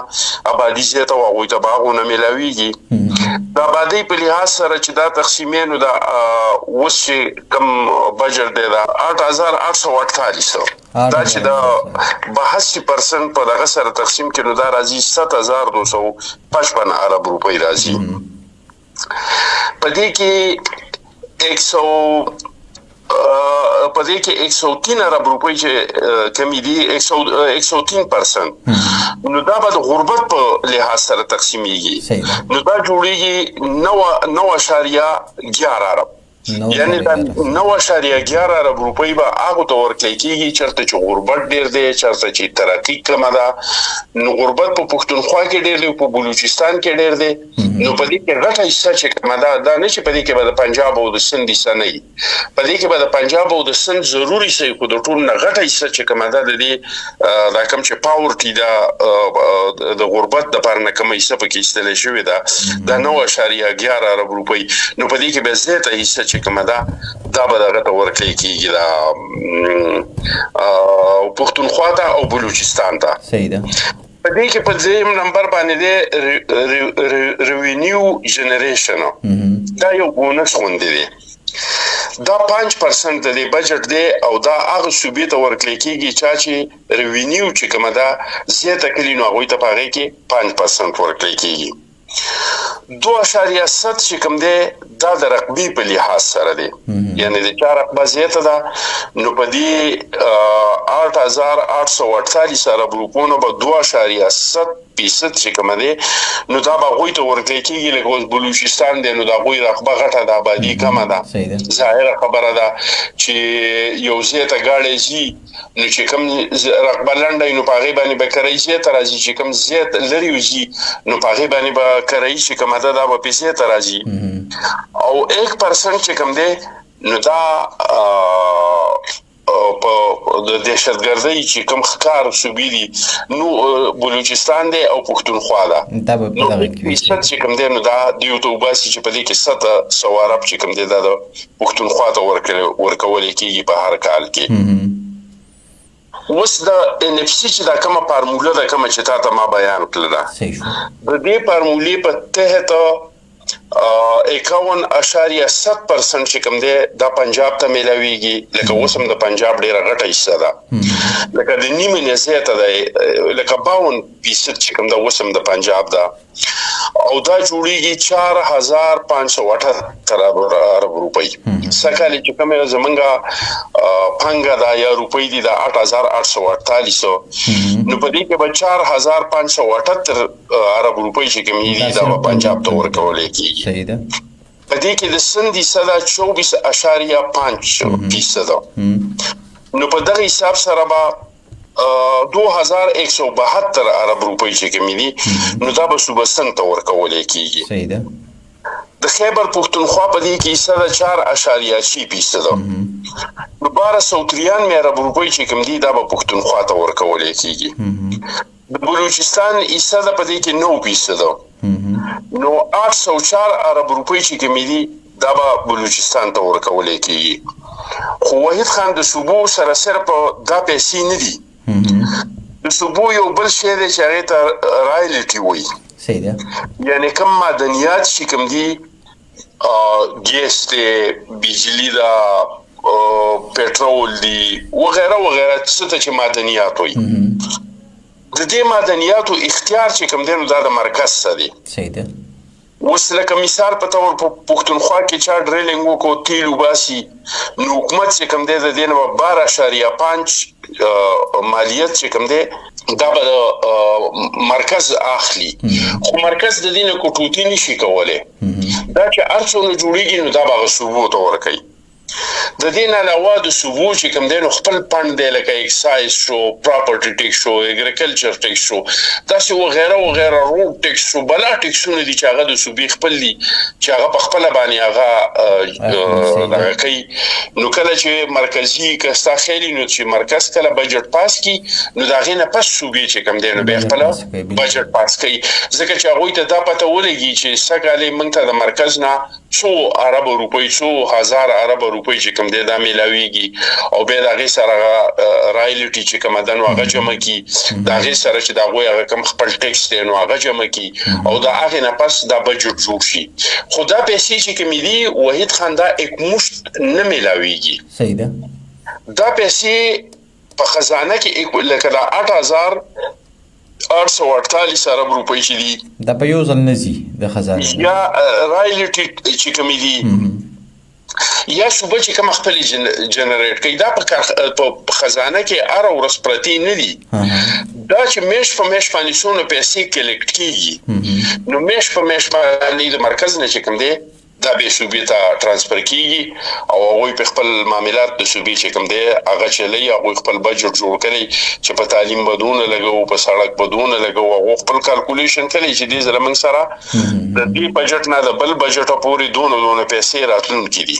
آبادي زیاته او هغوی ته به هغونه میلاویږي. د آبادۍ په لحاظ سره چې دا تقسیمې نو دا اوس چې کوم بجټ دی دا 8848 دا چې دا 82% په دغه سره تقسیم کړي نو دا راځي 7255 ارب روپۍ راځي. په دې کې 103 ارب روپۍ چې کمی دي 103% نو دا به د غربت په لحاظ سره تقسیمیږي. نو دا جوړیږي 9.11 ارب، یعنی دا 9.11 ارب روپۍ به هغو ته ورکړی کېږي چېرته چې غربت ډېر دی، چېرته چې ترقي کمه ده. نو غربت په پښتونخوا کې ډېر دی، په بلوچستان کې ډېر دی. نو په دې کې غټه حصه چې کومه ده دا نه چې په دې کې به د پنجاب او د سند حصه نه وي، په دې کې به د پنجاب او د سند ضروري حصه وي، خو د ټولو نه غټه حصه چې کومه ده د دې دا کوم چې پاورټي ده د غربت دپاره نه کومه حصه پکې ایستلی شوې ده دا 9.11 ارب روپۍ. نو په دې کې به زیاته حصه چې کومه ده دا به دغه ته ورکړی کېږي دا پښتونخوا ته او بلوچستان ته. صحیح ده. په دې کې په دویم نمبر باندې دی ریوینیو جنریشن، دا یو بونس غوندې دی. دا 5% د دې بجټ دی او دا هغه صوبې ته ورکړی کېږي چا چې ریوینیو چې کومه ده زیاته کړي نو هغوی ته په هغې کې 5% ورکړی کېږي. 2.7 چې کوم دی دا د رقبې په لحاظ سره دی، یعنی د چا رقبه زیاته ده نو په دې 8848 ارب روپونو به 2.7% چې کومه دی نو دا به هغوی ته ورکړی کېږي. لکه اوس بلوچستان دی نو د هغوی رقبه غټه ده، آبادي کمه ده، ظاهره خبره ده چې یو زیاته ګاډی ځي نو چې کوم رقبه لنډه وي نو په هغې باندې به کرایي زیاته راځي، چې کوم زیات لرې وځي نو په هغې باندې به کرایي چې کومه ده دا به پې زیاته راځي. او 1% چې کوم دی نو دا په د دهشتګردۍ چې کوم ښکار صوبې دي نو بلوچستان دی او پښتونخوا ده، نو 1% چې کوم دی نو دا دوی ته وباسي چې په دې کې 700 ارب چې کوم دی دا د پښتونخوا ته ورکولی کېږي په هر کال کې. اوس د NFC چې دا کومه فارموله ده کومه چې تا ته ما بیان کړله ده د دې فارمولې په تحت 51.7% چې کوم دی دا پنجاب ته میلاویږي. لکه اوس هم د پنجاب ډېره غټه حصه ده، لکه د نیمې نه زیاته ده، لکه 52% چې کوم ده اوس هم د پنجاب ده او دا جوړیږي 4578 ارب روپۍ. سږکال چې کومه زمونږ پانګه ده یا روپۍ دي دا 8848 نو په دې کې به 4578 ارب روپۍ چې کومې دي دا به پنجاب ته ورکولی کېږي. صحیح ده. په دې کې د سند حصه ده 24.5%. نو په دغه حساب سره به 2172 ارب روپۍ چې کومې دي نو دا به صوبه سند ته ورکولی کېږي. صحیح ده. د خیبر پښتونخوا په دې کې حصه ده 4.6%. نو 1293 ارب روپۍ چې کوم دي دا به پښتونخوا ته ورکولی کېږي. د بلوچستان حصه ده په دې کې 9%. نو 804 ارب روپۍ چې کومې دي دا به بلوچستان ته ورکولی کېږي. خو وحید خان د صوبو سره صرف دا پیسې نه دي، د صوبو یو بل شی دی چې هغې ته رایلټي وایي. صحیح ده. یعنی کم معدنیات چې کوم دي ګیس دی بجلی دا پټرول دی وغیره وغیره څه ته چې معدنیات وي د دې معدنیاتو اختیار چې کوم دی نو دا د مرکز څخه دی. صحیح ده. اوس لکه مثال په تور په پښتونخوا کې چا ډریلینګ وکړو تیل وباسي نو حکومت چې کوم دی د دې نه 12.5 مالیت چې کوم دی دا به مرکز اخلي خو مرکز د دې نه کوټوتی نشي کولای دا چې ارڅونه جوړیږي نو دا به صوبو ته ورکوي. د دې نه علاوه د صوبو چې کوم دی نو خپل پند دی لکه اکسایز شو پراپرټي ټیکس شو اګریکلچر ټیکس شو داسې وغیره وغیره روډ ټیکس شو بلا ټیکسونه دي چې هغه د صوبې خپل دي چې هغه په خپل باندې هغه دغه کوي. نو کله چې مرکزي کستا خېلی نو چې مرکز کله بجټ پاس کی نو دا غینه پس صوبې چې کوم دی نو به خپل بجټ پاس کوي ځکه چې هغه ته دا پته ولګي چې سګالې موږ ته د مرکز نه څو عرب روپۍ څو هزار عرب روپۍ چې کوم دی دا ملاويږي او به دا غي سره رایلټي چې کوم دنو هغه جمع کی دا غي سره چې دا غوي هغه کوم خپل ټیکس دی نو هغه جمع کی او دا هغه نه پس دا بجټ جوړ شي. خدا پیسې چې کوم دي وحید خان دا یک مشت نه ملاويږي. صحیح ده. دا پیسې په خزانه کې لکه دا 8,848 ارب روپۍ چې دي دا په یو ځل نزي د خزانه یا رایلټي چې کوم دي یا صوبه چې کوم خپل جنریټ کوي دا په خزانه کې ار ورس پرتی نه دي دا چې مش په مش باندې سونه پیسې کلیکټ کیږي نو مش په مش باندې د مرکز نه چې کوم دی دا به صوبې ته ترانسفر کیږي او هغه په خپل معاملات د صوبې چې کوم دی هغه چلی هغه خپل بجټ جوړ کړي چې په تعلیم بدون لګو په سړک بدون لګو هغه خپل کیلکولیشن کړي چې دې زلمنګ سره د دې بجټ نه د بل بجټ پورې دونه پیسې راتلونکي دي.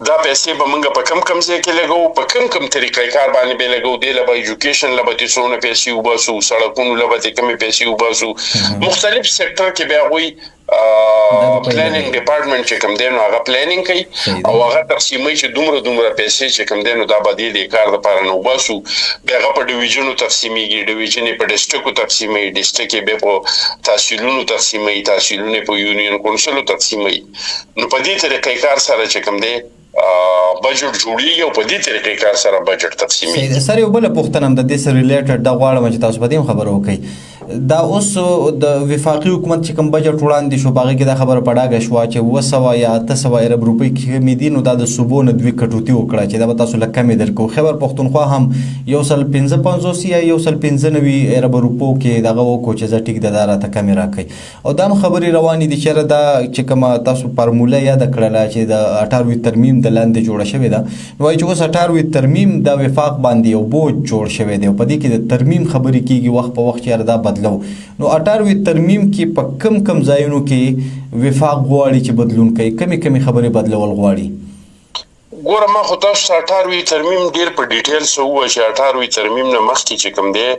دا پیسې به موږ په کم ځای کې لګو په کم طریقې کار باندې به لګو دی لبا ایجوکیشن لبا د څونه پیسې وباسو سړکونو لبا د کمی پیسې وباسو مختلف سېکټر کې به وي پلانینګ ډپارټمنټ چې کوم دی نو هغه پلانینګ کوي او هغه تقسیمي چې دومره پیسې چې کوم دی نو دا به د کار لپاره نو وباسو بیا هغه په ډیویژنو تقسیمیږي ډیویژن په ډیسټریکټو تقسیمي ډیسټریکټ کې به په تحصیلونو تقسیمي تحصیلونه په یونین کونسلو تقسیمي نو په دې طریقې کار سره چې کوم دی بجټ جوړیږي او په دې طریقې کار سره بجټ تقسیمي. سره یو بل پوښتنه هم د دې سره ریلیټډ دا غواړم چې تاسو په دې خبرو وکړئ دا اوس د وفاقي حکومت چې کوم بجټ وړاندې شو باغې کې دا خبره پډاګه شو چې 200 یا 800 ارب روپۍ کې مې دي نو دا د صوبو نه دوی کټوتی وکړه چې دا به تاسو لکه مې درکو خبر پښتونخوا هم 1.55 یا 1.95 ارب روپو کې دغه وکړو چې زه ټیک د دارا ته کمی راکې او دا خبري روانې دي چې دا چې کوم تاسو فارموله یاد کړل چې د 18 ترمیم د لاندې جوړه شوې ده نو چې اوس 18 ترمیم د وفاق باندې او بوج جوړ شوی دی په دې کې د ترمیم خبرې کیږي وخت په وخت چې دا بدلو نو 18 ترمیم کې په کم ځایونو کې وفاق غواړي چې بدلون کوي کمی خبرې بدلول غواړي. ګوره ما خو تاسو 18 ترمیم ډیر په ډیټیل سو و چې 18 ترمیم نه مخکې چې کوم دی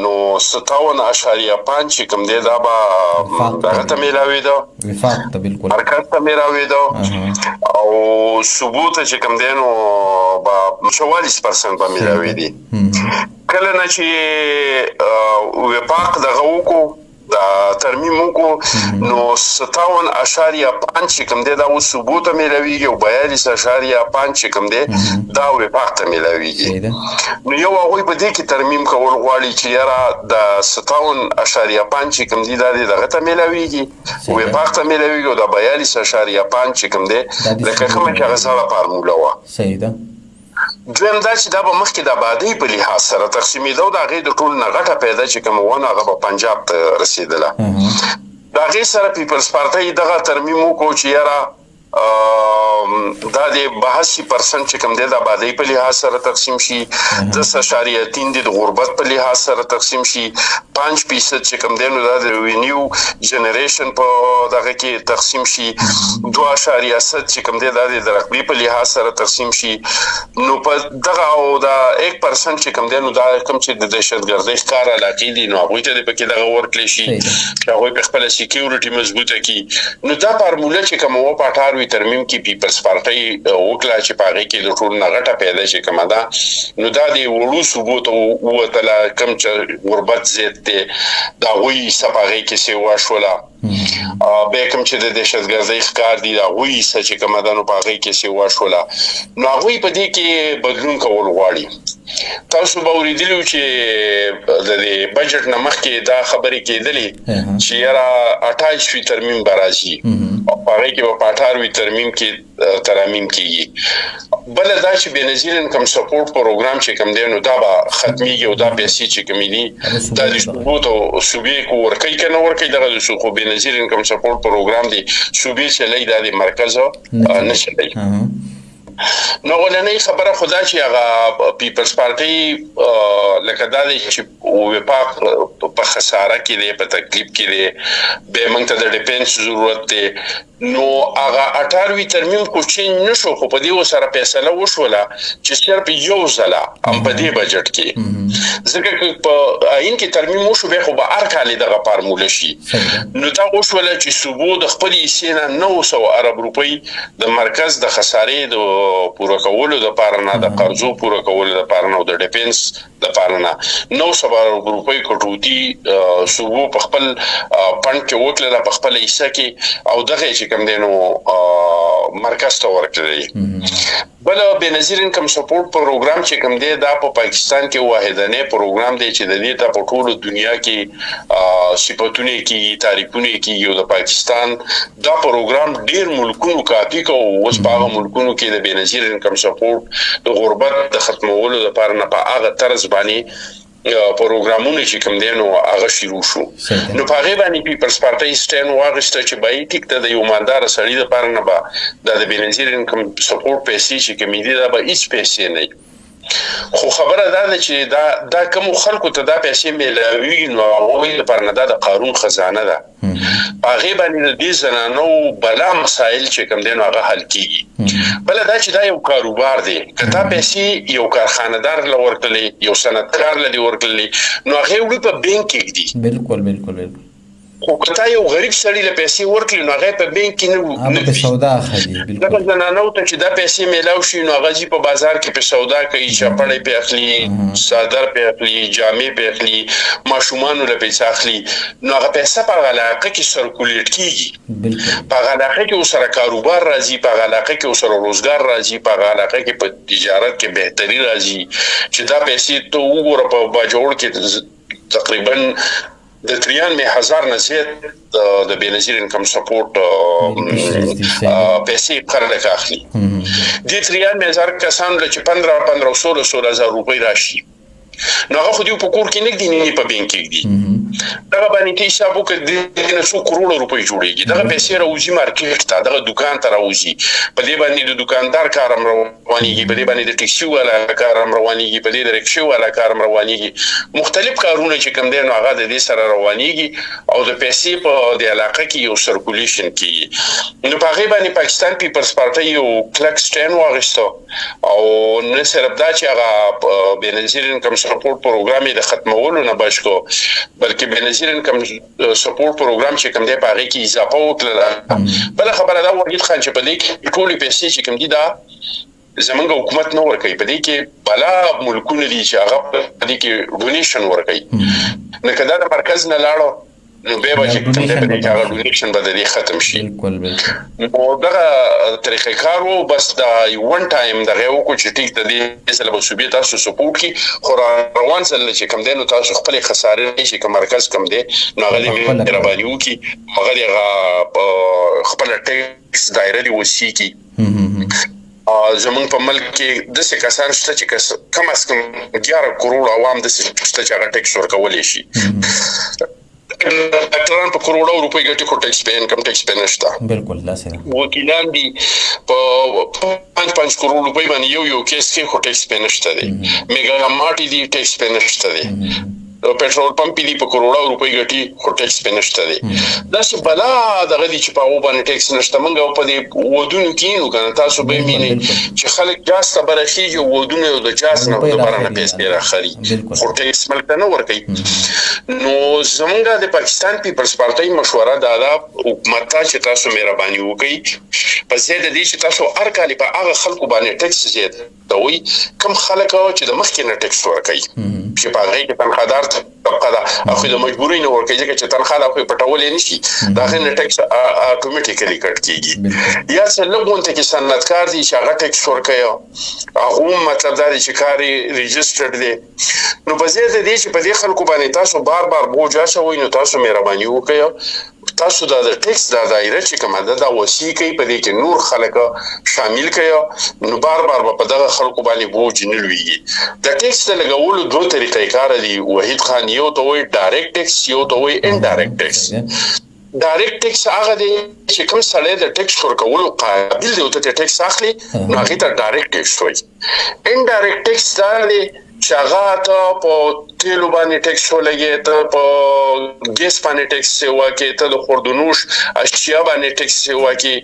نو 57.5 چې کوم دی دا به دغه ته ملاوي دا وفاق ته بالکل مرکز ته ملاوي دا او ثبوت چې کوم دی نو با 44% به ملاوي دي کله نه چې وفاق دغه وکړو دا ترمیم وکړو نو 57.5 چې کوم دی دا اوس ثبوت ملاويږي او 42.5 چې کوم دی دا وفاق ته ملاويږي نو یو هغه په دې کې ترمیم کول غواړي چې یاره د 57.5 چې کوم دی دا دغه ته ملاويږي وفاق ته ملاويږي او د 42.5 چې کوم دی لکه کوم چې هغه سره فارموله و. صحیح ده. دویم دا چې دا به مخکې د آبادۍ په لحاظ سره تقسیمېدو د هغې د ټول نه غټه پیدا چې کوم ونه هغه به پنجاب ته رسېدله د هغې سره پیپلز پارټۍ دغه ترمیم وکړو چې یاره دا د 82% چې کوم دی د آبادۍ په لحاظ سره تقسیم شي 10.3 د غربت په لحاظ سره تقسیم شي 5% چې کوم دی نو دا د ریونیو جنریشن په دغه کې تقسیم شي 2.7 چې کوم دی دا د رقبې په لحاظ سره تقسیم شي نو په دغه او دا 1% چې کوم دی نو دا کوم چې د دهشتګردۍ ښکار علاقې دي نو هغوی ته پکې دغه ورکړی شي چې هغوی په خپله سیکیورټي مضبوطه کړي نو دا فارموله چې کوم و په 18 18 ترمیم کې پیپلز پارټي وکړه چې په هغه کې د ټول نغټه پیدا شي کومه ده نو دا د وړو صوبو ته وتله کم چې غربت زیات دی دا وی سپاغې کې سیوا شولا به کوم چې د دهشتګردۍ ښکار دي دا وی چې کومه ده نو په هغه کې سیوا شولا نو هغه په دې کې بدلون کول غواړي تاسو به اوریدلو چې د بجټ نه مخکې دا خبرې کېدلې چې یاره 28 ترمیم به راځي هغه کې په 18 ترمیم کې ترامیم کېږي بل دا چې بنظیر انکم سپورټ پروګرام چې کوم دی نو دا به ختميږي او دا پیسې چې کومې دي دا د صوبو صوبې کو ورکوي کنه ورکوي دغه د صوبو بنظیر انکم سپورټ پروګرام دی صوبې چې لای د مرکز نشي نو ولنې خبره خدا چې هغه پیپلز پارټي لکه دا چې وفاق په خساره کې دی په تکلیف کې دی به موږ ته د ډیفنس ضرورت دی نو هغه 18 ترمیم کو چې نشو خو په دې سره فیصله وشوله چې صرف یو ځله هم په دې بجټ کې ځکه په عین کې ترمیم وشو به خو به هر کال دغه فارموله شي نو دا وشوله چې صوبو د خپل حصې نه 900 ارب روپۍ د مرکز د خسارې د پوره کولو د لپاره نه د قرضو پوره کولو د لپاره نه د ډیفنس د لپاره نه 900 ارب روپۍ کټوتی صوبو په خپل فند کې وکړه په خپل حصہ کې او دغه چې کوم دینو مرکز ته ورکړي بل بنظیر انکم سپورټ پروګرام چې کوم دی دا په پاکستان کې واحدانه پروګرام دی چې د دې په ټول دنیا کې صفاتونه کې تعریفونه کې یو د پاکستان دا پروګرام ډیر ملکونو کاپی کو اوس په هغه ملکونو کې د بنظیر انکم سپورټ د غربت د ختمولو لپاره نه په هغه طرز باندې پروګرامونه چې کوم دي نو هغه شروع شو نو په هغه باندې پیپلز پارټي سټین واغسته چې بای ټیک ته د یو مالدار سړي لپاره نه به د بنظیر انکم سپورټ پیسې چې کوم دي دا به هیڅ پیسې نه خو خبره دا ده چې دا کوم خلکو ته دا پیسې ملوي نو هغه لپاره نه د قانون خزانه ده هغه باندې د دې زنانو بلا مسائل چې کوم دي نو هغه حل کیږي بل دا چې دا یو کاروبار دی کته پیسې یو کارخانه‌دار لورکلې یو صنعتکار لدی ورکلې نو هغه وړي په بانک کې دي بالکل خو کته یو غریب سړی له پیسې ورکړي نو هغه په بانک کې نه په سودا اخلي بالکل دا زنانو ته چې دا پیسې میلاو شي نو هغه په بازار کې په سودا کوي چپړې په اخلي صادر په اخلي جامې په اخلي ماشومان له پیسې اخلي نو هغه پیسې په علاقه کې سرکولیټ کیږي بالکل په علاقه کې سره کاروبار راځي په علاقه کې سره روزګار راځي په علاقه کې په تجارت کې بهتري راځي چې دا پیسې ته وګوره په باجوړ کې تقریبا د 93,000 نه زیات د بنظیر انکم سپورټ پیسې خلک اخلي د 93,000 کسانو چې 15,000 روپۍ راشي نو هغه خو دې په کور کې نه دي نه په بانک کې دي دا باندې حساب وکړي د 100 کروڑ روپۍ جوړيږي دا پیسې راوځي مارکیټ ته دا دکان ته راوځي په دې باندې د دکاندار کارم روانيږي په دې باندې د ټیکسي والا کارم روانيږي په دې د رکشې والا کارم روانيږي مختلف کارونه چې کوم دي نو هغه د دې سره روانيږي او د پیسې په د علاقه کې یو سرکولیشن کیږي نو په هغه باندې پاکستان پیپلز پارټي یو کلک سټین واغستو او نه صرف دا چې هغه بنظیر انکم سپورټ پروګرام د ختمولو نه بشکو بلکې بنظیر انکم سپورټ پروګرام چې کوم دی په هغه کې اضافه وکړه بل خبره دا ورګید خان چې په دې کې ټول پیسې چې کوم دي دا زمونږ حکومت نه ورکوي په دې کې بلا ملکونه دي چې هغه په دې کې ډونیشن ورکوي نه کدا د مرکز نه لاړو نو به چې کوم دې په دې کې هغه ډونیشن به د ختم شي بالکل او دا طریقې کارو بس دا ون ټایم دغه وکړو چې ټیک د دې سره به صوبې تاسو سپورټ کی خو روان سره چې کوم دې نو تاسو خپل خساره نشي کوم مرکز کوم دې نو هغه مهرباني وکي هغه خپل ټیکس دایره دی وسی کی زمون په ملک کې د څه کسان شته چې کم از کم 11 کروڑ عوام د څه شته چې هغه ټیکس ورکول شي ډاکټران په کروڑو روپۍ ګټي خو ټیکس په انکم ټیکس په نشته بالکل دا سره وکیلان دي په 5 کروڑ روپۍ باندې یو کیس کې خو ټیکس په نشته دي میګا مارټي دي ټیکس په نشته دي پېټرول پمپ دی په کروڑو روپۍ ګټي خو ټیکس په نشته دی دا چې بلا دغه دي چې په هغه باندې ټیکس نشته موږ په دې ودونو کې نو کنه تاسو به مینه چې خلک جاز ته برخیږي ودونه د جاز نه د بارانه پیسې راخري خو ټیکس ملک نه ورکوي نو زمونږ د پاکستان پیپلز پارټي مشوره دا حکومت ته چې تاسو مهرباني وکړئ په ځای د دې چې تاسو هر کال په هغه خلکو باندې ټیکس زیاتوي کم خلک چې د مخکې نه ټیکس ورکوي چې په هغه کې تنخوادار طبقه ده خو د مجبورۍ نه ورکوي ځکه چې تنخواه خو پټولې نشي دا غن ټیکس اتوماتیکلی کټ کیږي یا څه لګونته کې صنعتکار دي چې هغه ټیکس ورکوي هغه مطلب دا چې کاري ريجسترډ دي نو په ځای د دې چې په دې خلکو باندې تاسو بار بار بوج اچوي نو تاسو مهرباني وکړئ تاسو دا د ټیکس دا دایره چې کومه ده دا وسیع کوي په دې کې نور خلک شامل کړي نو بار بار په دغه خلکو باندې بوج نه لويږي د ټیکس د لګولو دوه طریقې کار دي وحید خان یو ته وایي ډایرکټ ټیکس یو ته وایي انډایرکټ ټیکس ډایرکټ ټیکس هغه دی چې کوم سړی د ټیکس ورکولو قابل دی او ته ټیکس اخلي نو هغه ته ډایرکټ ټیکس وایي انډایرکټ ټیکس دا دی چې هغه ته په تیلو باندې ټیکس ولګي ته په ګیس باندې ټیکس ورکړي ته د خوردونوش اشیا باندې ټیکس ورکړي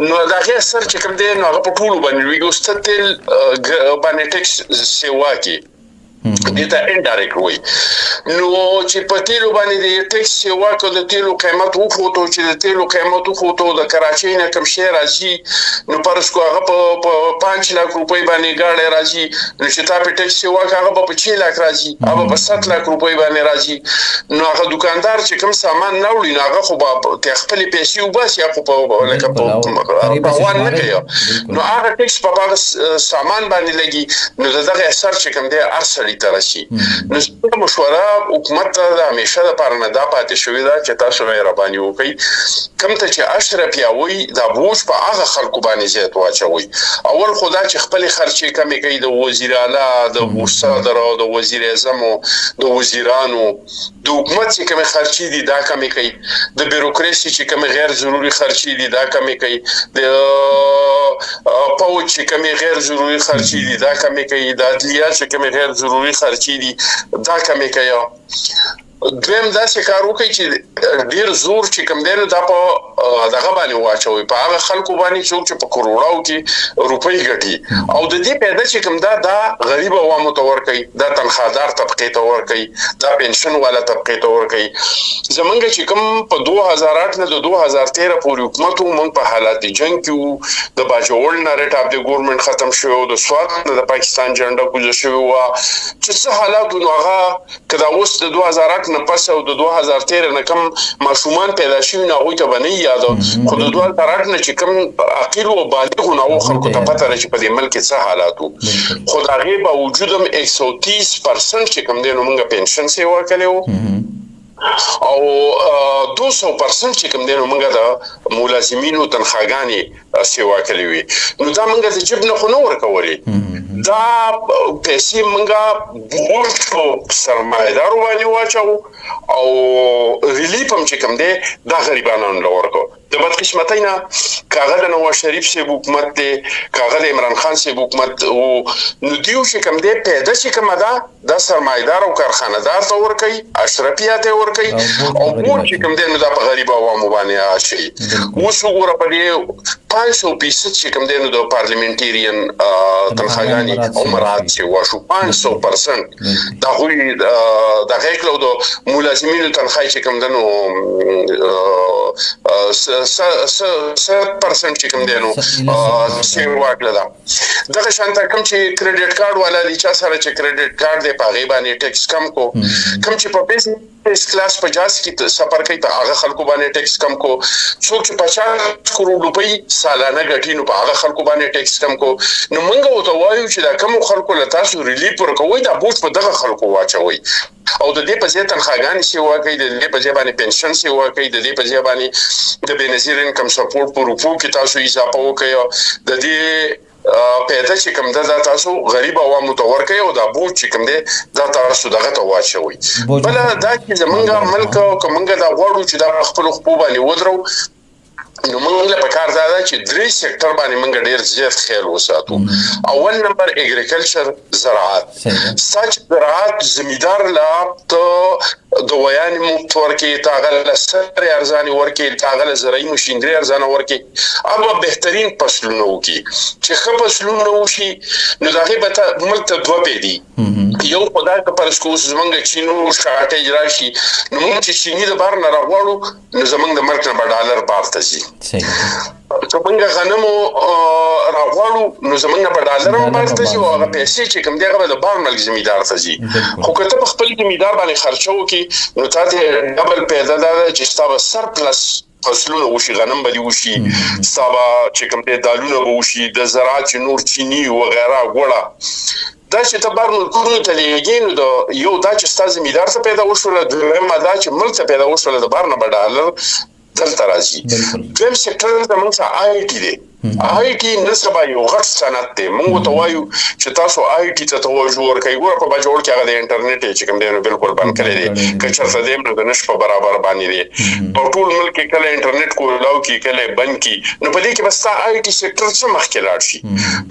نو دا هغه سر چې کوم دی نو هغه په ټولو باندې ویګو ستل باندې ټیکس ورکړي دته انډایرکټ وای نو چې په تیلو باندې د ټیکس ورکړو د تیلو قیمت وخوتو چې د تیلو قیمت وخوتو د کراچۍ نه کم شي راځي نو پرسکو هغه په 5 لک روپۍ باندې گاډي راځي نو چې تا په ټیکس ورکړو هغه په 6 لک راځي هغه په 7 لک روپۍ باندې راځي نو هغه دکاندار چې کوم سامان نه وړي نو هغه خو په خپل پیسې وباسي هغه په لکه په وان نه کوي نو هغه ټیکس په هغه سامان باندې لګي نو دغه اثر چې کوم دی ارسل ترشي نو څنګه مشوره حکومت ته همیشه د پاره نه دا پاتې شوې ده چې تاسو مهرباني وکړئ کوم ته چې اشرف یاوي دا بوج په هغه خلکو باندې زیات واچوي اول خدا چې خپل خرچې کمې کوي د وزیر اعلی د صدر او د وزیر اعظم او د وزیرانو د حکومت چې کوم خرچې دي دا کمې کوي د بیروکراسي چې کوم غیر ضروري خرچې دي دا کمې کوي د پوج چې کوم غیر ضروري خرچې دي دا کمې کوي د عدلیات چې کوم غیر ضروري خرچې دي دا کمې کوي دویم داسې کار وکړي چې ډیر زور چې کوم دی نو دا په دغه باندې واچوي په هغه خلکو باندې چې په کروڑو کې روپۍ ګټي او د دې پیدا چې کوم دا غریب عوامو ته ورکوي دا تنخوادار طبقه ته ورکوي دا پنشن والا طبقه ته ورکوي زمونږ چې کوم په 2008 نه د 2013 پورې حکومت موږ په حالات جنگ کې د باجوړ نریټ اپ د ګورنمنت ختم شو د سواد د پاکستان جنډا کوزه شو چې څه حالات نو هغه کدا اوس د 2008 نه پس او د 2013 نه کم ماشومان پیدا شوي نه غوي ته باندې یادو خو د 2008 نه چې کم عقل او بالغ نه خلکو ته پته راځي په دې ملک څه حالاتو خو دا غي با وجود هم 130% چې کم دی نو موږ پنشن سی ورکړو او 200% چې کوم دی نو موږ د ملازمینو تنخواګانې سیوا کړې وي نو دا موږ د جیب نه خو نه ورکولې دا پیسې موږ بوج سرمایدارو باندې واچو او ریلیف هم چې کوم دی دا غریبانو نه ورکو د بدقسمتۍ نه کاغه د نواز شریف سي حکومت دی کاغه د عمران خان سي حکومت او نو دیو چې کوم دی پیدا چې کوم دا سرمایدار او کارخانه‌دار ته ورکي اشرفیات ورکي او بوج چې کوم دی نو دا په غریب عوامو باندې شي اوس وګوره په دې 500% چې کوم دی نو د پارلیمنټریان تنخواګانی او مراد چې واشو 500% دا غوي د غیکلو د ملازمینو تنخواه چې کوم دی نو 100% چې کوم دی نو سی واکله دا دغه شانته کوم چې کریډټ کارت والا دي چې سره چې کریډټ کارت دی په غي باندې ټیکس کم کو کوم چې په بیزنس کلاس 50 کې سفر کوي ته هغه خلکو باندې ټیکس کم کو څوک چې 50 کروڑ روپۍ سالانه ګټي نو په هغه خلکو باندې ټیکس کم کو نو موږ وته وایو چې دا کوم خلکو له تاسو ریلیف ورکوي دا بوج په دغه خلکو واچوي او د دې په ځای تنخواګانې سی ورکوي د دې په ځای باندې پنشن سی ورکوي د دې په ځای باندې د بنظیر انکم سپورټ په روپو کې تاسو اضافه وکړئ د دې پیدا چې کوم دا تاسو غریب عوامو ته ورکوي او دا بوج چې کوم دی دا تاسو دغه ته واچوي بل دا چې زمونږ ملک او کومنګ دا غوړو چې دا خپل خپل باندې ودرو نو موږ له پکار دا چې درې سېکټر باندې موږ ډېر زیات خیال وساتو. اول نمبر اګریکلچر زراعت. سچ زراعت زمیدار لا ته د ویان مفت ورکې تاغل سر ارزاني ورکې تاغل زرعي مشینری ارزانه ورکې اما بهترین فصلونه وکي چې ښه فصلونه وشي نو دا غي به ملک ته دوه پیدي یو خدای ته پر سکوس زمونږ چینو شاټیج راشي نو موږ چې چینی د بار نه راغواړو نو زمونږ د ملک نه ډالر بار ته شي چې موږ غنمو راغواړو نو زمونږ په ډالر هم بار ته شي او هغه پیسې چې کوم دی هغه د بار ملک زمیدار ته شي. خو که ته په خپل زمیدار باندې خرچو کې نو تاسو ډبل پیدا ده چې تاسو سرپلس فصلونه وشي غنم به وشي سبا چې کوم دی دالونه به وشي د زراعت نور چینی و غیره غوړه دا چې ته بار ملکونو ته لېږي نو د یو دا چې ستا زمیندار ته پیدا وشوله دویمه دا چې ملک ته پیدا وشوله د بار نه به ډالر دلته راځي. دویم سېکټر زموږ څخه آی ټي دی. آی ټي نن سبا یو غټ صنعت دی. موږ ته وایو چې تاسو آی ټي ته توجه ورکړئ. ګوره په باجوړ کې هغه د انټرنیټ چې کوم دی نو بالکل بند کړی دی که چېرته دی نو د نش په برابر باندې دی په ټول ملک کې کله انټرنیټ کولاو کې کله بند کې نو په دې کې بس ستا آی ټي سېکټر څه مخکې لاړ شي.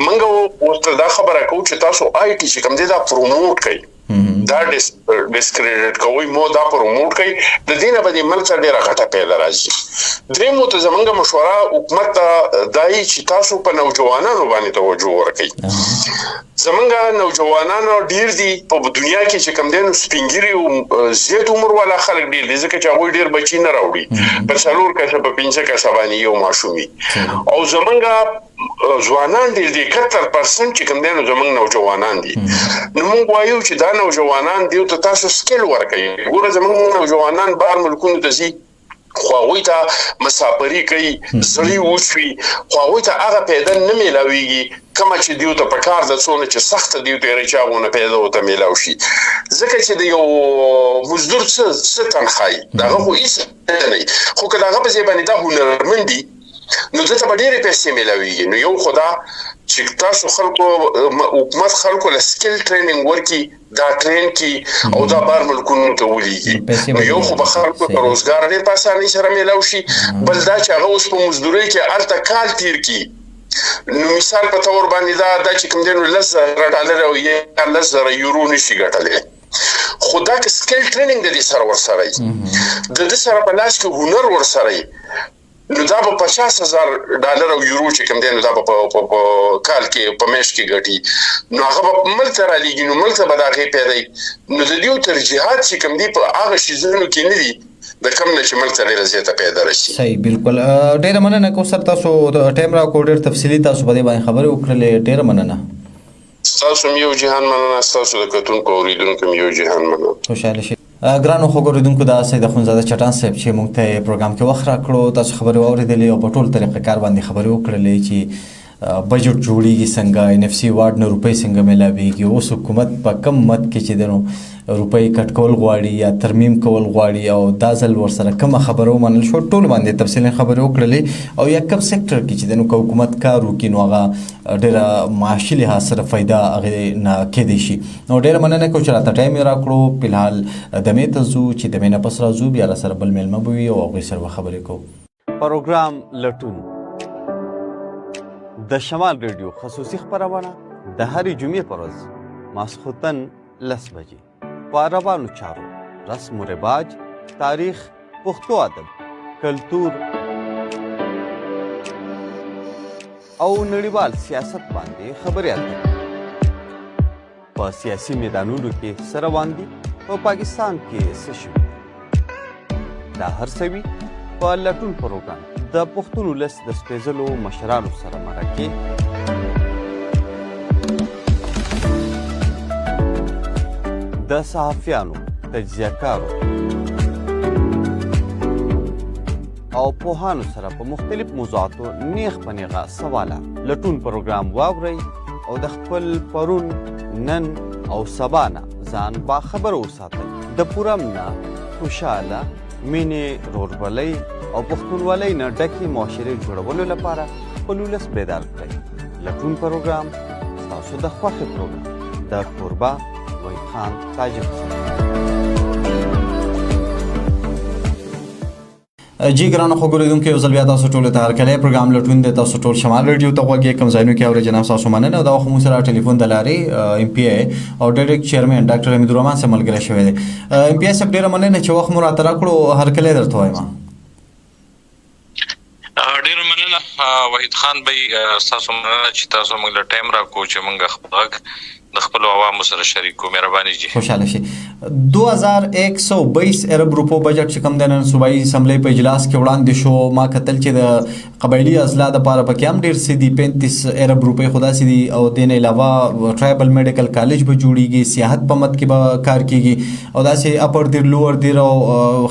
موږ ورته دا خبره کوو چې تاسو آی ټي چې کوم دی دا پروموټ کړئ دا ډیسکریډټ کوي مو دا پروموټ کوي د دې نه به ملک ته ډېره غټه پیدا راځي. درېمو ته زموږ مشوره حکومت ته دایي چې تاسو په نوجوانانو باندې توجه ورکړئ. زموږ نوجوانانو ډېر دي په دنیا کې چې کوم دی نو سپین ږیري او زیات عمر والا خلک ډېر دي ځکه چې هغوی ډېر بچي نه راوړي په 4 کسه په 5 کسه باندې یو ماشوم وي او زموږ ځوانان ډېر دي 71% چې کوم دی نو زموږ نوجوانان دي. نو موږ وایو چې دا نوجوانان دیو ته تاسو سکیل ورکړئ. ګوره زموږ نوجوانان بهر ملکونو ته ځي خو هغوی ته مسافري کوي زړی وشوي خو هغوی ته هغه پیدا نه میلاویږي کومه چې دیو ته په کار ده څونه چې سخته دیو ته یې چې هغونه پیدا ورته میلاو شي ځکه چې د یو مزدور څه تنخواهي د هغه خو هېڅ نه وي خو که د هغه په ځای باندې دا هنرمند دي نو دلته به ډېرې پیسې میلاویږي. نو یو خو دا چې تاسو خلکو حکومت خلکو له سکل ټریننګ ورکړي دا ټرین کړي او دا بار ملکونو ته ولیږي نو یو خو به خلکو ته روزګار ډېر په اسانۍ سره میلاو شي. بل دا چې هغه اوس په مزدورۍ کې هلته کال تیر کړي نو مثال په طور باندې دا چې کوم دی نو 10,000 ډالر او یا 10,000 یورو نشي ګټلی خو دا که سکل ټریننګ د دې سره ورسره وي د ده سره په لاس کې هنر ورسره وي نو دا به 50,000 ډالر او یورو چې کوم دی نو دا به په کال کې په میاشت کې ګټي نو هغه به ملک ته رالیږي نو ملک ته به د هغې پیدا وي نو د دې ترجیحات چې کوم دي په هغه شیزونو کې نه دي د کوم نه چې ملک ته ډېره زیاته پیدا راشي. صحیح بالکل ډېره مننه کوثر تاسو ټایم راکړو ډېر تفصیلي تاسو په دې باندې خبرې وکړلې ډېره مننه. ستاسو هم یو جهان مننه ستاسو د کتونکو اورېدونکو هم یو جهان مننه. خوشحاله شئ. ګرانو خو ګورېدونکو دا سید اخندزاده چټان صاحب چې موږ ته یې پروګرام کې وخت راکړو تاسو خبرې واورېدلې او په ټول طریقه کار باندې خبرې وکړلې چې بجټ جوړیږي څنګه NFC وارډ نه روپۍ څنګه میلاویږي اوس حکومت په کم مد کې چې دی نو روپۍ کټ کول غواړي یا ترمیم کول غواړي او دا ځل ورسره کومه خبره ومنل شو ټول باندې تفصیلي خبرې وکړلې او یا کوم سیکټر کې چې دی نو که حکومت کار وکړي نو هغه ډېره معاشي لحاظ سره فایده هغې نه کیدی شي. نو ډېره مننه کوم چې راته ټایم یې راکړو فلحال دمې ته ځو چې دمې نه پس راځو بیا راسره بل میلمه به وي او هغوی سره به خبرې کوو. پروګرام لټون د شمال ریډیو خصوصي خپرونه د هرې جمعې پر ورځ ماسخوتن 10 بجې په روانو چارو رسم و رواج تاریخ پښتو ادب کلتور او نړیوال سیاست باندې خبرې اترې په سیاسي میدانونو کې څه روان دي په پاکستان کې څه شوي دا هر څه وي په لټون پروګرام د پښتون ولس د سپېڅلو مشرانو سره مرکې د صحافیانو تجزیهکارو او پوهانو سره په مختلف موضوعاتو نیغ په نیغه سواله لټون پروګرام واورئ او د خپل پرون نن او سبا نه ځان باخبره وساتئ د پوره مینه خوشحاله مینې روربلۍ او پښتونولۍ نه ډکې معاشرې جوړولو لپاره خپل ولس بیدار کړئ. لټون پروګرام ستاسو د خوښې پروګرام د کوربه وحید خان تاجک. جی ګرانو خوګوریدونکو یو ځل بیا تاسو ټول ته هرکلی پروګرام لټون دی تاسو ټول شمال ریډیو ته غوږی کوم ځایونو کې اوري جناب تاسو مننه او دا خو موږ سره ټلیفون د لارې ام پی ای او ډایرکټ چیرمن ډاکټر حمید الرحمن سره ملګری شوی دی ام پی ای سره ډیره مننه چې وخت مو راته راکړو هرکلی درته وایم ډیره مننه وحید خان بھائی تاسو مننه چې تاسو موږ له ټایم راکو چې موږ خپل د خپل عوامو سره شریک کو مهرباني جی خوشاله شي 2122 ارب روپو بجټ چې کوم د نن صوبایي اسمبلی په اجلاس کې وړاندې شو ما کتل چې د قبایلی اضلاع د پاره پکې هم ډیر سي دي 35 ارب روپۍ خدا سي دي او د نه علاوه ټرایبل میډیکل کالج به جوړیږي سیاحت په مت کې به کار کیږي او داسې اپر دیر لوور دیر او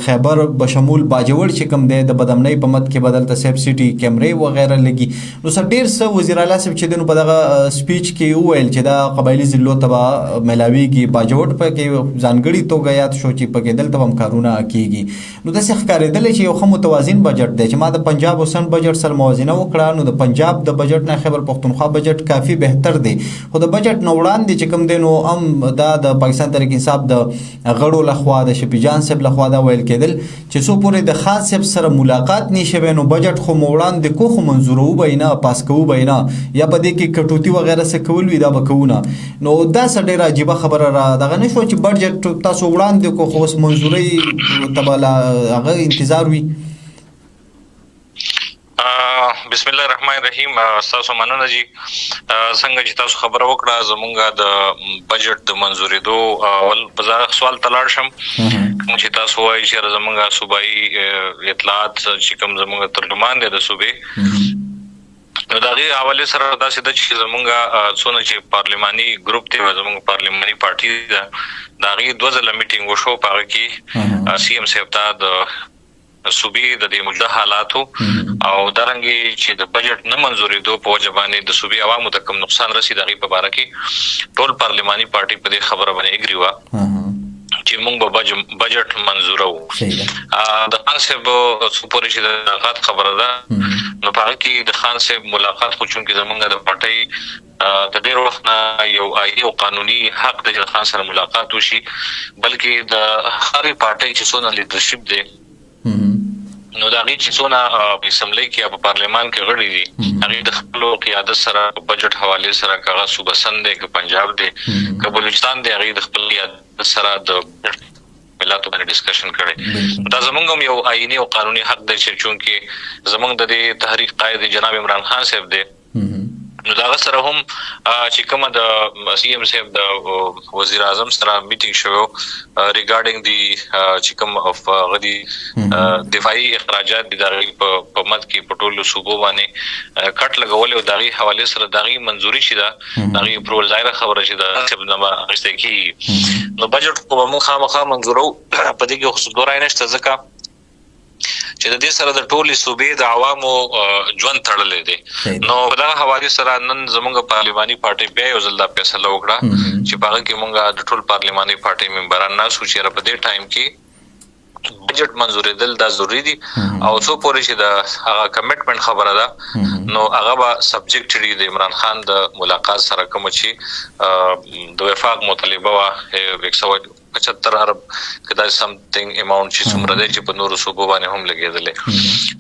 خیبر بشمول باجوړ چې کوم د بدامنۍ په مت کې بدل ته سبسيډي کیمرې وغیرہ لګي نو سر ډیر څه وزیر اعلی صاحب چې دنو په دغه سپیچ کې وویل چې دا قبایلی ضلعو ته ملاویږي باجوړ په کې ځانګړي توګه یاد شو چې پکې دلته هم کارونه کیږي نو داسې ښکارېدل چې یو ښه متوازن بجټ دی چې ما د پنجاب او سند بجټ سره موازنه وکړه نو د پنجاب د بجټ نه خیبر پختونخوا بجټ کافي بهتر دی خو د بجټ نه وړاندې چې کوم دی نو هم دا د پاکستان تحریک انصاف د غړو لخوا د شفیع جان صاحب لخوا دا ویل کېدل چې څو پورې د خان صاحب سره ملاقات نه شوی نو بجټ خو وړاندې کو خو منظورو به نه پاس کوو به نه یا په دې کې کټوتی وغیرہ څه کول وي دا به کوونه نو دا څه ډېره عجیبه خبره را دغه نه شو چې بجټ تاسو وړاندې کو خو اوس منظورۍ تباله هغه انتظار وي بسم الله الرحمن الرحیم تاسو مننه جی څنګه چې تاسو خبره وکړه زمونږه د بجټ د منظورېدو اول په سوال تلاړ شم چې تاسو وایي چې زمونږه صوبایي اطلاعات چې کوم زمونږه ترجمان دی د صوبې نو دا غي حواله سره داسې د چې زمونږه څونه چې پارلماني ګروپ دی زمونږ پارلماني پارټي دا غي 2 ځله میټینګ وشو په کې سی ایم صاحب ته د صوبې د دې موجوده حالاتو او درنګي چې د بجټ نه منځورېدو په وجه باندې د صوبې عوامو ته کوم نقصان رسید هغه په اړه کې ټول پارلماني پارټي په دې خبره باندې اګری و چې موږ به بجټ منظورو د خان صاحب سپورې چې د غات خبره ده نو په کې د خان صاحب ملاقات خو چون کې زمونږ د پټي د ډېر وخت نه یو آئینی او قانوني حق د خان سره ملاقات وشي بلکې د هرې پارټي چې څونه لیډرشپ دی نو دا غي چې څونه په اسمبلی کې په پارلمان کې غړي دي هغه د خپل قیادت سره بجټ حواله سره کاغه صوبه سند کې پنجاب دی که بلوچستان دی هغه د خپل قیادت سره د ملاتو باندې ډسکشن کړي دا زمونږ یو آئینی او قانوني حق دی چې چونکه زمونږ د تحریک قائد جناب عمران خان صاحب دی نو دا سره هم چې کومه د سی ایم صاحب د وزیر اعظم سره میټینګ شو ریګارډینګ دی چې کوم اف غدي دفاعي اخراجات د دغه په مد کې پټولو صوبو باندې کټ لګول او دغه حواله سره دغه منځوري شي دا دغه اپروول ظاهر خبره شي دا چې نو غشته کی نو بجټ کو مو خامخا منځورو په دې کې خصوص دورای نشته ځکه چې د دې سره د ټولي صوبې د عوامو ژوند تړلې دي نو په دغه حواله سره نن زموږ پارلماني پارټي بیا یو ځل دا فیصله وکړه چې هغه کې موږ د ټول پارلماني پارټي ممبران نه سوچي را په دې ټایم کې بجټ منظورېدل دا ضروری دي او څو پورې چې د هغه کمټمنټ خبره ده نو هغه به سبجیکټ دی د عمران خان د ملاقات سره کوم چې د وفاق مطالبه وا 175 ارب کدا سمثینګ اماونټ چې څومره دی چې په نورو صوبو باندې هم لګیدل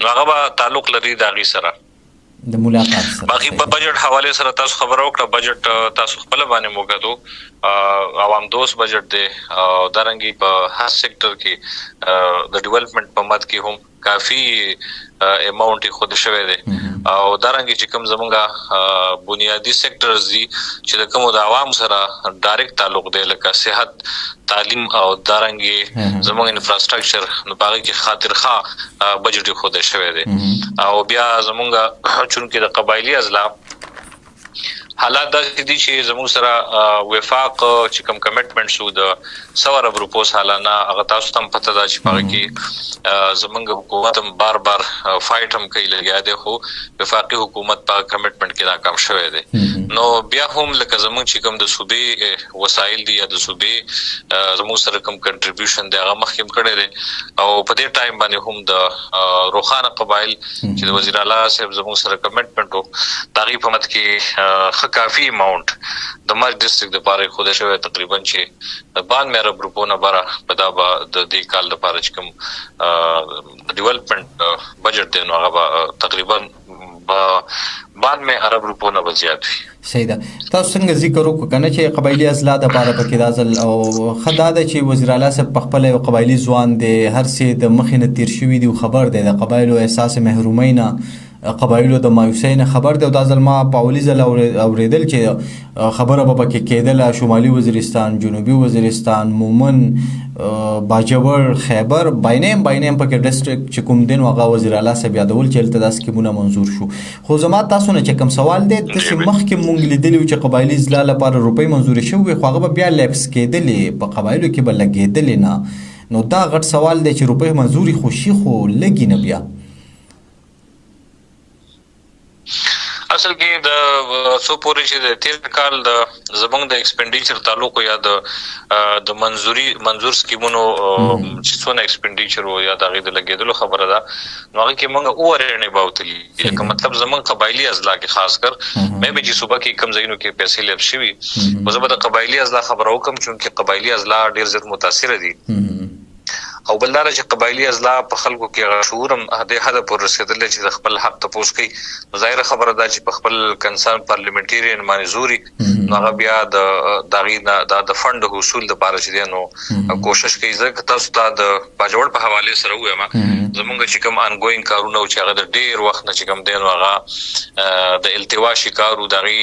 نو هغه به تعلق لري د هغه سره د ملاقات سره باقي په بجټ حواله سره تاسو خبر وکړه بجټ تاسو خپل باندې موګدو عوام دوست بجټ دی او درنګي په هر سېکټر کې د ډیولپمنٹ په مد کې هم کافي اماونټ خود شوه دی او درنګي چې کوم زمونږه بنیادی سېکټرز دي چې د کوم د عوام سره ډایرکټ تعلق دی لکه صحت تعلیم او درنګي زمونږ انفراستراکچر نو باغ کې خاطر ښه بجټ خود شوه دی او بیا زمونږه چونکه د قبایلی اضلاع حالات د دې چې زموږ سره وفاق چې کوم کمټمنټ شو د 100 ارب روپو سالانه هغه تاسو ته پته ده چې پاره کې زمونږ حکومت هم بار فایټ هم کوي لګیا دی خو وفاقي حکومت په کمټمنټ کې ناکام شوه دی نو بیا هم لکه زمونږ چې کوم د صوبې وسایل دي یا د صوبې زموږ سره کوم کنټریبیوشن دی هغه مخکې کړی دی او په دې ټایم باندې هم د روخانه قبایل چې د وزیر اعلی صاحب زموږ سره کمټمنټ وو تاغي په مت کې کافي اماونټ د مرګ ډسټریکټ لپاره خوده شوی تقریبا چې 92 ارب روپو نه بره په دا به د دې کال لپاره چې کوم ډیولپمنٹ بجټ دی نو هغه تقریبا 92 ارب روپو نه زیات وي. صحیح ده. تاسو څنګه ذکر وکړو کنه چې قبایلی اصلاح د لپاره پکې دا ځل او خدا ده چې وزیر اعلی صاحب په خپل یو قبایلی ځوان دی هر څه د مخې نه تیر شوي دي خبر دی د قبایلو احساس محرومۍ نه قبایلو د مایوسۍ نه خبر دی او دا ځل ما په اولي ځل اورېدل چې خبره به پکې کېدله شمالي وزیرستان جنوبي وزیرستان مومن باجوړ خیبر باینیم پکې ډسټریکټ چې کوم دین هغه وزیر اعلی صاحب یادول چې هلته دا سکیمونه منظور شو. خو زما تاسو نه چې کوم سوال دی داسې مخکې مونږ لیدلي وو چې قبایلي اصلاح لپاره روپۍ منظورې شوې خو هغه به بیا لیپس کېدلې په قبایلو کې به لګېدلې نه نو دا غټ سوال دی چې روپۍ منظورې خو شي خو لګي نه بیا. اصل کې د سو پورې چې د تیر کال د زمونږ د ایکسپینډیچر تعلق یا د منظور سکیمونو چې څونه ایکسپینډیچر او یا د غیر لګیدلو خبره ده نو هغه کې موږ اورنه باوتلی که مطلب زمونږ قبایلی اضلاع کې خاص کر مې به چې صوبه کې کم ځایونو کې پیسې لب شوي او زه به د قبایلی اضلاع خبره وکم چې قبایلی اضلاع ډیر زیات متاثر دي او بلدار چې قبایلی اضلاع په خلکو کې شعورم د حد پر رسیدل چې د خپل حق تپوس کوي ظاهر خبره ده چې په خپل کنسرن پارلیمنټریان منظوري نو هغه بیا د داغینا د فند حصول لپاره چې نو کوشش کوي ځکه تاسو ته د باجوړ په حواله سره وایم زمونږ چې کوم انګوینګ کارونه چې هغه د ډیر وخت نه چې کوم دین هغه د التوا شکارو دغه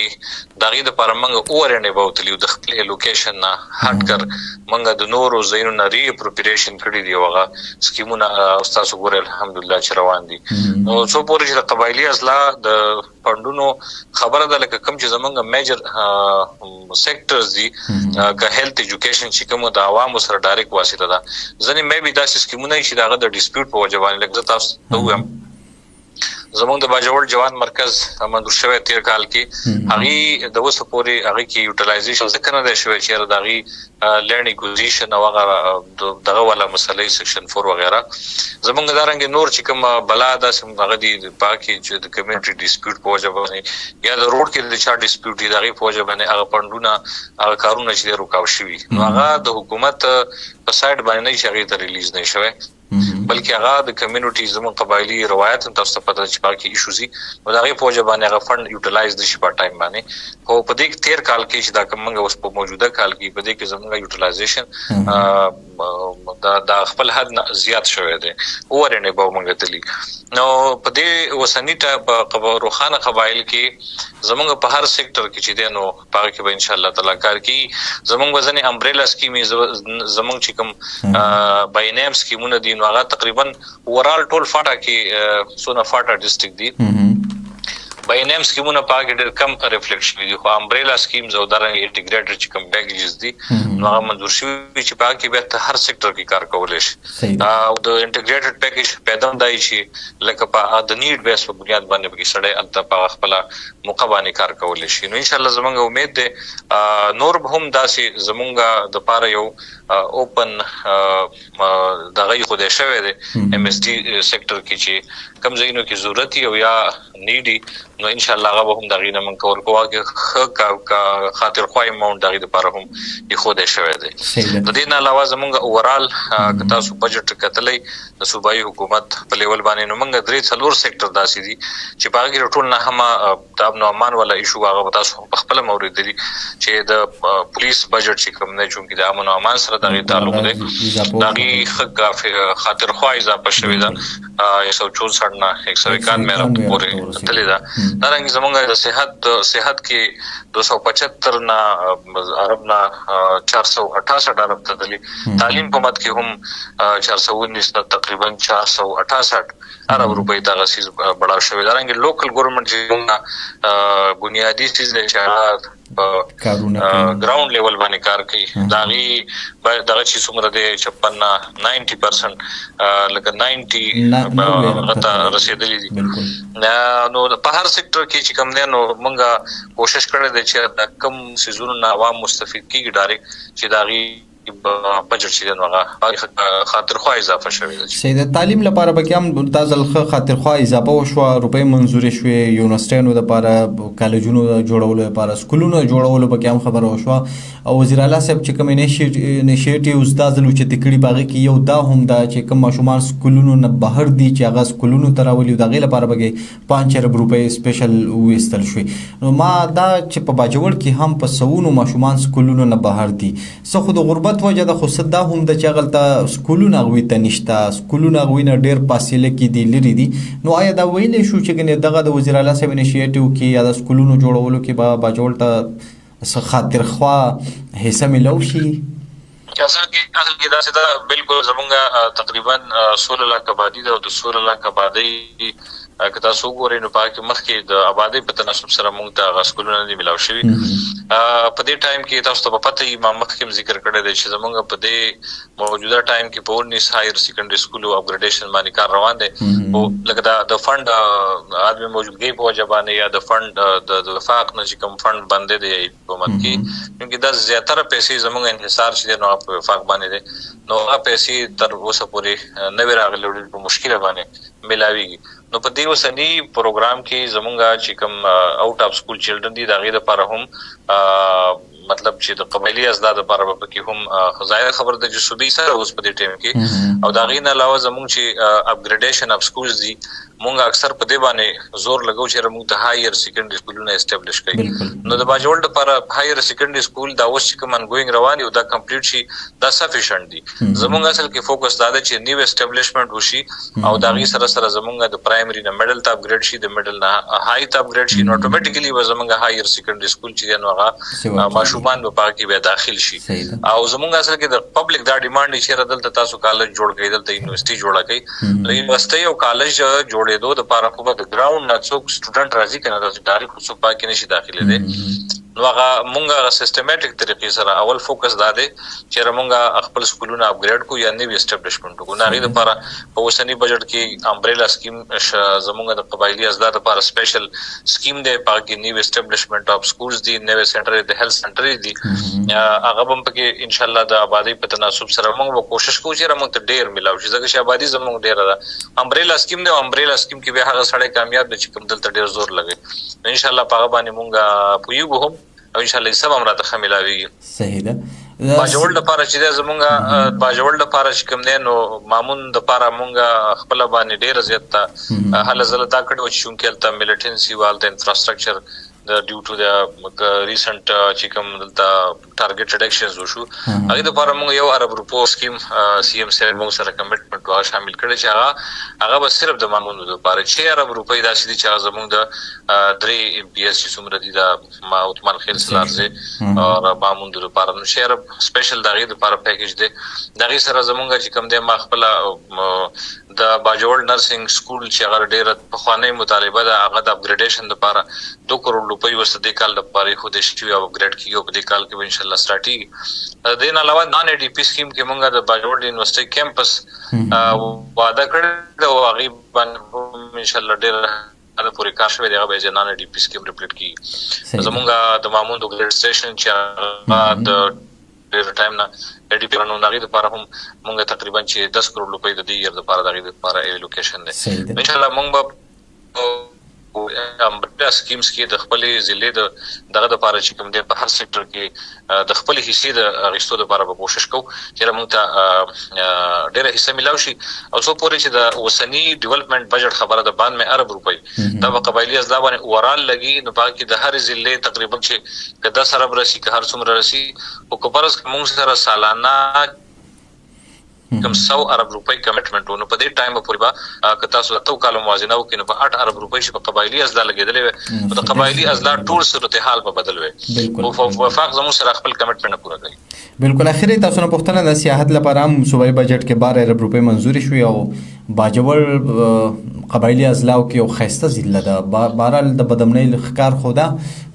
د لپاره موږ اورنه بوتلیو د خپل لوکیشن نه هټ کر موږ د نورو زینو نری پریپریشن کړی دی هغه سکیمونه استاد وګور الحمدلله چې روان دي نو څو پورې چې قبایلی اصلاح د فندونو خبره ده لکه کوم چې زمونږ میجر سیکټرز دي که هیلث ایجوکیشن چې کوم د عوامو سره ډایرکټ واسطه ده ځنې مې به داسې سکیمونه چې دغه د ډیسپیوټ په وجه باندې لکه تاسو ته وایم زمونږ د باجوړ جوان مرکز منظور شوی تیر کال کې هغه د وسه پوري هغه کې یوټیلایزیشن څنګه نه دی شوی چې دغه لرنینګ اکوزیشن او هغه دغه ولا مسلې سیکشن 4 وغیرہ زمونږ دارنګ نور چې کوم بلا د هغه دی باقي چې د کمیونټي ډیسپیوټ په وجه باندې یا د روډ کې د چا ډیسپیوټ دی دغه په وجه باندې هغه پندونه هغه کارونه چې رکاو شوي نو هغه د حکومت په سایډ باندې نه شي ته ریلیز نه شوی بلکې هغه د کمیونټي زموږ قبایلی روایت تاسو ته پته چې باقي ایشوزي او دا غي پوجا باندې هغه فند یوټیلایز د شي په ټایم باندې خو په دې تیر کال کې چې دا کومه اوس په موجوده کال کې په دې کې زموږ یوټیلایزیشن دا خپل حد زیات شوی دی اورنه به موږ تلی نو په دې وسنیټه په روخانه قبایل کې زموږ په هر سېکټر کې چې دی نو په کې به ان شاء الله تعالی کار کوي زموږ وزن امبریلا سکیم زموږ چې کوم باینیم سکیمونه دي نو هغه تقریبا اورال ټول فاټا کې سونه فاټا ډسټریکټ دي باینیم سکیمونه پاک ډېر کم ریفلیکټ شوي دي خو امبریلا سکیمز او دارنګ انټیګریټډ چې کوم پیکیجز دي نو هغه منظور شوي چې پاک کې به هر سېکټر کې کار کولای شي او د انټیګریټډ پیکیج پیدا دی چې لکه په د نیډ بیس په بنیاد باندې به سړی انت په خپل موقع باندې کار کولای شي نو ان شاء الله زموږ امید ده نور به هم داسې زموږ د پاره یو اوپن دغه خو دې شوی دی ام اس ډي سېکټر کې چې کم ځایونو کې ضرورت او یا نیډي نو ان شاء الله هغه هم دغه نه من کول کوه کې خاطر خوای مونږ دغه لپاره هم یې خو دې شوی دی د دې نه علاوه زموږ اورال کتا سو بجټ کتلې د صوبایي حکومت په لیول باندې نو موږ درې څلور سېکټر داسې دي چې باغی ټول نه هم د امن او امان ولا ایشو هغه تاسو په خپل مورید دي چې د پولیس بجټ چې کوم نه چونکی د امن او امان سره دغه تعلق دی دغه خاطر خوای اضافه شوی ده 164 نه 151 مې پورې تللی ده دا رنګ زمونږ د صحت کې 275 نه عرب نه 468 عرب ته تللی تعلیم په مت کې هم 419 تقریبا 468 عرب روپۍ ته غسیز بڑا شوی دا رنګ لوکل ګورنمنت چې بنیادی چیز د اشارات ګراوند لیول باندې کار کوي دغه چې څومره دی 56 90% لکه 90 غته رسیدلی دي نو په هر سېکټر کې چې کوم دی نو موږ کوشش کړی دی چې د کم سيزونو نه عوام مستفید کیږي ډایرکټ چې داغي بجټ چې نو هغه خاطرخوا اضافه شوې ده. صحیح ده. تعلیم لپاره به هم دا ځل خاطرخوا اضافه وشوه، روپۍ منظورې شوې، یونیورسټیانو دپاره کالجونو جوړولو لپاره سکولونو جوړولو پکې هم خبره وشوه. او وزیر اعلی صاحب چې کوم انیشیټیوز دا ځل اوچتې کړي په هغې کې یو دا هم ده چې کوم ماشومان سکولونو نه بهر دي چې هغه سکولونو ته راولي د هغې لپاره به 5 ارب روپۍ سپیشل وویستل شوې. نو ما دا چې په باجوړ کې هم په سوونو ماشومان سکولونو نه بهر دي، څه خو د غربت وجه ده، خو څه دا هم ده چې هغلته سکولونه هغوی ته نشته، سکولونه هغوی نه ډېر فاصله کې دي، لرې دي. نو آیا دا ویلی شو چې ګنې دغه د وزیر اعلی صاحب انیشیټیو کې یا د سکولونو جوړولو کې به باجوړ ته څه خاطرخوا حصه میلاو شي؟ اصل کې دا چې دا بالکل زمونږ تقریبا 16 لک آبادي ده او د 16 لک آبادۍ که تاسو وګورئ نو پاکه مخکې د آبادۍ په تناسب سره موږ ته سکولونه دي ملاو شوي. په دې ټایم کې تاسو ته په پته یي ما مخکې ذکر کړی دی چې زمونږ په دې موجوده ټایم کې په 19 هایر سیکنډري سکول او اپګریډیشن باندې کار روان دی. او لکه د فند عدم موجودګۍ په وجه باندې یا د فند د وفاق نه چې کوم فند بندې دی حکومت کې، کیونکې دا زیاتره پیسې زمونږ انحصار چې دی نو په وفاق باندې دی، نو هغه پیسې تر اوسه پورې نه وي راغلي، په مشکله باندې ملاویږي. نو په دې اوسني پروګرام کې زمونږ چې کوم آؤٹ اف سکول چلډرن دي د هغې دپاره هم مطلب چې د قبایلي ازداد لپاره به پکې هم ظاهر خبر ده چې صوبې سره اوس په دې ټایم کې، او د هغې نه علاوه زمونږ چې اپګریډیشن اف سکولز دي مونږ اکثر په دې باندې زور لګو چې موږ ته هایر سیکنډري سکولونه اسټابلیش کړي. نو د باجوړ لپاره هایر سیکنډري سکول دا اوس چې کوم انګوینګ روان او دا کمپلیټ شي دا سفیشنت دي. زمونږ اصل کې فوکس دا ده چې نیو اسټابلیشمنت وشي او دا غي سره سره زمونږ د پرایمري نه میډل ته اپګریډ شي، د میډل نه هاي ته اپګریډ شي، نو اتوماتیکلی به زمونږ هایر سیکنډري سکول چې نو هغه ماشومان به پاکي به داخل شي. او زمونږ اصل کې د پبلک دا ډیمانډ چې ردل تاسو کالج جوړ کړئ، دلته یونیورسيټي جوړه کړئ. نو یونیورسيټي او کالج جوړېدو د لپاره خو د ګراوند نه څوک سټوډنټ راځي کنه د ډایرکټ خو څوک پاکي نشي داخله دي. نو هغه مونږه سیستماتیک طریقې سره اول فوکس دا دی چې مونږه خپل سکولونه اپګریډ کو یا نوی اسټابلیشمنت کو. نغې لپاره په اوسنی بجټ کې امبریلا سکیم زمونږه د قبایلی ازداد لپاره سپیشل سکیم دی، پاکي نیو اسټابلیشمنت اف سکولز دی، نوی سنټر دی، هیلث سنټر دی. هغه هم پکې ان شاء الله د آبادی په تناسب سره موږ کوشش کوو چې موږ ته ډیر ملاوي شي، ځکه چې آبادی زموږ ډیر ده. امبریلا سکیم دی، امبریلا سکیم کې به هغه سړی کامیاب دي چې کوم دلته ډیر زور لګي. ان شاء الله په هغه باندې موږ پویو هم او ان شاء الله سبا هم راته خمیلاوي. صحیح ده. باجوړ لپاره چې زمونږه باجوړ لپاره چې کوم دی نو مامون د لپاره مونږه خپل باندې ډیر زیات ته هله زله دا کړو چې شونکل ته ملیټنسي وال د انفراستراکچر ډیو ټو د ریسنت چې کوم دلته ټارګټډ اکشنز وشو، هغه د لپاره موږ 1 ارب روپو سکیم سی ام سره موږ سره کمټمنټ وا شامل کړی چې هغه به صرف د مامون لپاره 6 ارب روپۍ داسې دي چې زموږ د 3 ام پی اس چې څومره دي د ما عثمان خیل سلارزه او مامون لپاره نو 6 ارب سپیشل دغه لپاره پیکیج دی. دغه سره زموږ چې کوم دی ما خپل د باجوړ نرسنګ سکول چې هغه ډیره په خوانې مطالبه ده، هغه د اپګریډیشن لپاره 2 کروڑ روپۍ ورسته د کال لپاره خو د شټي او اپګریډ کیو په د کال کې ان شاء الله سٹارټي. د نه علاوه نان ای ډی پی سکیم کې موږ د باجوړ یونیورسيټي کیمپس وعده کړو او هغه باندې ان شاء الله ډیر دا پوری کار شوی دی، هغه به جنان ای ډی پی سکیم ریپلیټ کی. زمونږ د مامون د ګریډ سټیشن چې د ډیر ټایم نه ای ډی پی نو نغې لپاره هم موږ تقریبا چې 10 کروڑ روپۍ د دې یې لپاره دغه لپاره الوکیشن دی. ان شاء الله موږ به امبریلا سکیمز کې د خپل ضلع دغه د لپاره چې کوم دی په هر سېکټر کې د خپل حصے د غشتو لپاره به کوشش کوو چې موږ ته ډېر حصہ ملاوي شي. او څو پورې چې د اوسنی ډیولپمنٹ بجټ خبره د 92 ارب روپۍ دا په قبایلی ازلا باندې اورال لګي، نو باقي د هر ضلع تقریبا چې 10 ارب رسی که هر څومره رسی او کوپرس موږ سره سالانه کم 100 ارب روپۍ کمټمنټ ونه په دې ټایم پورې با که تاسو ته کالو موازنه وکړئ په 8 ارب روپۍ چې په قبایلی ازلا لګیدلې وي، د قبایلی ازلا ټول صورتحال په بدل وي او وفاق زموږ سره خپل کمټمنټ پوره کوي. بالکل. اخیری تاسو نه پوښتنه د سیاحت لپاره هم صوبایي بجټ کې 12 ارب روپۍ منظوري شوې او باجوړ قبایلی ازلاو کې یو ښایسته ضلع ده، بهرحال د بدامنۍ ښکار خو ده،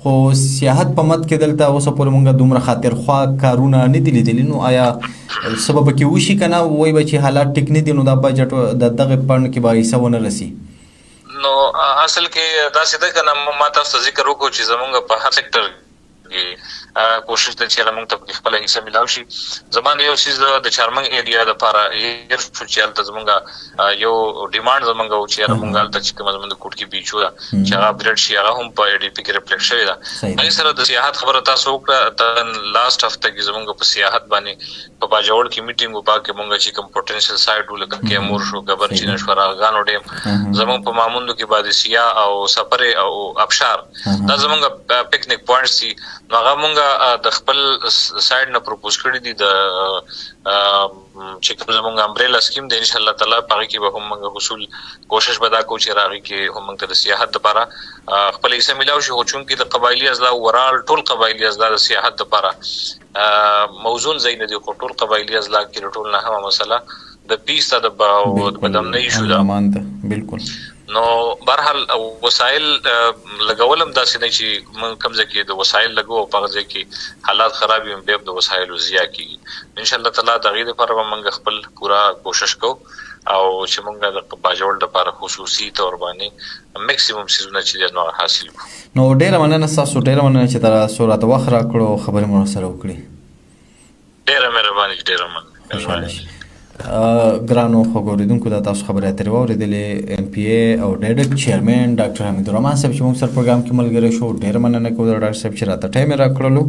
خو سیاحت په مد کې دلته اوسه پورې موږ دومره خاطرخوا کارونه نه دي لیدلي. نو آیا سبب کې وشي که نه وایي به چې حالات ټیک نه دي نو دا بجټ د دغه فنډ کې به حصه ونه رسي؟ نو اصل کې داسې ده که نه ما تاسو ته ذکر وکړو چې زمونږ په هر سیکټر کې کوشش ده چې موږ ته خپل حصہ ملاو شي. زمانه یو چیز د چارمنګ ایریا د لپاره یې چې حالت زمونږ یو ډیماند زمونږ او چې موږ حالت چې کوم زمونږ کوټ کې بیچو دا چې هغه اپډیټ شي هغه هم په ای ډی پی کې ریفلیکټ شوی دا. هغه سره د سیاحت خبره تاسو وکړه د لاست هفته کې زمونږ په سیاحت باندې په باجوړ کې میټینګ وکړه کې موږ چې کوم پوتنشل سایټ ولکه کې امور شو غبر چې نشور غانو ډیم زمونږ په ماموندو کې باندې سیا او سفر او ابشار دا زمونږ پکنیک پوینټس دي. هغه موږ د خپل سایډ نه پروپوز کړی دي د چې کوم زمونږ امبریلا سکیم د ان شاء الله تعالی پاره کې به هم موږ حصول کوشش ودا کو چې راغی کې هم موږ د سیاحت لپاره خپل حصہ ملاو شي. خو چون کې د قبایلی ازلا ورال ټول قبایلی ازلا د سیاحت لپاره موزون زین دي خو ټول قبایلی ازلا کې ټول نه هم مسله د پیستا د بدم نه شو دا بالکل. نو برحال وسایل لګولم داسې نه چې من کمزه کې د وسایل لګو او په ځای کې حالات خراب وي به د وسایل زیات کیږي. ان شاء الله تعالی د غیر پر موږ خپل پورا کوشش کوو او چې موږ د باجوړ لپاره خصوصي تور باندې میکسیمم سیزونه چې نو حاصل کړو. نو ډیره مننه تاسو ډیره مننه چې تاسو راته وخت راکړو خبرې مو سره وکړي. ډیره مهرباني ډیره مننه. ګرانو خوګوریدونکو دا تاسو خبرې اترې واورېدلې ایم پی ای او ډیډک چیرمن ډاکټر حمید الرحمن صاحب چې موږ سره پروګرام کې ملګری شو. ډېر مننه کوم ډاکټر صاحب چې راته ټایم راکړلو.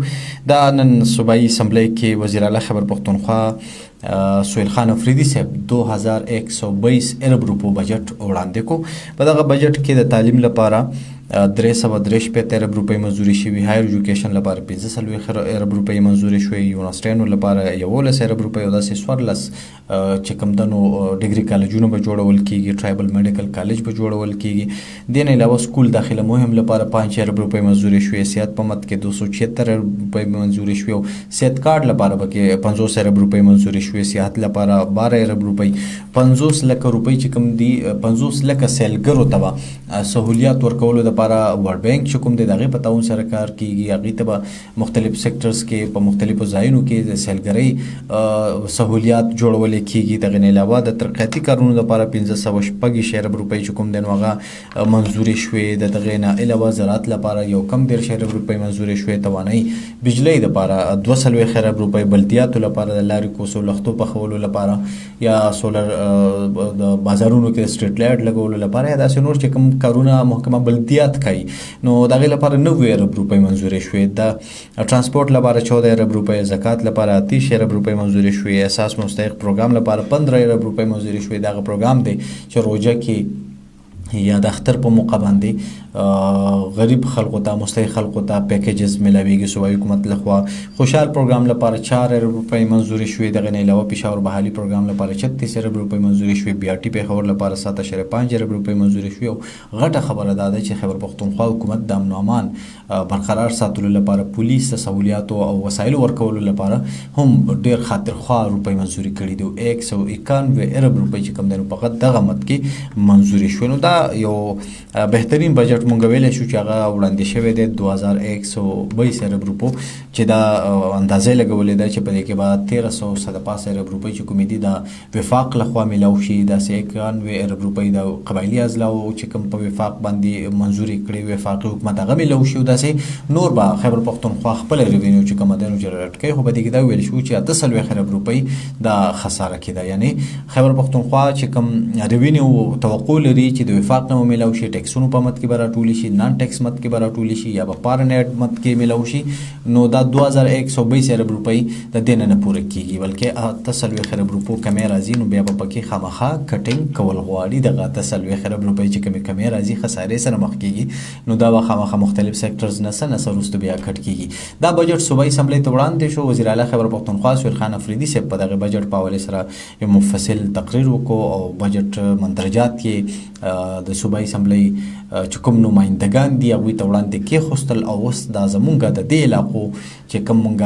دا نن صوبایي اسمبلی کې وزیر اعلی خیبر پختونخوا سهیل خان افریدي صاحب 2122 ارب روپو بجټ وړاندې کو. په دغه بجټ کې د تعلیم لپاره 353 ارب روپۍ منظوري شوي، هایر ایجوکیشن لپاره 15 ارب روپۍ منظوري شوي، یونیورسټیانو لپاره 11 ارب روپۍ او داسې 14 چې کوم دنو ډیګري کالجونه به جوړول کیږي، ټرایبل میډیکل کالج به جوړول کیږي. دې نه علاوه سکول داخله مهم لپاره 5 ارب روپۍ منظوري شوي، صحت په مت کې 276 ارب روپۍ منظوري شوي او صحت کارت لپاره به 50 ارب روپۍ منظوري شوي، صحت لپاره 12 ارب روپۍ، 50 لک روپۍ چې کوم دي 50 لک سیلګرو ته سہولیات ورکولو لپاره ورلد بانک چې کوم دی دغه په تعاون سره کار کیږي. هغه ته به مختلف سیکټرز کې په مختلفو ځایونو کې د سیلګرۍ سہولیات جوړول کیږي. دغه نه علاوه د ترقیاتي کارونو لپاره 1500 ارب روپۍ چې کوم دی نو هغه منظوري شوې. دغه نه علاوه زراعت لپاره یو کم 13 ارب روپۍ منظوري شوې، توانایي بجلی لپاره 200 ارب روپۍ، بلدیاتو لپاره د لارې کوڅو لختو پخولو لپاره یا سولر د بازارونو کې سټریټ لایټ لګولو لپاره یا داسې نور چې کوم کارونه محکمه بلدیات کوي نو دغه لپاره 90 ارب روپۍ منظوري شوې. د ترانسپورت لپاره 14 ارب روپۍ، زکات لپاره 30 ارب روپۍ منظوري شوې، اساس مستحق پروګرام لپاره 15 ارب روپۍ منظوري شوې. دغه پروګرام دی چې روزه کې یا د اختر په موقع باندې غریب خلکو ته مستحق خلکو ته پیکیجز ملاویږي. صوبایي حکومت لخوا خوشحال پروګرام لپاره 4 ارب روپۍ منظوري شوې. دغه نه علاوه پېښور بحالي پروګرام لپاره 36 ارب روپۍ منظوري شوې، بي آر ټي پېښور لپاره 7.5 ارب روپۍ منظوري شوې. او غټه خبره دا ده چې خیبر پختونخوا حکومت د امن و امان برقرار ساتلو لپاره پولیس ته سہولیاتو او وسایلو ورکولو لپاره هم ډېر خاطرخواه روپۍ منظوري کړي دي. 191 ارب روپۍ چې کوم دی نو فقط دغه مت کې منظوري شوې. نو دا یو بهترین بجټ مونږ ویلی شو چې هغه وړاندې شوی دی 2122 ارب روپو چې دا اندازې لګولې ده چې په دې کې به 1305 ارب روپۍ چې کومې دي د وفاق لخوا میلاو شي، داسې 91 ارب روپۍ د قبایلي اضلاعو چې کوم په وفاق باندې منظوري کړي وفاقي حکومت هغه میلاو شي، او داسې نور به خیبر پختونخوا خپل ریوینیو چې کومه دی نو جنریټ کوي. خو په دې کې دا ویل شو چې 38 ارب روپۍ دا خساره کېده، یعنې خیبر پختونخوا چې کوم ریوینیو توقع لري چې د وفاق نه میلاو شي، ټیکسونو په مت کې به راټولی شي، نان ټیکس مت کې به راټولی شي یا به پارنیټ مت کې میلاو شي، نو دا 2122 ارب روپۍ د دې نه پوره کېږي بلکې 38 ارب روپو کمې راځي. نو بیا به پکې خامخا کټینګ کول غواړي. دغه 38 ارب روپۍ چې کمې راځي خسارې سره مخ کېږي، نو دا به خامخا مختلف سیکټرز نه څه وروسته بیا کټ کېږي. دا بجټ صوبایي اسمبلی ته وړاندې شو. وزیر اعلی خیبر پختونخوا سهیل خان افریدي صاحب په دغه بجټ په حوالې سره یو مفصل تقریر وکړو او بجټ مندرجات کې د صوبایي اسمبلی چې کوم نمایندګان دي هغوی ته وړاندې کېښوستل او اوس دا زمونږ د دې علاقو چې کوم مونږ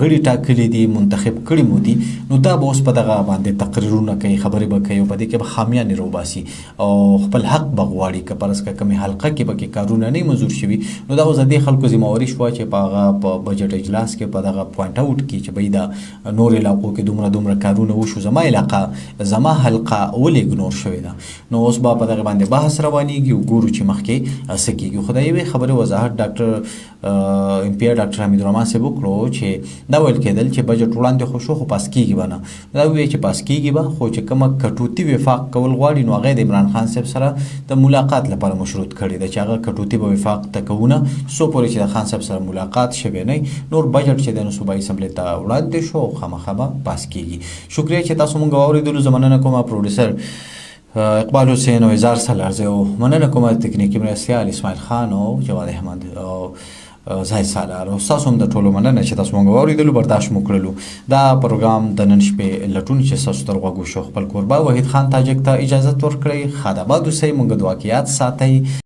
غړي ټاکلي دي منتخب کړي مو دي نو دا به اوس په دغه باندې تقریرونه کوي، خبرې به کوي او په دې کې به خامیانې روباسي او خپل حق به غواړي. که فرض کړه کومې حلقه کې پکې کارونه نه منظور شوي نو دا اوس د دې خلکو ذمهواري شوه چې په هغه په بجټ اجلاس کې په دغه پوینټ آوټ کړي چې بهی دا نور علاقو کې دومره کارونه وشو، زما علاقه زما حلقه ولې اګنور شوې ده. نو اوس به په دغه باندې بحث روانېږي او ګورو چې چې مخکې څه کېږي. خو د یوې خبرې وضاحت ډاکټر امپیر ډاکټر حمید الرحمن صاحب وکړو چې دا ویل کېدل چې بجټ وړاندې خو شو خو پاس کېږي به نه. دا وویل چې پاس کېږي به، خو چې کومه کټوتي وفاق کول غواړي نو هغه د عمران خان صاحب سره د ملاقات لپاره مشروط کړی ده چې هغه کټوتي به وفاق ته کوونه څو پورې چې د خان صاحب سره ملاقات شوی نه نور بجټ چې د صوبایي اسمبلۍ ته وړاندې شو خامخا به پاس کېږي. شکریه چې تاسو مونږ واورېدلو. زه مننه کوم پروډوسر اقبال حسین او اظهار سالارزی او مننه کوم تکنیکي مرستیال اسماعیل خان او جواد احمد او زاهد سالار او ستاسو هم د ټولو مننه چې تاسو مونږ واورېدلو، برداشت مو کړلو. دا پروګرام د نن شپې لټون چې ستاسو تر غوږو شو. خپل کوربه وحید خان تاجک ته اجازت ورکړئ. ښاد آباد اوسئ، مونږ دعا کې یاد ساتئ.